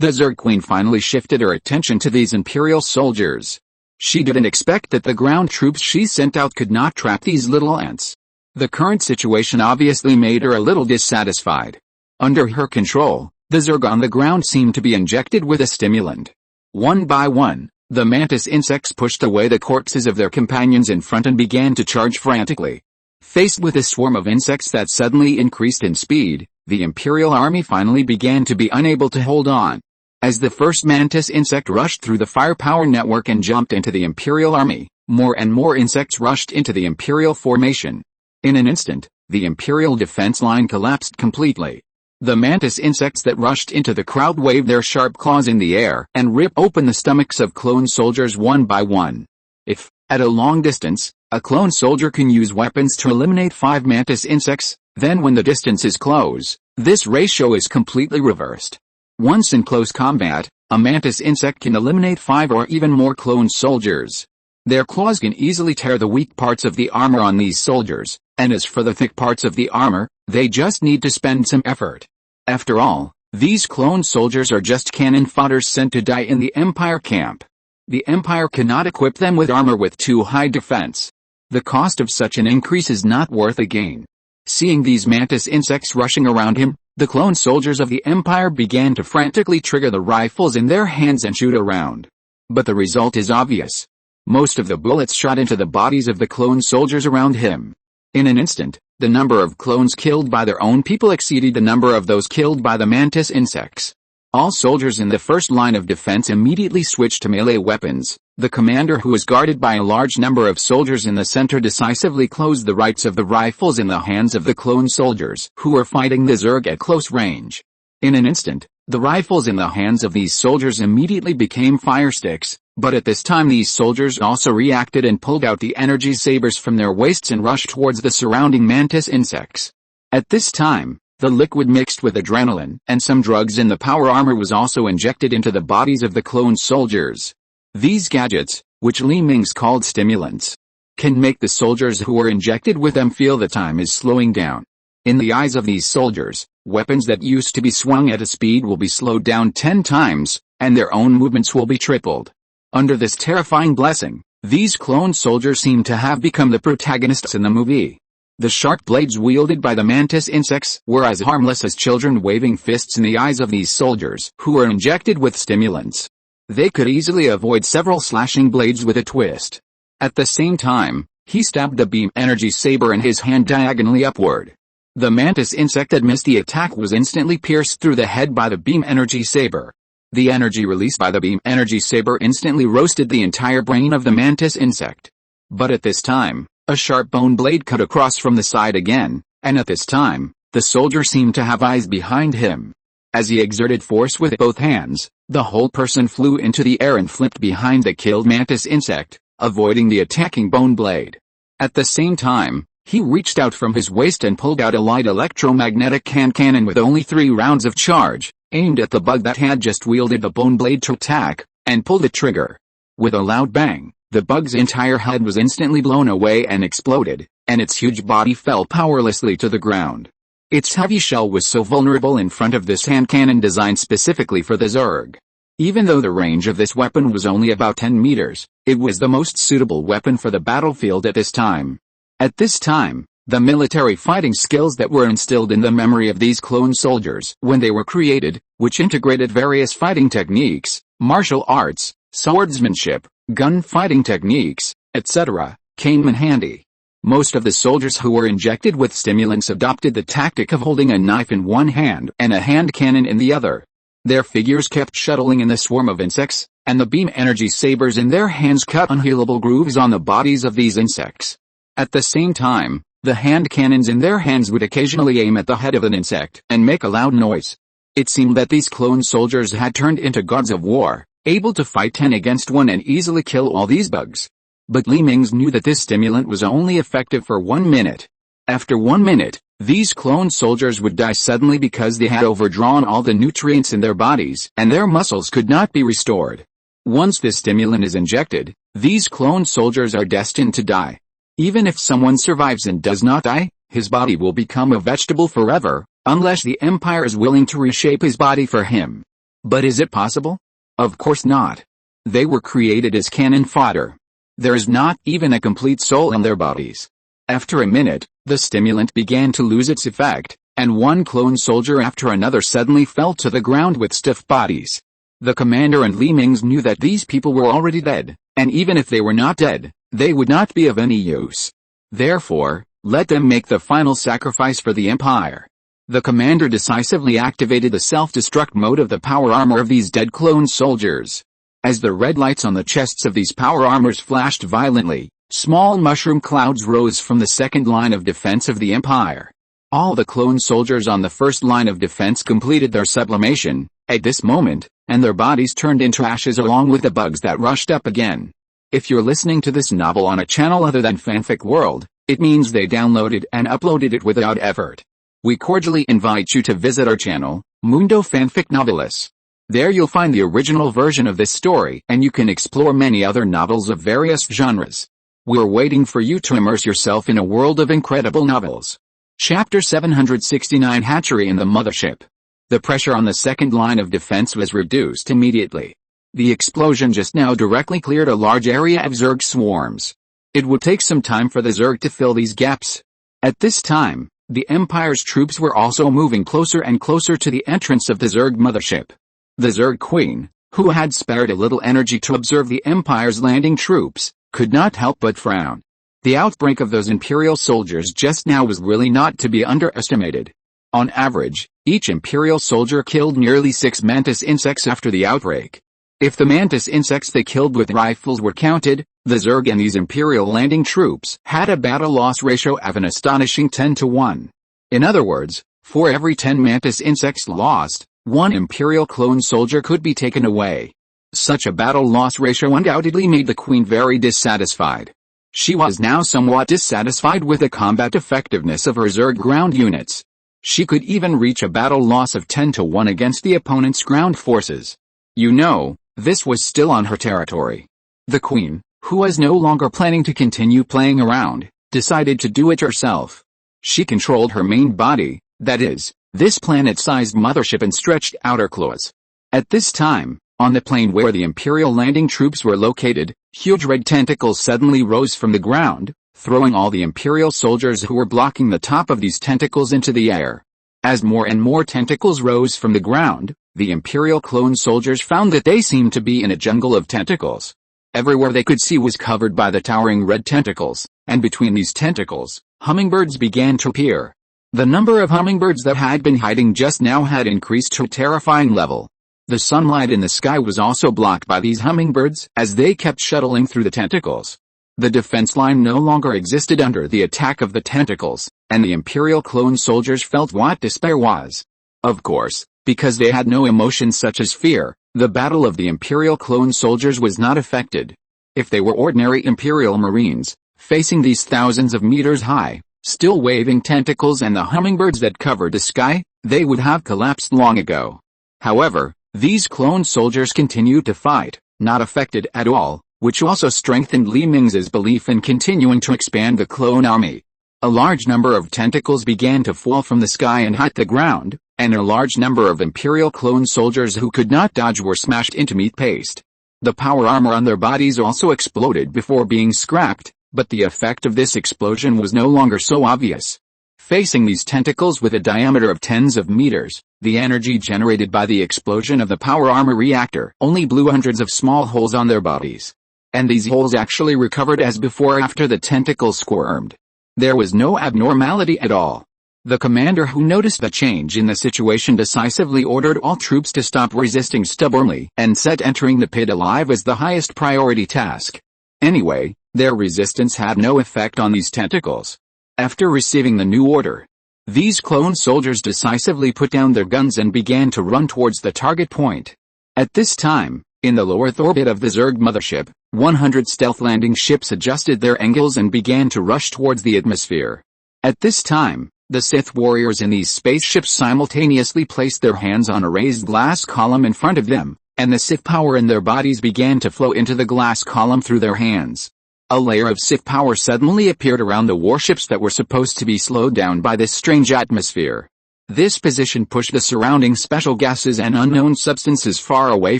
[SPEAKER 1] The Zerg Queen finally shifted her attention to these Imperial soldiers. She didn't expect that the ground troops she sent out could not trap these little ants. The current situation obviously made her a little dissatisfied. Under her control, The Zerg on the ground seemed to be injected with a stimulant. One by one, the mantis insects pushed away the corpses of their companions in front and began to charge frantically. Faced with a swarm of insects that suddenly increased in speed, the Imperial army finally began to be unable to hold on. As the first mantis insect rushed through the firepower network and jumped into the Imperial army, more and more insects rushed into the Imperial formation. In an instant, the Imperial defense line collapsed completely. The mantis insects that rushed into the crowd waved their sharp claws in the air and ripped open the stomachs of clone soldiers one by one. If, at a long distance, a clone soldier can use weapons to eliminate 5 mantis insects, then when the distance is close, this ratio is completely reversed. Once in close combat, a mantis insect can eliminate 5 or even more clone soldiers. Their claws can easily tear the weak parts of the armor on these soldiers, and as for the thick parts of the armor, they just need to spend some effort. After all, these clone soldiers are just cannon fodder sent to die in the Empire camp. The Empire cannot equip them with armor with too high defense. The cost of such an increase is not worth a gain. Seeing these mantis insects rushing around him, the clone soldiers of the Empire began to frantically trigger the rifles in their hands and shoot around. But the result is obvious. Most of the bullets shot into the bodies of the clone soldiers around him. In an instant, the number of clones killed by their own people exceeded the number of those killed by the mantis insects. All soldiers in the first line of defense immediately switched to melee weapons. The commander, who was guarded by a large number of soldiers in the center, decisively closed the rights of the rifles in the hands of the clone soldiers, who were fighting the Zerg at close range. In an instant, the rifles in the hands of these soldiers immediately became fire sticks, but at this time these soldiers also reacted and pulled out the energy sabers from their waists and rushed towards the surrounding mantis insects. At this time, the liquid mixed with adrenaline and some drugs in the power armor was also injected into the bodies of the clone soldiers. These gadgets, which Mingze called stimulants, can make the soldiers who were injected with them feel the time is slowing down. In the eyes of these soldiers, weapons that used to be swung at a speed will be slowed down 10 times, and their own movements will be tripled. Under this terrifying blessing, these clone soldiers seem to have become the protagonists in the movie. The sharp blades wielded by the mantis insects were as harmless as children waving fists in the eyes of these soldiers who were injected with stimulants. They could easily avoid several slashing blades with a twist. At the same time, he stabbed the beam energy saber in his hand diagonally upward. The mantis insect that missed the attack was instantly pierced through the head by the beam energy saber. The energy released by the beam energy saber instantly roasted the entire brain of the mantis insect. But at this time, a sharp bone blade cut across from the side again, and at this time, the soldier seemed to have eyes behind him. As he exerted force with both hands, the whole person flew into the air and flipped behind the killed mantis insect, avoiding the attacking bone blade. At the same time, he reached out from his waist and pulled out a light electromagnetic hand cannon with only 3 rounds of charge, aimed at the bug that had just wielded the bone blade to attack, and pulled the trigger. With a loud bang, the bug's entire head was instantly blown away and exploded, and its huge body fell powerlessly to the ground. Its heavy shell was so vulnerable in front of this hand cannon designed specifically for the Zerg. Even though the range of this weapon was only about 10 meters, it was the most suitable weapon for the battlefield at this time. At this time, the military fighting skills that were instilled in the memory of these clone soldiers when they were created, which integrated various fighting techniques, martial arts, swordsmanship, gun-fighting techniques, etc., came in handy. Most of the soldiers who were injected with stimulants adopted the tactic of holding a knife in one hand and a hand cannon in the other. Their figures kept shuttling in the swarm of insects, and the beam energy sabers in their hands cut unhealable grooves on the bodies of these insects. At the same time, the hand cannons in their hands would occasionally aim at the head of an insect and make a loud noise. It seemed that these clone soldiers had turned into gods of war, able to fight 10 against 1 and easily kill all these bugs. But Mingze knew that this stimulant was only effective for 1 minute. After 1 minute, these clone soldiers would die suddenly because they had overdrawn all the nutrients in their bodies and their muscles could not be restored. Once this stimulant is injected, these clone soldiers are destined to die. Even if someone survives and does not die, his body will become a vegetable forever, unless the Empire is willing to reshape his body for him. But is it possible? Of course not. They were created as cannon fodder. There is not even a complete soul in their bodies. After a minute, the stimulant began to lose its effect, and one clone soldier after another suddenly fell to the ground with stiff bodies. The commander and Mingze knew that these people were already dead, and even if they were not dead, they would not be of any use. Therefore, let them make the final sacrifice for the Empire. The commander decisively activated the self-destruct mode of the power armor of these dead clone soldiers. As the red lights on the chests of these power armors flashed violently, small mushroom clouds rose from the second line of defense of the Empire. All the clone soldiers on the first line of defense completed their sublimation, at this moment, and their bodies turned into ashes along with the bugs that rushed up again. If you're listening to this novel on a channel other than Fanfic World, it means they downloaded and uploaded it without effort. We cordially invite you to visit our channel, Mundo Fanfic Novelis. There you'll find the original version of this story and you can explore many other novels of various genres. We're waiting for you to immerse yourself in a world of incredible novels. Chapter 769 Hatchery in the Mothership. The pressure on the second line of defense was reduced immediately. The explosion just now directly cleared a large area of Zerg swarms. It would take some time for the Zerg to fill these gaps. At this time, the Empire's troops were also moving closer and closer to the entrance of the Zerg mothership. The Zerg Queen, who had spared a little energy to observe the Empire's landing troops, could not help but frown. The outbreak of those Imperial soldiers just now was really not to be underestimated. On average, each Imperial soldier killed nearly 6 mantis insects after the outbreak. If the mantis insects they killed with rifles were counted, the Zerg and these Imperial landing troops had a battle loss ratio of an astonishing 10-1. In other words, for every 10 mantis insects lost, 1 Imperial clone soldier could be taken away. Such a battle loss ratio undoubtedly made the Queen very dissatisfied. She was now somewhat dissatisfied with the combat effectiveness of her Zerg ground units. She could even reach a battle loss of 10-1 against the opponent's ground forces. You know, this was still on her territory. The Queen, who was no longer planning to continue playing around, decided to do it herself. She controlled her main body, that is, this planet-sized mothership, and stretched out her claws. At this time, on the plain where the Imperial landing troops were located, huge red tentacles suddenly rose from the ground, throwing all the Imperial soldiers who were blocking the top of these tentacles into the air. As more and more tentacles rose from the ground, the Imperial clone soldiers found that they seemed to be in a jungle of tentacles. Everywhere they could see was covered by the towering red tentacles, and between these tentacles, hummingbirds began to appear. The number of hummingbirds that had been hiding just now had increased to a terrifying level. The sunlight in the sky was also blocked by these hummingbirds as they kept shuttling through the tentacles. The defense line no longer existed under the attack of the tentacles, and the Imperial clone soldiers felt what despair was. Of course, because they had no emotions such as fear, the battle of the Imperial clone soldiers was not affected. If they were ordinary Imperial Marines, facing these thousands of meters high, still waving tentacles and the hummingbirds that covered the sky, they would have collapsed long ago. However, these clone soldiers continued to fight, not affected at all, which also strengthened Mingze's belief in continuing to expand the clone army. A large number of tentacles began to fall from the sky and hit the ground, and a large number of Imperial clone soldiers who could not dodge were smashed into meat paste. The power armor on their bodies also exploded before being scrapped, but the effect of this explosion was no longer so obvious. Facing these tentacles with a diameter of tens of meters, the energy generated by the explosion of the power armor reactor only blew hundreds of small holes on their bodies. And these holes actually recovered as before after the tentacles squirmed. There was no abnormality at all. The commander, who noticed the change in the situation, decisively ordered all troops to stop resisting stubbornly and set entering the pit alive as the highest priority task. Anyway, their resistance had no effect on these tentacles. After receiving the new order, these clone soldiers decisively put down their guns and began to run towards the target point. At this time, in the lower orbit of the Zerg mothership, 100 stealth landing ships adjusted their angles and began to rush towards the atmosphere. At this time, the Sith warriors in these spaceships simultaneously placed their hands on a raised glass column in front of them, and the Sith power in their bodies began to flow into the glass column through their hands. A layer of Sith power suddenly appeared around the warships that were supposed to be slowed down by this strange atmosphere. This position pushed the surrounding special gases and unknown substances far away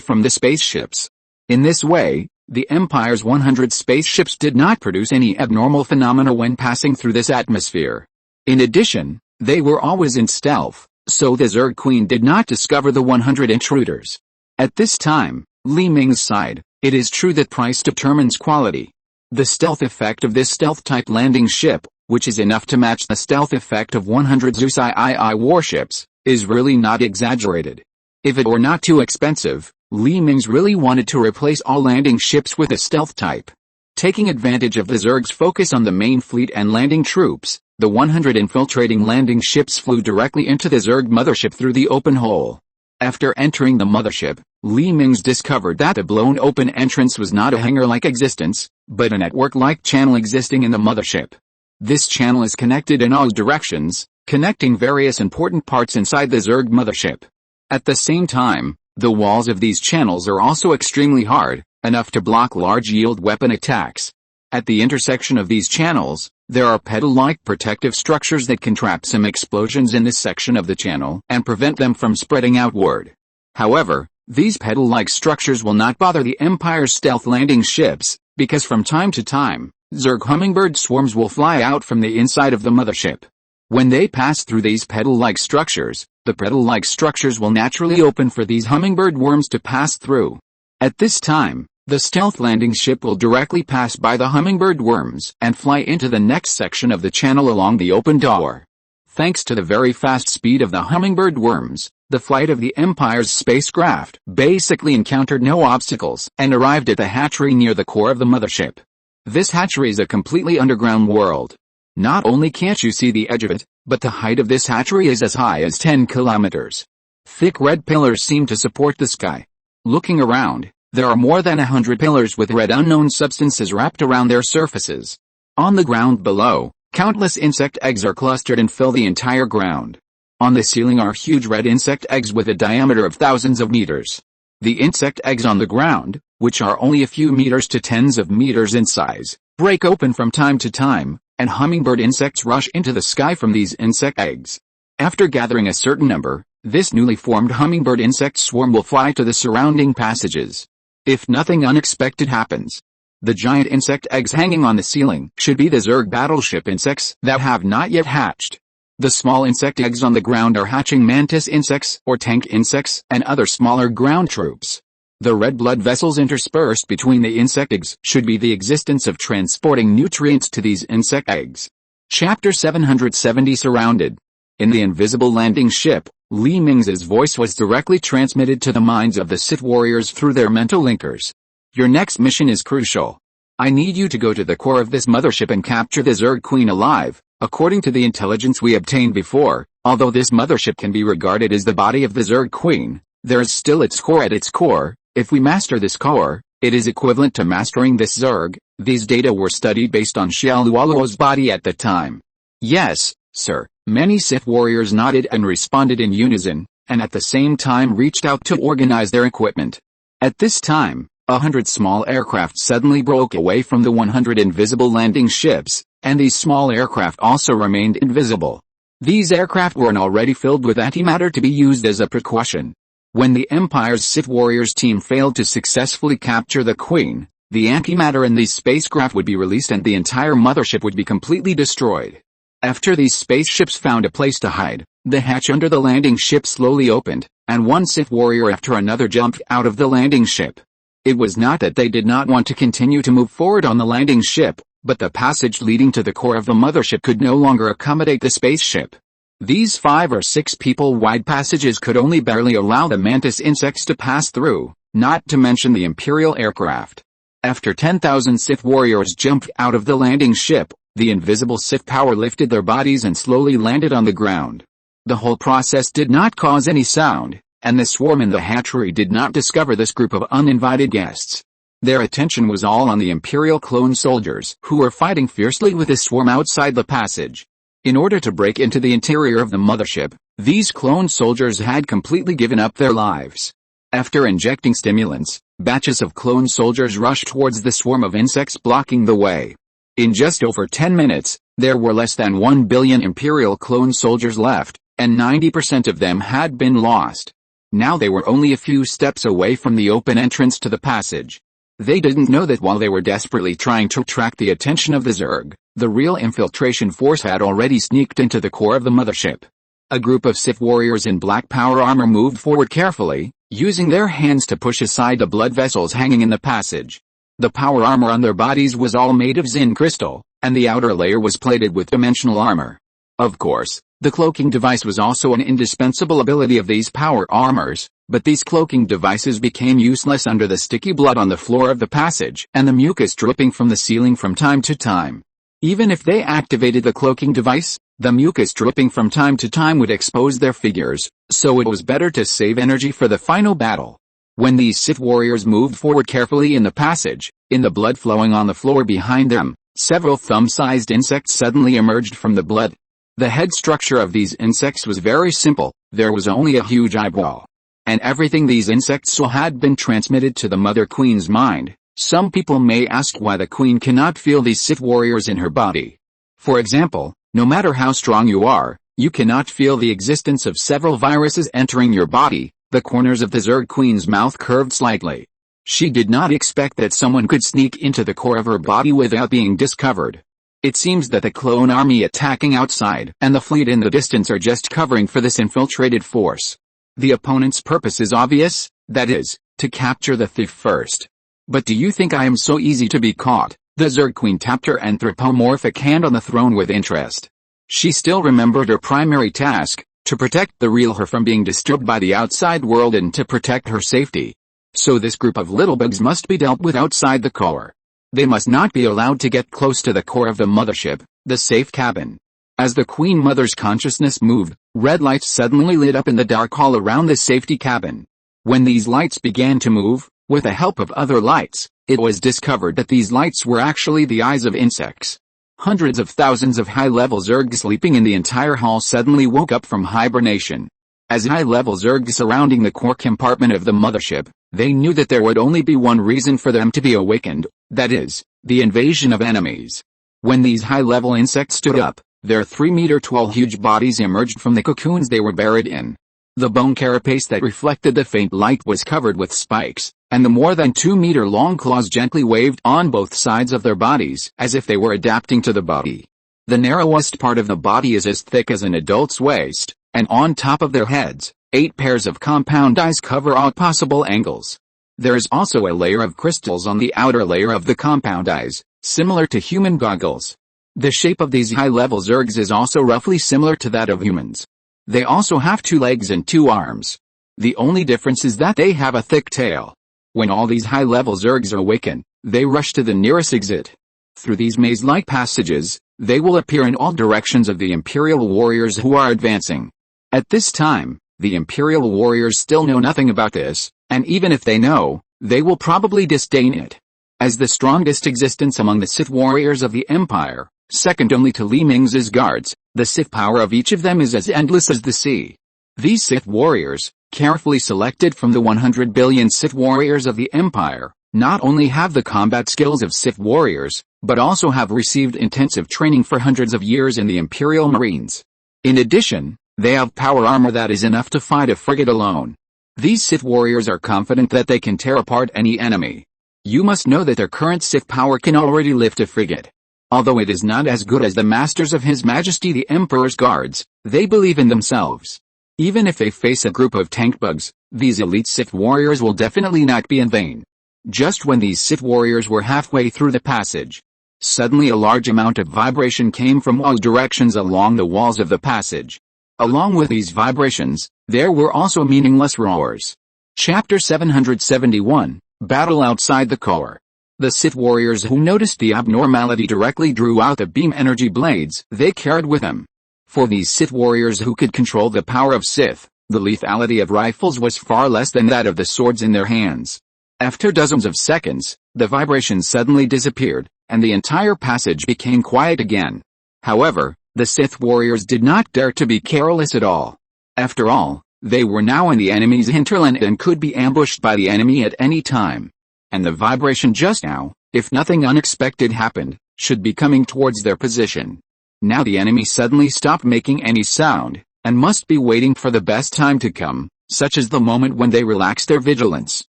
[SPEAKER 1] from the spaceships. In this way, the Empire's 100 spaceships did not produce any abnormal phenomena when passing through this atmosphere. In addition, They were always in stealth, so the Zerg Queen did not discover the 100 intruders. At this time, Li Mingze sighed. It is true that price determines quality. The stealth effect of this stealth-type landing ship, which is enough to match the stealth effect of 100 Zeus III warships, is really not exaggerated. If it were not too expensive, Li Mingze really wanted to replace all landing ships with a stealth type. Taking advantage of the Zerg's focus on the main fleet and landing troops, the 100 infiltrating landing ships flew directly into the Zerg mothership through the open hole. After entering the mothership, Li Mingze discovered that the blown open entrance was not a hangar-like existence, but a network-like channel existing in the mothership. This channel is connected in all directions, connecting various important parts inside the Zerg mothership. At the same time, the walls of these channels are also extremely hard, enough to block large-yield weapon attacks. At the intersection of these channels, there are pedal-like protective structures that can trap some explosions in this section of the channel and prevent them from spreading outward. However, these pedal-like structures will not bother the Empire's stealth landing ships, because from time to time, Zerg hummingbird swarms will fly out from the inside of the mothership. When they pass through these pedal-like structures, the pedal-like structures will naturally open for these hummingbird worms to pass through. At this time, the stealth landing ship will directly pass by the hummingbird worms and fly into the next section of the channel along the open door. Thanks to the very fast speed of the hummingbird worms, the flight of the Empire's spacecraft basically encountered no obstacles and arrived at the hatchery near the core of the mothership. This hatchery is a completely underground world. Not only can't you see the edge of it, but the height of this hatchery is as high as 10 kilometers. Thick red pillars seem to support the sky. Looking around, there are more than 100 pillars with red unknown substances wrapped around their surfaces. On the ground below, countless insect eggs are clustered and fill the entire ground. On the ceiling are huge red insect eggs with a diameter of thousands of meters. The insect eggs on the ground, which are only a few meters to tens of meters in size, break open from time to time, and hummingbird insects rush into the sky from these insect eggs. After gathering a certain number, this newly formed hummingbird insect swarm will fly to the surrounding passages. If nothing unexpected happens, the giant insect eggs hanging on the ceiling should be the Zerg battleship insects that have not yet hatched. The small insect eggs on the ground are hatching mantis insects or tank insects and other smaller ground troops. The red blood vessels interspersed between the insect eggs should be the existence of transporting nutrients to these insect eggs. Chapter 770 Surrounded. In the invisible landing ship, Li Mingze's voice was directly transmitted to the minds of the Sith warriors through their mental linkers. Your next mission is crucial. I need you to go to the core of this mothership and capture the Zerg Queen alive. According to the intelligence we obtained before, although this mothership can be regarded as the body of the Zerg Queen, there is still its core at its core. If we master this core, it is equivalent to mastering this Zerg. These data were studied based on Xiaoluoluo's body at the time. Yes, sir. Many Sith warriors nodded and responded in unison, and at the same time reached out to organize their equipment. At this time, 100 small aircraft suddenly broke away from the 100 invisible landing ships, and these small aircraft also remained invisible. These aircraft were already filled with antimatter to be used as a precaution. When the Empire's Sith warriors team failed to successfully capture the Queen, the antimatter in these spacecraft would be released and the entire mothership would be completely destroyed. After these spaceships found a place to hide, the hatch under the landing ship slowly opened, and one Sith warrior after another jumped out of the landing ship. It was not that they did not want to continue to move forward on the landing ship, but the passage leading to the core of the mothership could no longer accommodate the spaceship. These 5 or 6 people-wide passages could only barely allow the mantis insects to pass through, not to mention the Imperial aircraft. After 10,000 Sith warriors jumped out of the landing ship, the invisible Sith power lifted their bodies and slowly landed on the ground. The whole process did not cause any sound, and the swarm in the hatchery did not discover this group of uninvited guests. Their attention was all on the Imperial clone soldiers who were fighting fiercely with the swarm outside the passage. In order to break into the interior of the mothership, these clone soldiers had completely given up their lives. After injecting stimulants, batches of clone soldiers rushed towards the swarm of insects blocking the way. In just over 10 minutes, there were less than 1 billion Imperial clone soldiers left, and 90% of them had been lost. Now they were only a few steps away from the open entrance to the passage. They didn't know that while they were desperately trying to attract the attention of the Zerg, the real infiltration force had already sneaked into the core of the mothership. A group of Sith warriors in black power armor moved forward carefully, using their hands to push aside the blood vessels hanging in the passage. The power armor on their bodies was all made of Zin crystal, and the outer layer was plated with dimensional armor. Of course, the cloaking device was also an indispensable ability of these power armors, but these cloaking devices became useless under the sticky blood on the floor of the passage and the mucus dripping from the ceiling from time to time. Even if they activated the cloaking device, the mucus dripping from time to time would expose their figures, so it was better to save energy for the final battle. When these Sith warriors moved forward carefully in the passage, in the blood flowing on the floor behind them, several thumb-sized insects suddenly emerged from the blood. The head structure of these insects was very simple. There was only a huge eyeball. And everything these insects saw had been transmitted to the Mother Queen's mind. Some people may ask why the Queen cannot feel these Sith warriors in her body. For example, no matter how strong you are, you cannot feel the existence of several viruses entering your body. The corners of the Zerg Queen's mouth curved slightly. She did not expect that someone could sneak into the core of her body without being discovered. It seems that the clone army attacking outside and the fleet in the distance are just covering for this infiltrated force. The opponent's purpose is obvious, that is, to capture the thief first. But do you think I am so easy to be caught? The Zerg Queen tapped her anthropomorphic hand on the throne with interest. She still remembered her primary task, to protect the real her from being disturbed by the outside world and to protect her safety. So this group of little bugs must be dealt with outside the core. They must not be allowed to get close to the core of the mothership, the safe cabin. As the Queen Mother's consciousness moved, red lights suddenly lit up in the dark hall around the safety cabin. When these lights began to move, with the help of other lights, it was discovered that these lights were actually the eyes of insects. Hundreds of thousands of high-level Zerg sleeping in the entire hall suddenly woke up from hibernation. As high-level Zerg surrounding the core compartment of the mothership, they knew that there would only be one reason for them to be awakened, that is, the invasion of enemies. When these high-level insects stood up, their 3-meter-tall huge bodies emerged from the cocoons they were buried in. The bone carapace that reflected the faint light was covered with spikes, and the more than 2-meter-long claws gently waved on both sides of their bodies as if they were adapting to the body. The narrowest part of the body is as thick as an adult's waist, and on top of their heads, 8 pairs of compound eyes cover all possible angles. There is also a layer of crystals on the outer layer of the compound eyes, similar to human goggles. The shape of these high-level Zergs is also roughly similar to that of humans. They also have 2 legs and 2 arms. The only difference is that they have a thick tail. When all these high-level Zergs awaken, they rush to the nearest exit. Through these maze-like passages, they will appear in all directions of the Imperial warriors who are advancing. At this time, the Imperial warriors still know nothing about this, and even if they know, they will probably disdain it. As the strongest existence among the Sith warriors of the Empire, second only to Li Mingze's guards, the Sith power of each of them is as endless as the sea. These Sith warriors, carefully selected from the 100 billion Sith warriors of the Empire, not only have the combat skills of Sith warriors, but also have received intensive training for hundreds of years in the Imperial Marines. In addition, they have power armor that is enough to fight a frigate alone. These Sith warriors are confident that they can tear apart any enemy. You must know that their current Sith power can already lift a frigate. Although it is not as good as the masters of His Majesty the Emperor's guards, they believe in themselves. Even if they face a group of tank bugs, these elite Sith warriors will definitely not be in vain. Just when these Sith warriors were halfway through the passage, suddenly a large amount of vibration came from all directions along the walls of the passage. Along with these vibrations, there were also meaningless roars. Chapter 771, Battle Outside the Core. The Sith warriors who noticed the abnormality directly drew out the beam energy blades they carried with them. For these Sith warriors who could control the power of Sith, the lethality of rifles was far less than that of the swords in their hands. After dozens of seconds, the vibration suddenly disappeared, and the entire passage became quiet again. However, the Sith warriors did not dare to be careless at all. After all, they were now in the enemy's hinterland and could be ambushed by the enemy at any time. And the vibration just now, if nothing unexpected happened, should be coming towards their position. Now the enemy suddenly stopped making any sound, and must be waiting for the best time to come, such as the moment when they relax their vigilance.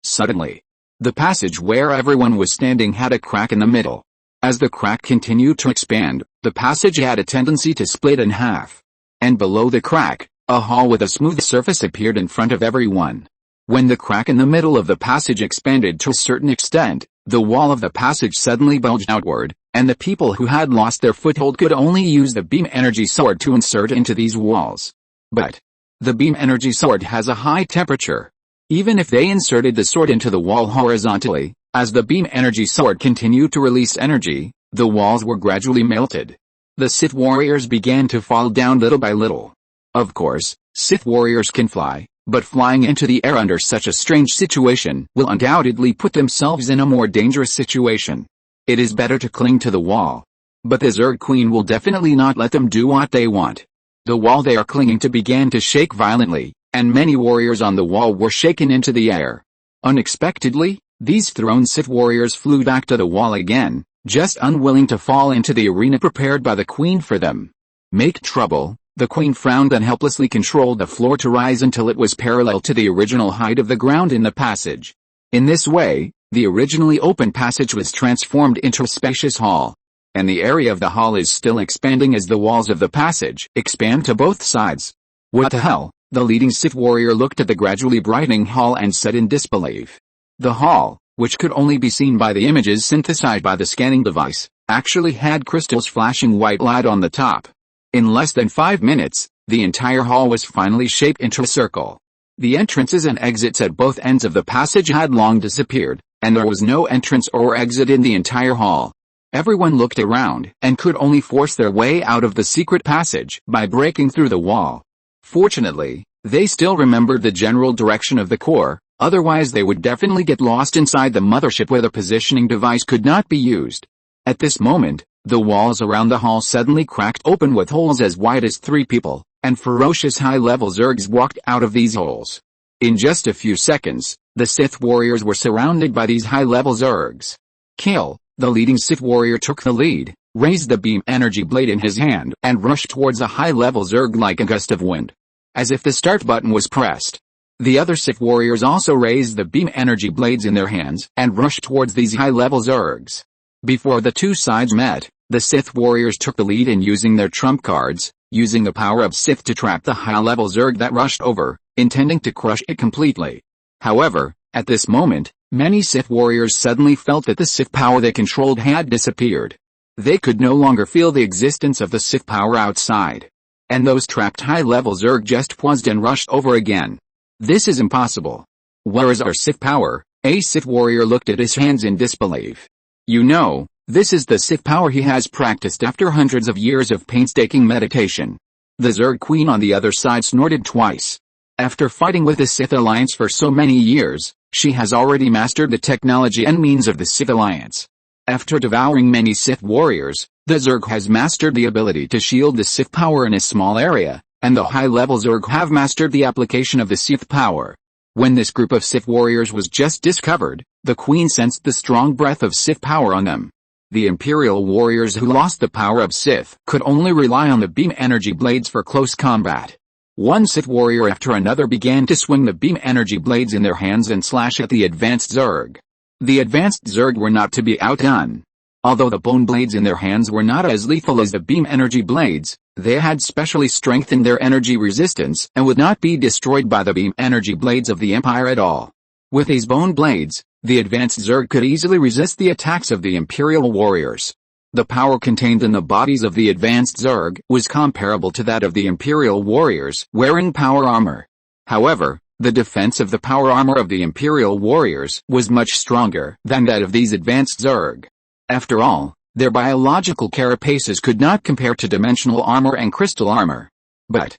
[SPEAKER 1] Suddenly, The passage where everyone was standing had a crack in the middle. As the crack continued to expand, the passage had a tendency to split in half. And below the crack, a hall with a smooth surface appeared in front of everyone. When the crack in the middle of the passage expanded to a certain extent, the wall of the passage suddenly bulged outward, and the people who had lost their foothold could only use the beam energy sword to insert into these walls. But the beam energy sword has a high temperature. Even if they inserted the sword into the wall horizontally, as the beam energy sword continued to release energy, the walls were gradually melted. The Sith warriors began to fall down little by little. Of course, Sith warriors can fly, but flying into the air under such a strange situation will undoubtedly put themselves in a more dangerous situation. It is better to cling to the wall. But the Zerg Queen will definitely not let them do what they want. The wall they are clinging to began to shake violently, and many warriors on the wall were shaken into the air. Unexpectedly, these thrown Sith warriors flew back to the wall again, just unwilling to fall into the arena prepared by the Queen for them. Make trouble. The Queen frowned and helplessly controlled the floor to rise until it was parallel to the original height of the ground in the passage. In this way, the originally open passage was transformed into a spacious hall. And the area of the hall is still expanding as the walls of the passage expand to both sides. What the hell? The leading Sith warrior looked at the gradually brightening hall and said in disbelief. The hall, which could only be seen by the images synthesized by the scanning device, actually had crystals flashing white light on the top. In less than 5 minutes, the entire hall was finally shaped into a circle. The entrances and exits at both ends of the passage had long disappeared, and there was no entrance or exit in the entire hall. Everyone looked around and could only force their way out of the secret passage by breaking through the wall. Fortunately, they still remembered the general direction of the core, otherwise they would definitely get lost inside the mothership where the positioning device could not be used. At this moment, the walls around the hall suddenly cracked open with holes as wide as 3 people, and ferocious high-level Zergs walked out of these holes. In just a few seconds, the Sith warriors were surrounded by these high-level Zergs. Kill. The leading Sith warrior took the lead, raised the beam energy blade in his hand, and rushed towards a high-level Zerg like a gust of wind. As if the start button was pressed. The other Sith warriors also raised the beam energy blades in their hands, and rushed towards these high-level Zergs. Before the two sides met, the Sith warriors took the lead in using their trump cards, using the power of Sith to trap the high-level Zerg that rushed over, intending to crush it completely. However, at this moment, many Sith warriors suddenly felt that the Sith power they controlled had disappeared. They could no longer feel the existence of the Sith power outside. And those trapped high-level Zerg just paused and rushed over again. This is impossible. Where is our Sith power? A Sith warrior looked at his hands in disbelief. You know, this is the Sith power he has practiced after hundreds of years of painstaking meditation. The Zerg Queen on the other side snorted twice. After fighting with the Sith Alliance for so many years, she has already mastered the technology and means of the Sith Alliance. After devouring many Sith warriors, the Zerg has mastered the ability to shield the Sith power in a small area, and the high-level Zerg have mastered the application of the Sith power. When this group of Sith warriors was just discovered, the Queen sensed the strong breath of Sith power on them. The Imperial warriors who lost the power of Sith could only rely on the beam energy blades for close combat. One Sith warrior after another began to swing the beam energy blades in their hands and slash at the advanced Zerg. The advanced Zerg were not to be outdone. Although the bone blades in their hands were not as lethal as the beam energy blades, they had specially strengthened their energy resistance and would not be destroyed by the beam energy blades of the Empire at all. With these bone blades, the advanced Zerg could easily resist the attacks of the Imperial warriors. The power contained in the bodies of the advanced Zerg was comparable to that of the Imperial warriors wearing power armor. However, the defense of the power armor of the Imperial warriors was much stronger than that of these advanced Zerg. After all, their biological carapaces could not compare to dimensional armor and crystal armor. But,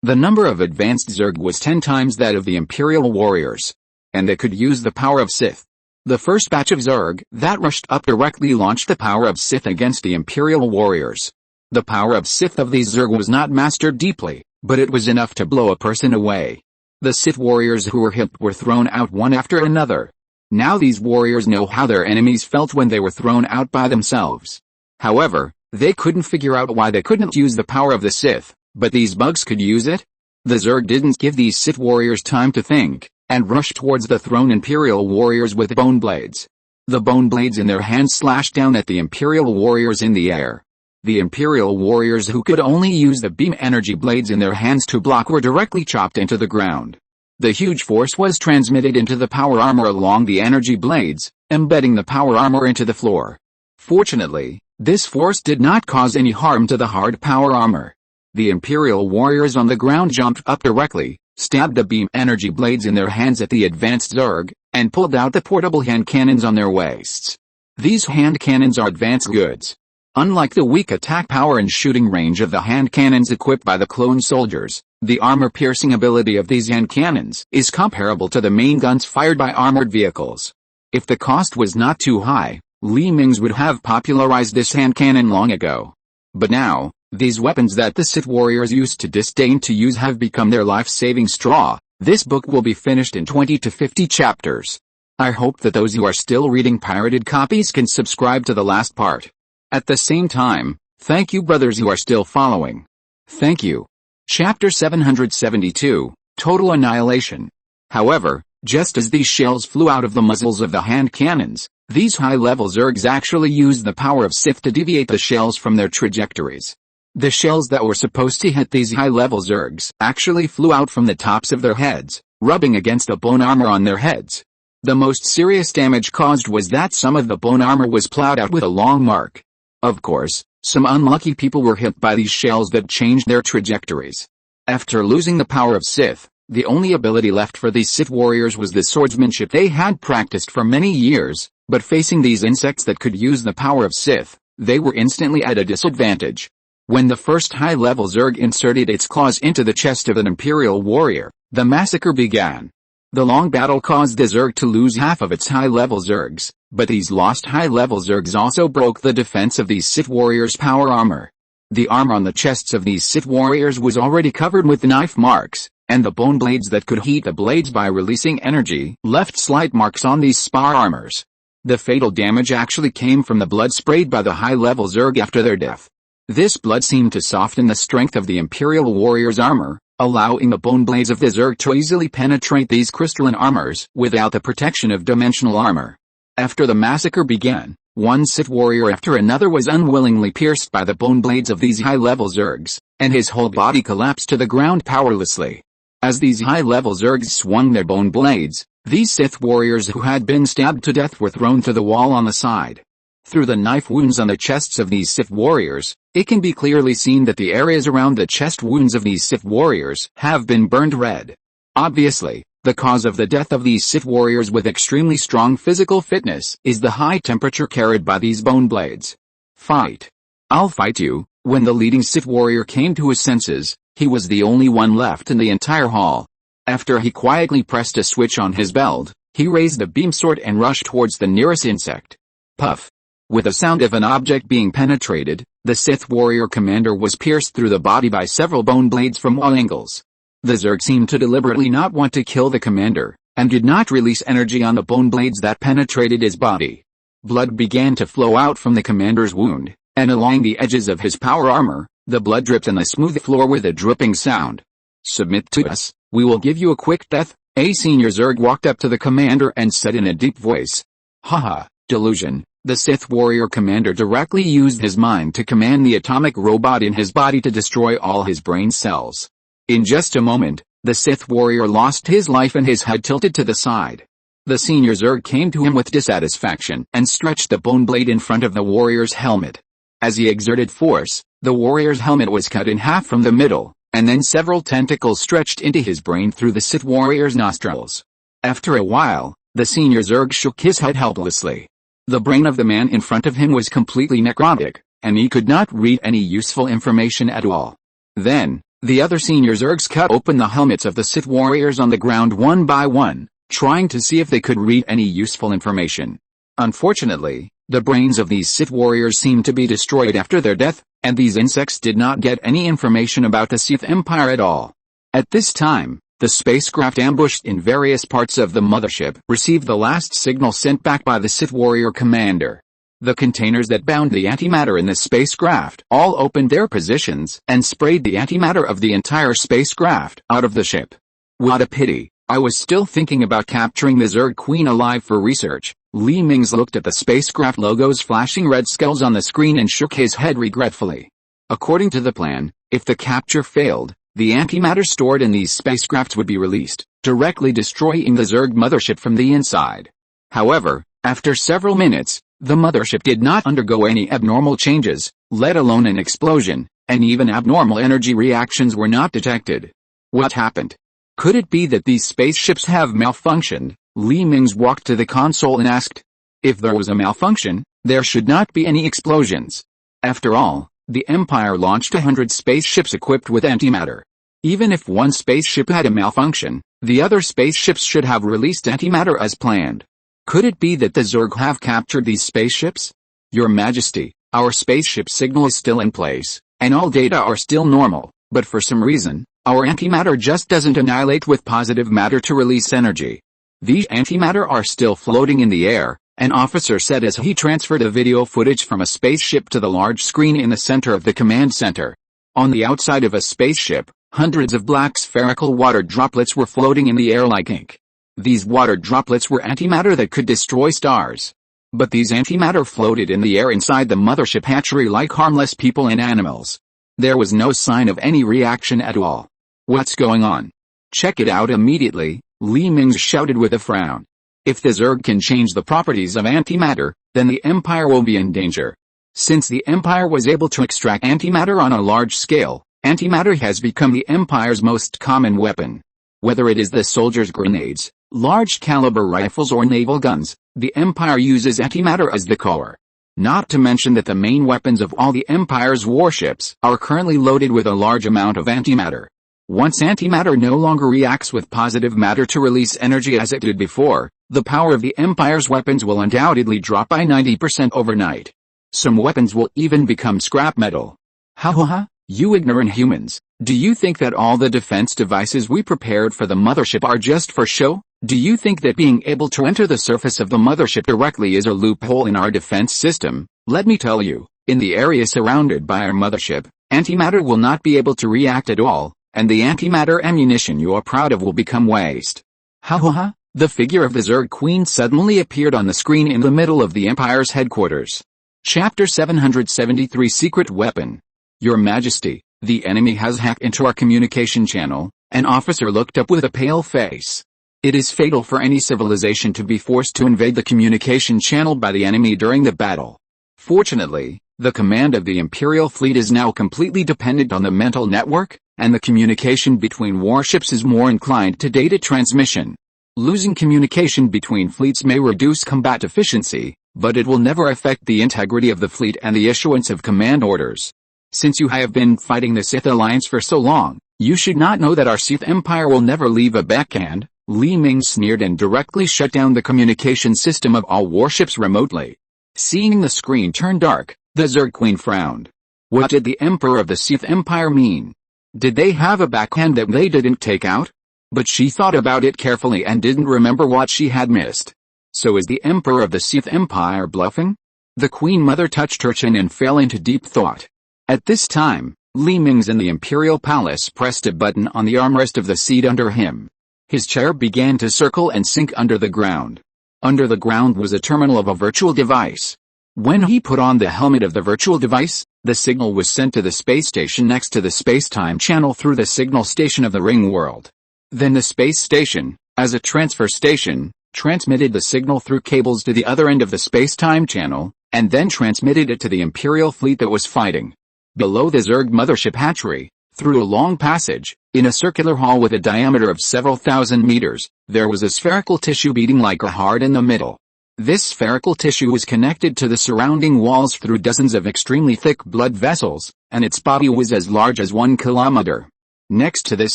[SPEAKER 1] the number of advanced Zerg was 10 times that of the Imperial warriors. And they could use the power of Sith. The first batch of Zerg that rushed up directly launched the power of Sith against the Imperial warriors. The power of Sith of these Zerg was not mastered deeply, but it was enough to blow a person away. The Sith warriors who were hit were thrown out one after another. Now these warriors know how their enemies felt when they were thrown out by themselves. However, they couldn't figure out why they couldn't use the power of the Sith, but these bugs could use it? The Zerg didn't give these Sith warriors time to think. and rushed towards the thrown Imperial warriors with bone blades. The bone blades in their hands slashed down at the Imperial warriors in the air. The Imperial warriors who could only use the beam energy blades in their hands to block were directly chopped into the ground. The huge force was transmitted into the power armor along the energy blades, embedding the power armor into the floor. Fortunately, this force did not cause any harm to the hard power armor. The Imperial warriors on the ground jumped up directly, stabbed the beam energy blades in their hands at the advanced Zerg, and pulled out the portable hand cannons on their waists. These hand cannons are advanced goods. Unlike the weak attack power and shooting range of the hand cannons equipped by the clone soldiers, the armor-piercing ability of these hand cannons is comparable to the main guns fired by armored vehicles. If the cost was not too high, Mingze would have popularized this hand cannon long ago. But now, these weapons that the Sith warriors used to disdain to use have become their life-saving straw. This book will be finished in 20 to 50 chapters. I hope that those who are still reading pirated copies can subscribe to the last part. At the same time, thank you brothers who are still following. Thank you. Chapter 772, Total Annihilation. However, just as these shells flew out of the muzzles of the hand cannons, these high-level Zergs actually used the power of Sith to deviate the shells from their trajectories. The shells that were supposed to hit these high-level Zergs actually flew out from the tops of their heads, rubbing against the bone armor on their heads. The most serious damage caused was that some of the bone armor was plowed out with a long mark. Of course, some unlucky people were hit by these shells that changed their trajectories. After losing the power of Sith, the only ability left for these Sith warriors was the swordsmanship they had practiced for many years, but facing these insects that could use the power of Sith, they were instantly at a disadvantage. When the first high-level Zerg inserted its claws into the chest of an Imperial warrior, the massacre began. The long battle caused the Zerg to lose half of its high-level Zergs, but these lost high-level Zergs also broke the defense of these Sith warriors' power armor. The armor on the chests of these Sith warriors was already covered with knife marks, and the bone blades that could heat the blades by releasing energy left slight marks on these spar armors. The fatal damage actually came from the blood sprayed by the high-level Zerg after their death. This blood seemed to soften the strength of the Imperial warrior's armor, allowing the bone blades of the Zerg to easily penetrate these crystalline armors without the protection of dimensional armor. After the massacre began, one Sith warrior after another was unwillingly pierced by the bone blades of these high-level Zergs, and his whole body collapsed to the ground powerlessly. As these high-level Zergs swung their bone blades, these Sith warriors who had been stabbed to death were thrown to the wall on the side. Through the knife wounds on the chests of these Sith warriors, it can be clearly seen that the areas around the chest wounds of these Sith warriors have been burned red. Obviously, the cause of the death of these Sith warriors with extremely strong physical fitness is the high temperature carried by these bone blades. Fight. I'll fight you. When the leading Sith warrior came to his senses, he was the only one left in the entire hall. After he quietly pressed a switch on his belt, he raised the beam sword and rushed towards the nearest insect. Puff. With the sound of an object being penetrated, the Sith warrior commander was pierced through the body by several bone blades from all angles. The Zerg seemed to deliberately not want to kill the commander, and did not release energy on the bone blades that penetrated his body. Blood began to flow out from the commander's wound, and along the edges of his power armor, the blood dripped on the smooth floor with a dripping sound. Submit to us, we will give you a quick death. A senior Zerg walked up to the commander and said in a deep voice. Haha, delusion. The Sith warrior commander directly used his mind to command the atomic robot in his body to destroy all his brain cells. In just a moment, the Sith warrior lost his life and his head tilted to the side. The senior Zerg came to him with dissatisfaction and stretched the bone blade in front of the warrior's helmet. As he exerted force, the warrior's helmet was cut in half from the middle, and then several tentacles stretched into his brain through the Sith warrior's nostrils. After a while, the senior Zerg shook his head helplessly. The brain of the man in front of him was completely necrotic, and he could not read any useful information at all. Then, the other senior Zergs cut open the helmets of the Sith warriors on the ground one by one, trying to see if they could read any useful information. Unfortunately, the brains of these Sith warriors seemed to be destroyed after their death, and these insects did not get any information about the Sith Empire at all. At this time, the spacecraft ambushed in various parts of the mothership received the last signal sent back by the Sith warrior commander. The containers that bound the antimatter in the spacecraft all opened their positions and sprayed the antimatter of the entire spacecraft out of the ship. What a pity, I was still thinking about capturing the Zerg Queen alive for research. Li Mingze looked at the spacecraft logo's flashing red skulls on the screen and shook his head regretfully. According to the plan, if the capture failed, the antimatter stored in these spacecrafts would be released, directly destroying the Zerg mothership from the inside. However, after several minutes, the mothership did not undergo any abnormal changes, let alone an explosion, and even abnormal energy reactions were not detected. What happened? Could it be that these spaceships have malfunctioned? Li Mingze walked to the console and asked. If there was a malfunction, there should not be any explosions. After all, the Empire launched 100 spaceships equipped with antimatter. Even if one spaceship had a malfunction, the other spaceships should have released antimatter as planned. Could it be that the Zerg have captured these spaceships? Your Majesty, our spaceship signal is still in place, and all data are still normal, but for some reason, our antimatter just doesn't annihilate with positive matter to release energy. These antimatter are still floating in the air, an officer said as he transferred a video footage from a spaceship to the large screen in the center of the command center. On the outside of a spaceship, hundreds of black spherical water droplets were floating in the air like ink. These water droplets were antimatter that could destroy stars. But these antimatter floated in the air inside the mothership hatchery like harmless people and animals. There was no sign of any reaction at all. What's going on? Check it out immediately, Li Mingze shouted with a frown. If the Zerg can change the properties of antimatter, then the Empire will be in danger. Since the Empire was able to extract antimatter on a large scale, antimatter has become the Empire's most common weapon. Whether it is the soldiers' grenades, large-caliber rifles or naval guns, the Empire uses antimatter as the core. Not to mention that the main weapons of all the Empire's warships are currently loaded with a large amount of antimatter. Once antimatter no longer reacts with positive matter to release energy as it did before, the power of the Empire's weapons will undoubtedly drop by 90% overnight. Some weapons will even become scrap metal. Ha ha ha, you ignorant humans, do you think that all the defense devices we prepared for the mothership are just for show? Do you think that being able to enter the surface of the mothership directly is a loophole in our defense system? Let me tell you, in the area surrounded by our mothership, antimatter will not be able to react at all, and the antimatter ammunition you are proud of will become waste. Ha ha ha, the figure of the Zerg Queen suddenly appeared on the screen in the middle of the Empire's headquarters. Chapter 773 Secret Weapon. Your Majesty, the enemy has hacked into our communication channel. An officer looked up with a pale face. It is fatal for any civilization to be forced to invade the communication channel by the enemy during the battle. Fortunately, the command of the Imperial fleet is now completely dependent on the mental network, and the communication between warships is more inclined to data transmission. Losing communication between fleets may reduce combat efficiency, but it will never affect the integrity of the fleet and the issuance of command orders. Since you have been fighting the Sith Alliance for so long, you should not know that our Sith Empire will never leave a backhand. Li Mingze sneered and directly shut down the communication system of all warships remotely. Seeing the screen turn dark, the Zerg Queen frowned. What did the Emperor of the Sith Empire mean? Did they have a backhand that they didn't take out? But she thought about it carefully and didn't remember what she had missed. So is the Emperor of the Sith Empire bluffing? The Queen Mother touched her chin and fell into deep thought. At this time, Li Mingze in the Imperial Palace pressed a button on the armrest of the seat under him. His chair began to circle and sink under the ground. Under the ground was a terminal of a virtual device. When he put on the helmet of the virtual device, the signal was sent to the space station next to the space-time channel through the signal station of the ring world. Then the space station, as a transfer station, transmitted the signal through cables to the other end of the space-time channel, and then transmitted it to the Imperial fleet that was fighting. Below the Zerg mothership hatchery, through a long passage, in a circular hall with a diameter of several thousand meters, there was a spherical tissue beating like a heart in the middle. This spherical tissue was connected to the surrounding walls through dozens of extremely thick blood vessels, and its body was as large as 1 kilometer. Next to this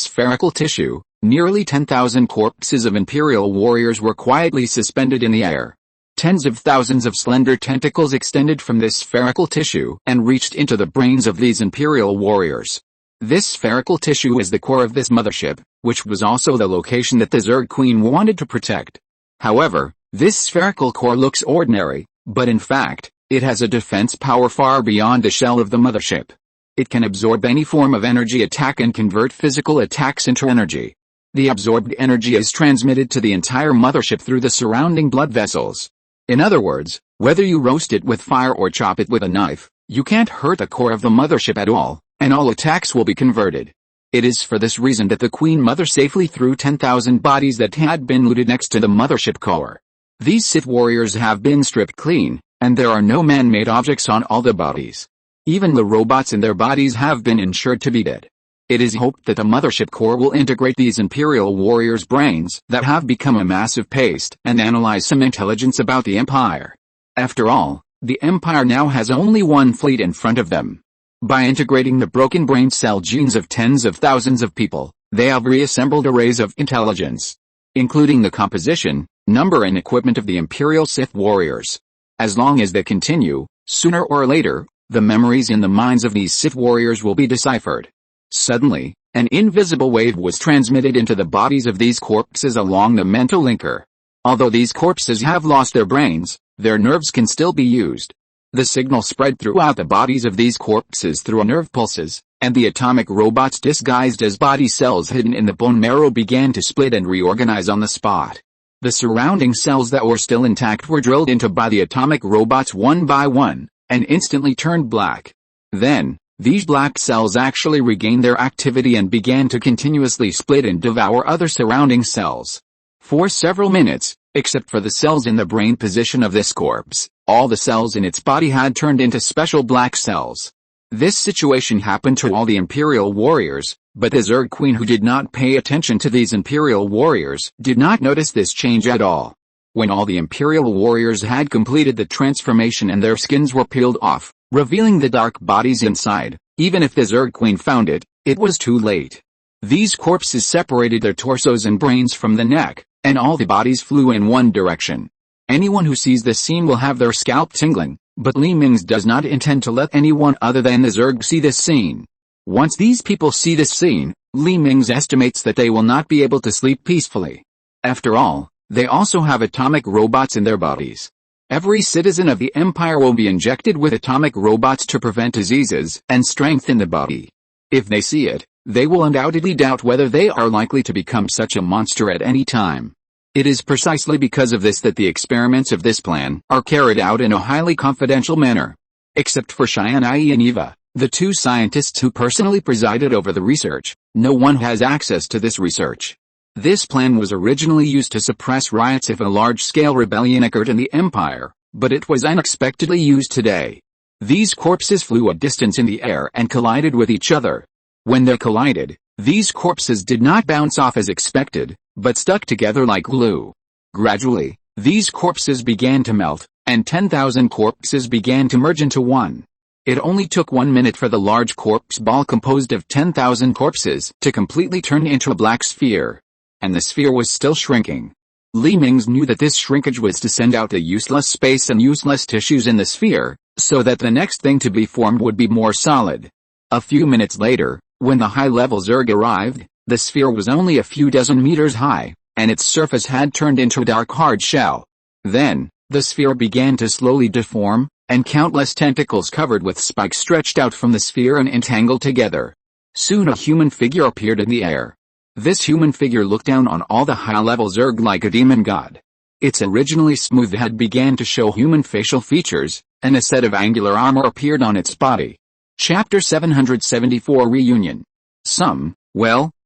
[SPEAKER 1] spherical tissue, nearly 10,000 corpses of Imperial warriors were quietly suspended in the air. Tens of thousands of slender tentacles extended from this spherical tissue and reached into the brains of these Imperial warriors. This spherical tissue is the core of this mothership, which was also the location that the Zerg Queen wanted to protect. However, this spherical core looks ordinary, but in fact, it has a defense power far beyond the shell of the mothership. It can absorb any form of energy attack and convert physical attacks into energy. The absorbed energy is transmitted to the entire mothership through the surrounding blood vessels. In other words, whether you roast it with fire or chop it with a knife, you can't hurt the core of the mothership at all, and all attacks will be converted. It is for this reason that the Queen Mother safely threw 10,000 bodies that had been looted next to the mothership core. These Sith warriors have been stripped clean, and there are no man-made objects on all the bodies. Even the robots in their bodies have been ensured to be dead. It is hoped that the mothership core will integrate these Imperial warriors' brains that have become a massive paste and analyze some intelligence about the Empire. After all, the Empire now has only one fleet in front of them. By integrating the broken brain cell genes of tens of thousands of people, they have reassembled arrays of intelligence, including the composition, number and equipment of the Imperial Sith warriors. As long as they continue, sooner or later, the memories in the minds of these Sith warriors will be deciphered. Suddenly, an invisible wave was transmitted into the bodies of these corpses along the mental linker. Although these corpses have lost their brains, their nerves can still be used. The signal spread throughout the bodies of these corpses through nerve pulses, and the atomic robots disguised as body cells hidden in the bone marrow began to split and reorganize on the spot. The surrounding cells that were still intact were drilled into by the atomic robots one by one, and instantly turned black. Then, these black cells actually regained their activity and began to continuously split and devour other surrounding cells. For several minutes, except for the cells in the brain position of this corpse, all the cells in its body had turned into special black cells. This situation happened to all the Imperial warriors, but the Zerg Queen, who did not pay attention to these Imperial warriors, did not notice this change at all. When all the Imperial warriors had completed the transformation and their skins were peeled off, revealing the dark bodies inside, even if the Zerg Queen found it, it was too late. These corpses separated their torsos and brains from the neck, and all the bodies flew in one direction. Anyone who sees this scene will have their scalp tingling, but Li Mingze does not intend to let anyone other than the Zerg see this scene. Once these people see this scene, Li Mingze estimates that they will not be able to sleep peacefully. After all, they also have atomic robots in their bodies. Every citizen of the Empire will be injected with atomic robots to prevent diseases and strengthen the body. If they see it, they will undoubtedly doubt whether they are likely to become such a monster at any time. It is precisely because of this that the experiments of this plan are carried out in a highly confidential manner. Except for Tianyi and Eva, the two scientists who personally presided over the research, no one has access to this research. This plan was originally used to suppress riots if a large-scale rebellion occurred in the Empire, but it was unexpectedly used today. These corpses flew a distance in the air and collided with each other. When they collided, these corpses did not bounce off as expected, but stuck together like glue. Gradually, these corpses began to melt, and 10,000 corpses began to merge into one. It only took 1 minute for the large corpse ball composed of 10,000 corpses to completely turn into a black sphere. And the sphere was still shrinking. Li Mingze knew that this shrinkage was to send out the useless space and useless tissues in the sphere, so that the next thing to be formed would be more solid. A few minutes later, when the high-level Zerg arrived, the sphere was only a few dozen meters high, and its surface had turned into a dark hard shell. Then, the sphere began to slowly deform, and countless tentacles covered with spikes stretched out from the sphere and entangled together. Soon a human figure appeared in the air. This human figure looked down on all the high-level Zerg like a demon god. Its originally smooth head began to show human facial features, and a set of angular armor appeared on its body. Chapter 774 Reunion.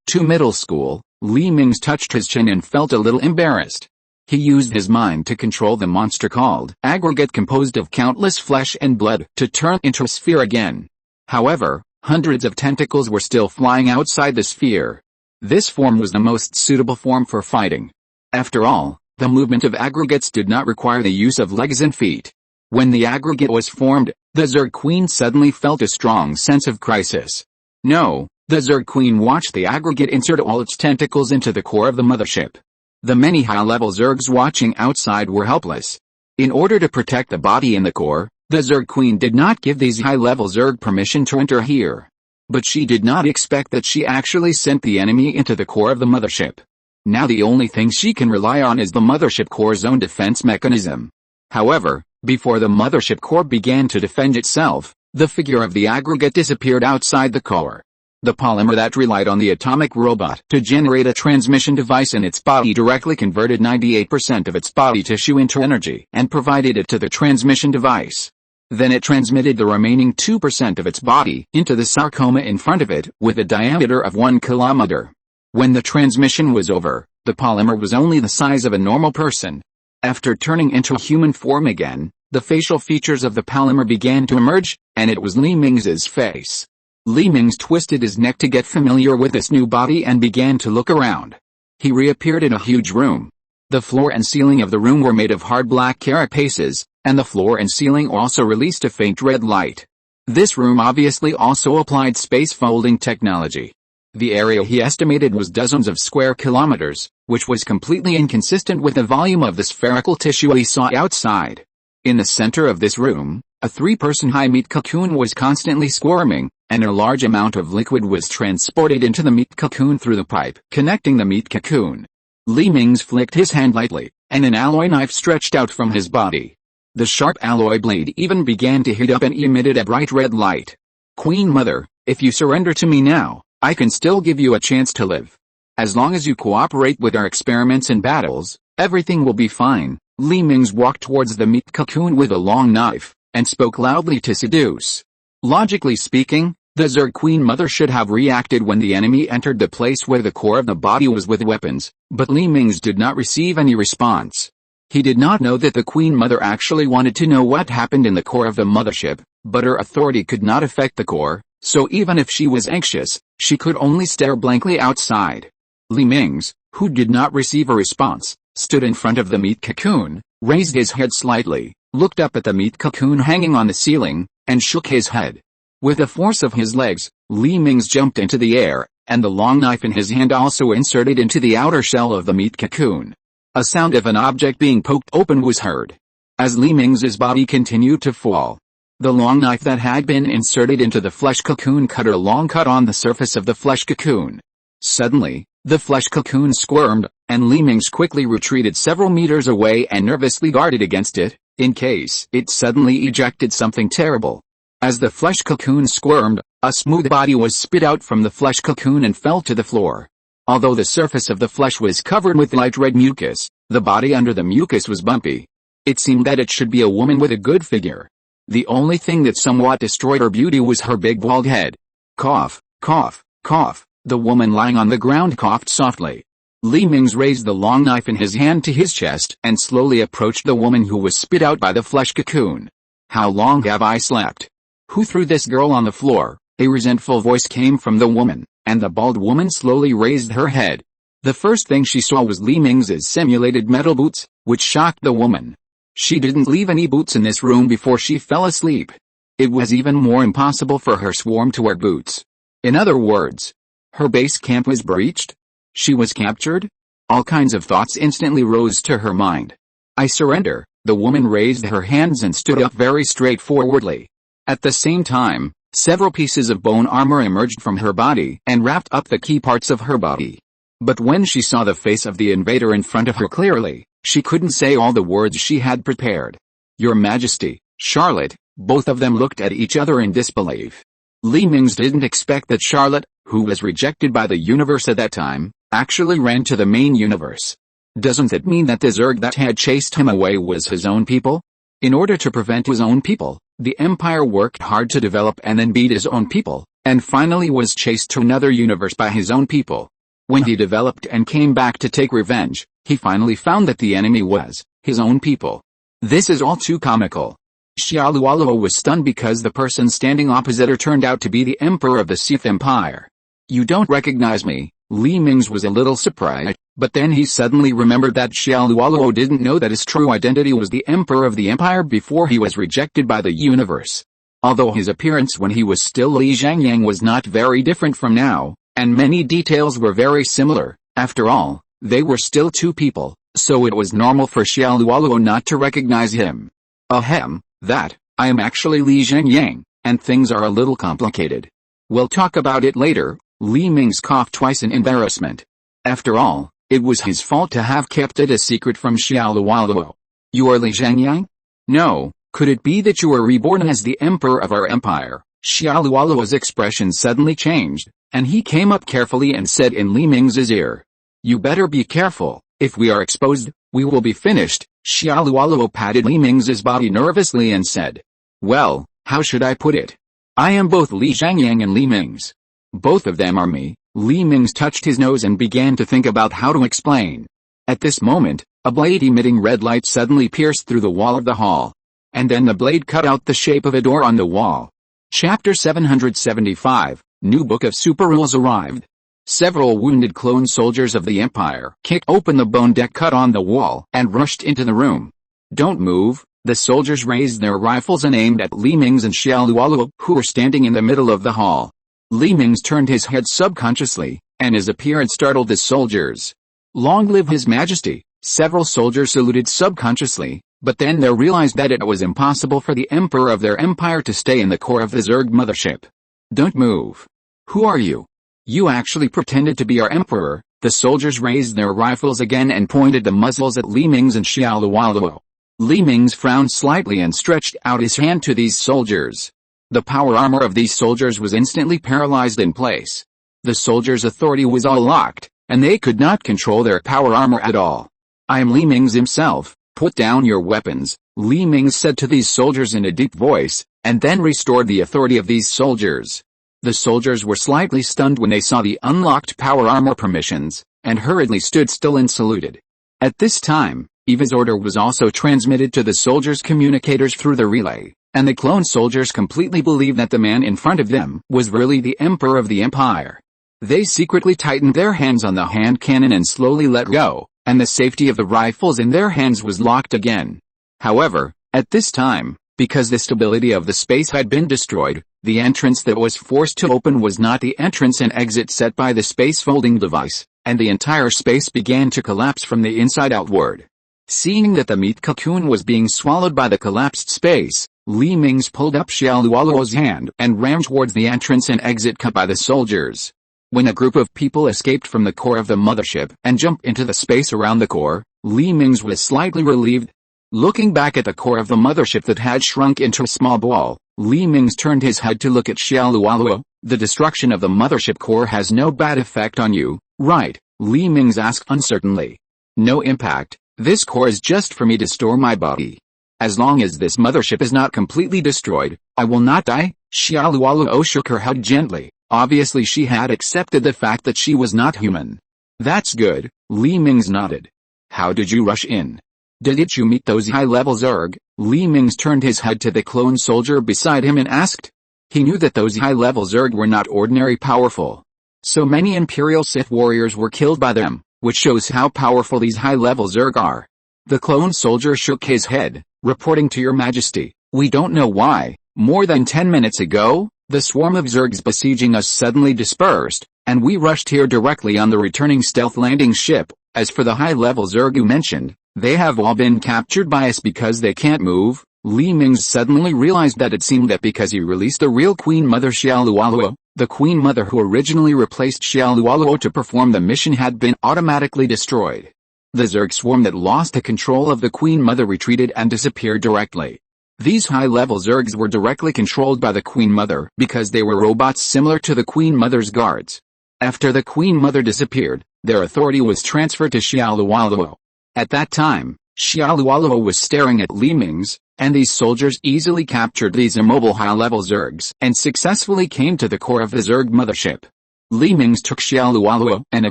[SPEAKER 1] To middle school, Li Mingze touched his chin and felt a little embarrassed. He used his mind to control the monster called aggregate, composed of countless flesh and blood, to turn into a sphere again. However, hundreds of tentacles were still flying outside the sphere. This form was the most suitable form for fighting. After all, the movement of aggregates did not require the use of legs and feet. When the aggregate was formed, the Zerg Queen suddenly felt a strong sense of crisis. No, the Zerg Queen watched the aggregate insert all its tentacles into the core of the mothership. The many high-level Zergs watching outside were helpless. In order to protect the body in the core, the Zerg Queen did not give these high-level Zerg permission to enter here. But she did not expect that she actually sent the enemy into the core of the mothership. Now the only thing she can rely on is the mothership core's own defense mechanism. However, before the mothership core began to defend itself, the figure of the aggregate disappeared outside the core. The polymer that relied on the atomic robot to generate a transmission device in its body directly converted 98% of its body tissue into energy and provided it to the transmission device. Then it transmitted the remaining 2% of its body into the sarcoma in front of it with a diameter of 1 kilometer. When the transmission was over, the polymer was only the size of a normal person. After turning into human form again, the facial features of the polymer began to emerge, and it was Li Mingze's face. Li Mingze twisted his neck to get familiar with this new body and began to look around. He reappeared in a huge room. The floor and ceiling of the room were made of hard black carapaces, and the floor and ceiling also released a faint red light. This room obviously also applied space folding technology. The area he estimated was dozens of square kilometers, which was completely inconsistent with the volume of the spherical tissue he saw outside. In the center of this room, a 3-person high meat cocoon was constantly squirming, and a large amount of liquid was transported into the meat cocoon through the pipe connecting the meat cocoon. Li Mingze flicked his hand lightly, and an alloy knife stretched out from his body. The sharp alloy blade even began to heat up and emitted a bright red light. Queen Mother, if you surrender to me now, I can still give you a chance to live. As long as you cooperate with our experiments and battles, everything will be fine. Li Mingze walked towards the meat cocoon with a long knife, and spoke loudly to seduce. Logically speaking, the Zerg Queen Mother should have reacted when the enemy entered the place where the core of the body was with weapons, but Li Mingze did not receive any response. He did not know that the Queen Mother actually wanted to know what happened in the core of the mothership, but her authority could not affect the core, so even if she was anxious, she could only stare blankly outside. Li Mingze, who did not receive a response, stood in front of the meat cocoon, raised his head slightly, looked up at the meat cocoon hanging on the ceiling, and shook his head. With the force of his legs, Li Mingze jumped into the air, and the long knife in his hand also inserted into the outer shell of the meat cocoon. A sound of an object being poked open was heard. As Li Mingze's body continued to fall, the long knife that had been inserted into the flesh cocoon cut a long cut on the surface of the flesh cocoon. Suddenly, the flesh cocoon squirmed, and Li Mingze quickly retreated several meters away and nervously guarded against it, in case it suddenly ejected something terrible. As the flesh cocoon squirmed, a smooth body was spit out from the flesh cocoon and fell to the floor. Although the surface of the flesh was covered with light red mucus, the body under the mucus was bumpy. It seemed that it should be a woman with a good figure. The only thing that somewhat destroyed her beauty was her big bald head. Cough, cough, cough. The woman lying on the ground coughed softly. Li Mingze raised the long knife in his hand to his chest and slowly approached the woman who was spit out by the flesh cocoon. How long have I slept? Who threw this girl on the floor? A resentful voice came from the woman, and the bald woman slowly raised her head. The first thing she saw was Li Mingze's simulated metal boots, which shocked the woman. She didn't leave any boots in this room before she fell asleep. It was even more impossible for her swarm to wear boots. In other words, her base camp was breached? She was captured? All kinds of thoughts instantly rose to her mind. I surrender. The woman raised her hands and stood up very straightforwardly. At the same time, several pieces of bone armor emerged from her body and wrapped up the key parts of her body. But when she saw the face of the invader in front of her clearly, she couldn't say all the words she had prepared. Your Majesty, Charlotte, both of them looked at each other in disbelief. Li Mingze didn't expect that Charlotte, who was rejected by the universe at that time, actually ran to the main universe. Doesn't it mean that the Zerg that had chased him away was his own people? In order to prevent his own people, the Empire worked hard to develop and then beat his own people, and finally was chased to another universe by his own people. When he developed and came back to take revenge, he finally found that the enemy was his own people. This is all too comical. Xiaoluoluo was stunned because the person standing opposite her turned out to be the Emperor of the Sith Empire. You don't recognize me? Li Mingze was a little surprised, but then he suddenly remembered that Xiaoluoluo didn't know that his true identity was the Emperor of the Empire before he was rejected by the universe. Although his appearance when he was still Li Zhangyang was not very different from now, and many details were very similar, after all, they were still two people, so it was normal for Xiaoluoluo not to recognize him. Ahem, I am actually Li Zhangyang, and things are a little complicated. We'll talk about it later. Li Mingze coughed twice in embarrassment. After all, it was his fault to have kept it a secret from Xiaoluoluo. You are Li Zhangyang? No, could it be that you were reborn as the Emperor of our empire, Xiaoluoluo's expression suddenly changed, and he came up carefully and said in Li Mingze's ear, "You better be careful, if we are exposed, we will be finished." Xiaoluoluo patted Li Mingze's body nervously and said, "Well, how should I put it? I am both Li Zhangyang and Li Mingze. Both of them are me." Li Mingze touched his nose and began to think about how to explain. At this moment, a blade emitting red light suddenly pierced through the wall of the hall. And then the blade cut out the shape of a door on the wall. Chapter 775, New Book of Super Rules arrived. Several wounded clone soldiers of the Empire kicked open the bone deck cut on the wall and rushed into the room. "Don't move." The soldiers raised their rifles and aimed at Li Mingze and Xiaoluoluo, who were standing in the middle of the hall. Li Mingze turned his head subconsciously, and his appearance startled the soldiers. "Long live His Majesty!" Several soldiers saluted subconsciously, but then they realized that it was impossible for the emperor of their empire to stay in the core of the Zerg mothership. "Don't move. Who are you? You actually pretended to be our emperor." The soldiers raised their rifles again and pointed the muzzles at Li Mingze and Xiaoluoluo. Li Mingze frowned slightly and stretched out his hand to these soldiers. The power armor of these soldiers was instantly paralyzed in place. The soldiers' authority was all locked, and they could not control their power armor at all. "I am Li Mingze himself. Put down your weapons," Li Mingze said to these soldiers in a deep voice, and then restored the authority of these soldiers. The soldiers were slightly stunned when they saw the unlocked power armor permissions, and hurriedly stood still and saluted. At this time, Eva's order was also transmitted to the soldiers' communicators through the relay, and the clone soldiers completely believed that the man in front of them was really the Emperor of the Empire. They secretly tightened their hands on the hand cannon and slowly let go, and the safety of the rifles in their hands was locked again. However, at this time, because the stability of the space had been destroyed, the entrance that was forced to open was not the entrance and exit set by the space folding device, and the entire space began to collapse from the inside outward. Seeing that the meat cocoon was being swallowed by the collapsed space, Li Mingze pulled up Xiaoluoluo's hand and ran towards the entrance and exit cut by the soldiers. When a group of people escaped from the core of the mothership and jumped into the space around the core, Li Mingze was slightly relieved. Looking back at the core of the mothership that had shrunk into a small ball, Li Mingze turned his head to look at Xiaoluoluo. "The destruction of the mothership core has no bad effect on you, right?" Li Mingze asked uncertainly. "No impact. This core is just for me to store my body. As long as this mothership is not completely destroyed, I will not die." Xiaoluoluo shook her head gently. Obviously she had accepted the fact that she was not human. "That's good," Li Mingze nodded. "How did you rush in? Did you meet those high-level Zerg?" Li Mingze turned his head to the clone soldier beside him and asked. He knew that those high-level Zerg were not ordinary powerful. So many Imperial Sith warriors were killed by them, which shows how powerful these high-level Zerg are. The clone soldier shook his head, reporting to Your Majesty, "We don't know why. More than 10 minutes ago, the swarm of Zergs besieging us suddenly dispersed, and we rushed here directly on the returning stealth landing ship. As for the high-level Zerg you mentioned, they have all been captured by us because they can't move." Li Mingze suddenly realized that it seemed that because he released the real Queen Mother Xiaoluoluo, the Queen Mother who originally replaced Xiaoluoluo to perform the mission had been automatically destroyed. The Zerg swarm that lost the control of the Queen Mother retreated and disappeared directly. These high-level Zergs were directly controlled by the Queen Mother because they were robots similar to the Queen Mother's guards. After the Queen Mother disappeared, their authority was transferred to Xiaoluoluo. At that time, Xiaoluoluo was staring at Li Mingze, and these soldiers easily captured these immobile high-level Zergs and successfully came to the core of the Zerg mothership. Li Mingze took Xiaoluoluo and a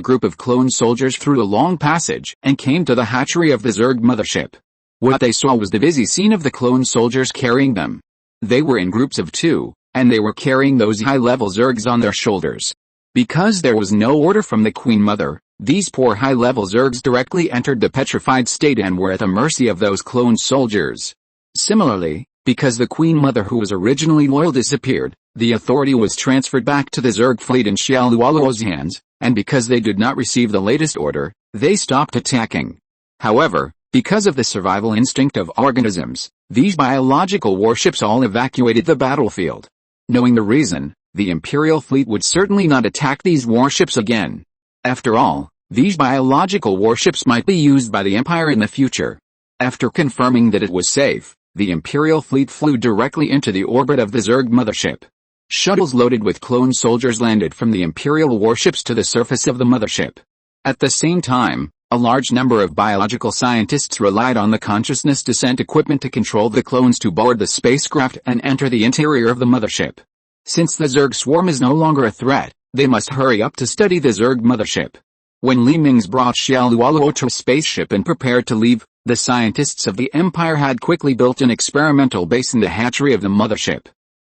[SPEAKER 1] group of clone soldiers through a long passage and came to the hatchery of the Zerg mothership. What they saw was the busy scene of the clone soldiers carrying them. They were in groups of 2, and they were carrying those high-level Zergs on their shoulders. Because there was no order from the Queen Mother, these poor high-level Zergs directly entered the petrified state and were at the mercy of those clone soldiers. Similarly, because the Queen Mother who was originally loyal disappeared, the authority was transferred back to the Zerg fleet in Xiaoluoluo's hands, and because they did not receive the latest order, they stopped attacking. However, because of the survival instinct of organisms, these biological warships all evacuated the battlefield. Knowing the reason, the Imperial fleet would certainly not attack these warships again. After all, these biological warships might be used by the Empire in the future. After confirming that it was safe, the Imperial fleet flew directly into the orbit of the Zerg mothership. Shuttles loaded with clone soldiers landed from the Imperial warships to the surface of the mothership. At the same time, a large number of biological scientists relied on the consciousness descent equipment to control the clones to board the spacecraft and enter the interior of the mothership. Since the Zerg swarm is no longer a threat, they must hurry up to study the Zerg mothership. When Li Mingze brought Xia Luoluo to a spaceship and prepared to leave, the scientists of the Empire had quickly built an experimental base in the hatchery of the mothership.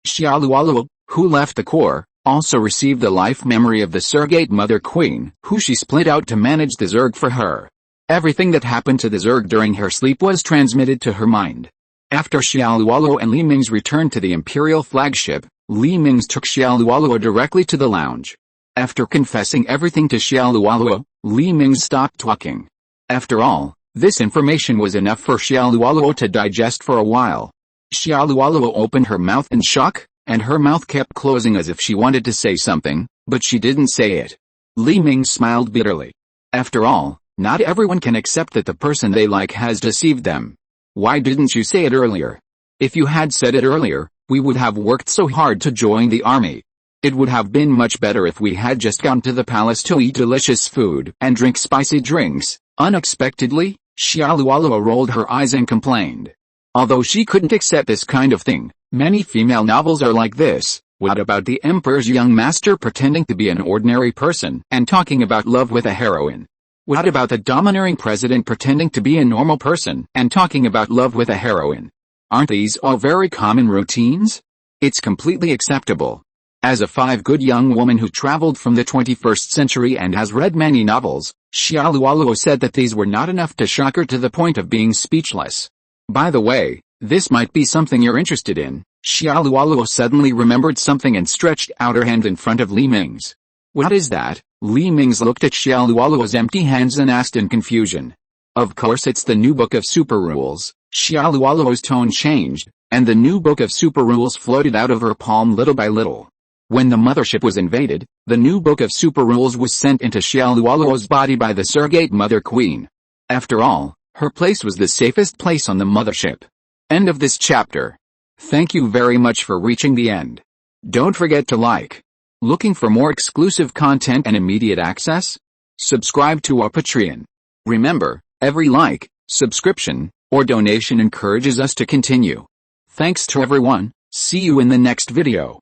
[SPEAKER 1] Xia Luoluo, who left the core, also received the life memory of the surrogate Mother Queen, who she split out to manage the Zerg for her. Everything that happened to the Zerg during her sleep was transmitted to her mind. After Xia Luoluo and Li Mingze returned to the Imperial flagship, Li Mingze took Xia Luoluo directly to the lounge. After confessing everything to Xia Luoluo, Li Mingze stopped talking. After all, this information was enough for Xia Luoluo to digest for a while. Xia Luoluo opened her mouth in shock, and her mouth kept closing as if she wanted to say something, but she didn't say it. Li Mingze smiled bitterly. After all, not everyone can accept that the person they like has deceived them. Why didn't you say it earlier? If you had said it earlier, we would have worked so hard to join the army. It would have been much better if we had just gone to the palace to eat delicious food and drink spicy drinks. Unexpectedly, Xia Luoluo rolled her eyes and complained. Although she couldn't accept this kind of thing, many female novels are like this. What about the Emperor's young master pretending to be an ordinary person and talking about love with a heroine? What about the domineering president pretending to be a normal person and talking about love with a heroine? Aren't these all very common routines? It's completely acceptable. As a 5-good young woman who traveled from the 21st century and has read many novels, Xia Luoluo said that these were not enough to shock her to the point of being speechless. By the way, this might be something you're interested in. Xia Luoluo suddenly remembered something and stretched out her hand in front of Li Mingze. What is that? Li Mingze looked at Xia Luoluo's empty hands and asked in confusion. Of course it's the new book of super rules. Xia Luoluo's tone changed, and the new book of super rules floated out of her palm little by little. When the mothership was invaded, the new book of super rules was sent into Xia Luoluo's body by the surrogate Mother Queen. After all, her place was the safest place on the mothership. End of this chapter. Thank you very much for reaching the end. Don't forget to like. Looking for more exclusive content and immediate access? Subscribe to our Patreon. Remember, every like, subscription, or donation encourages us to continue. Thanks to everyone. See you in the next video.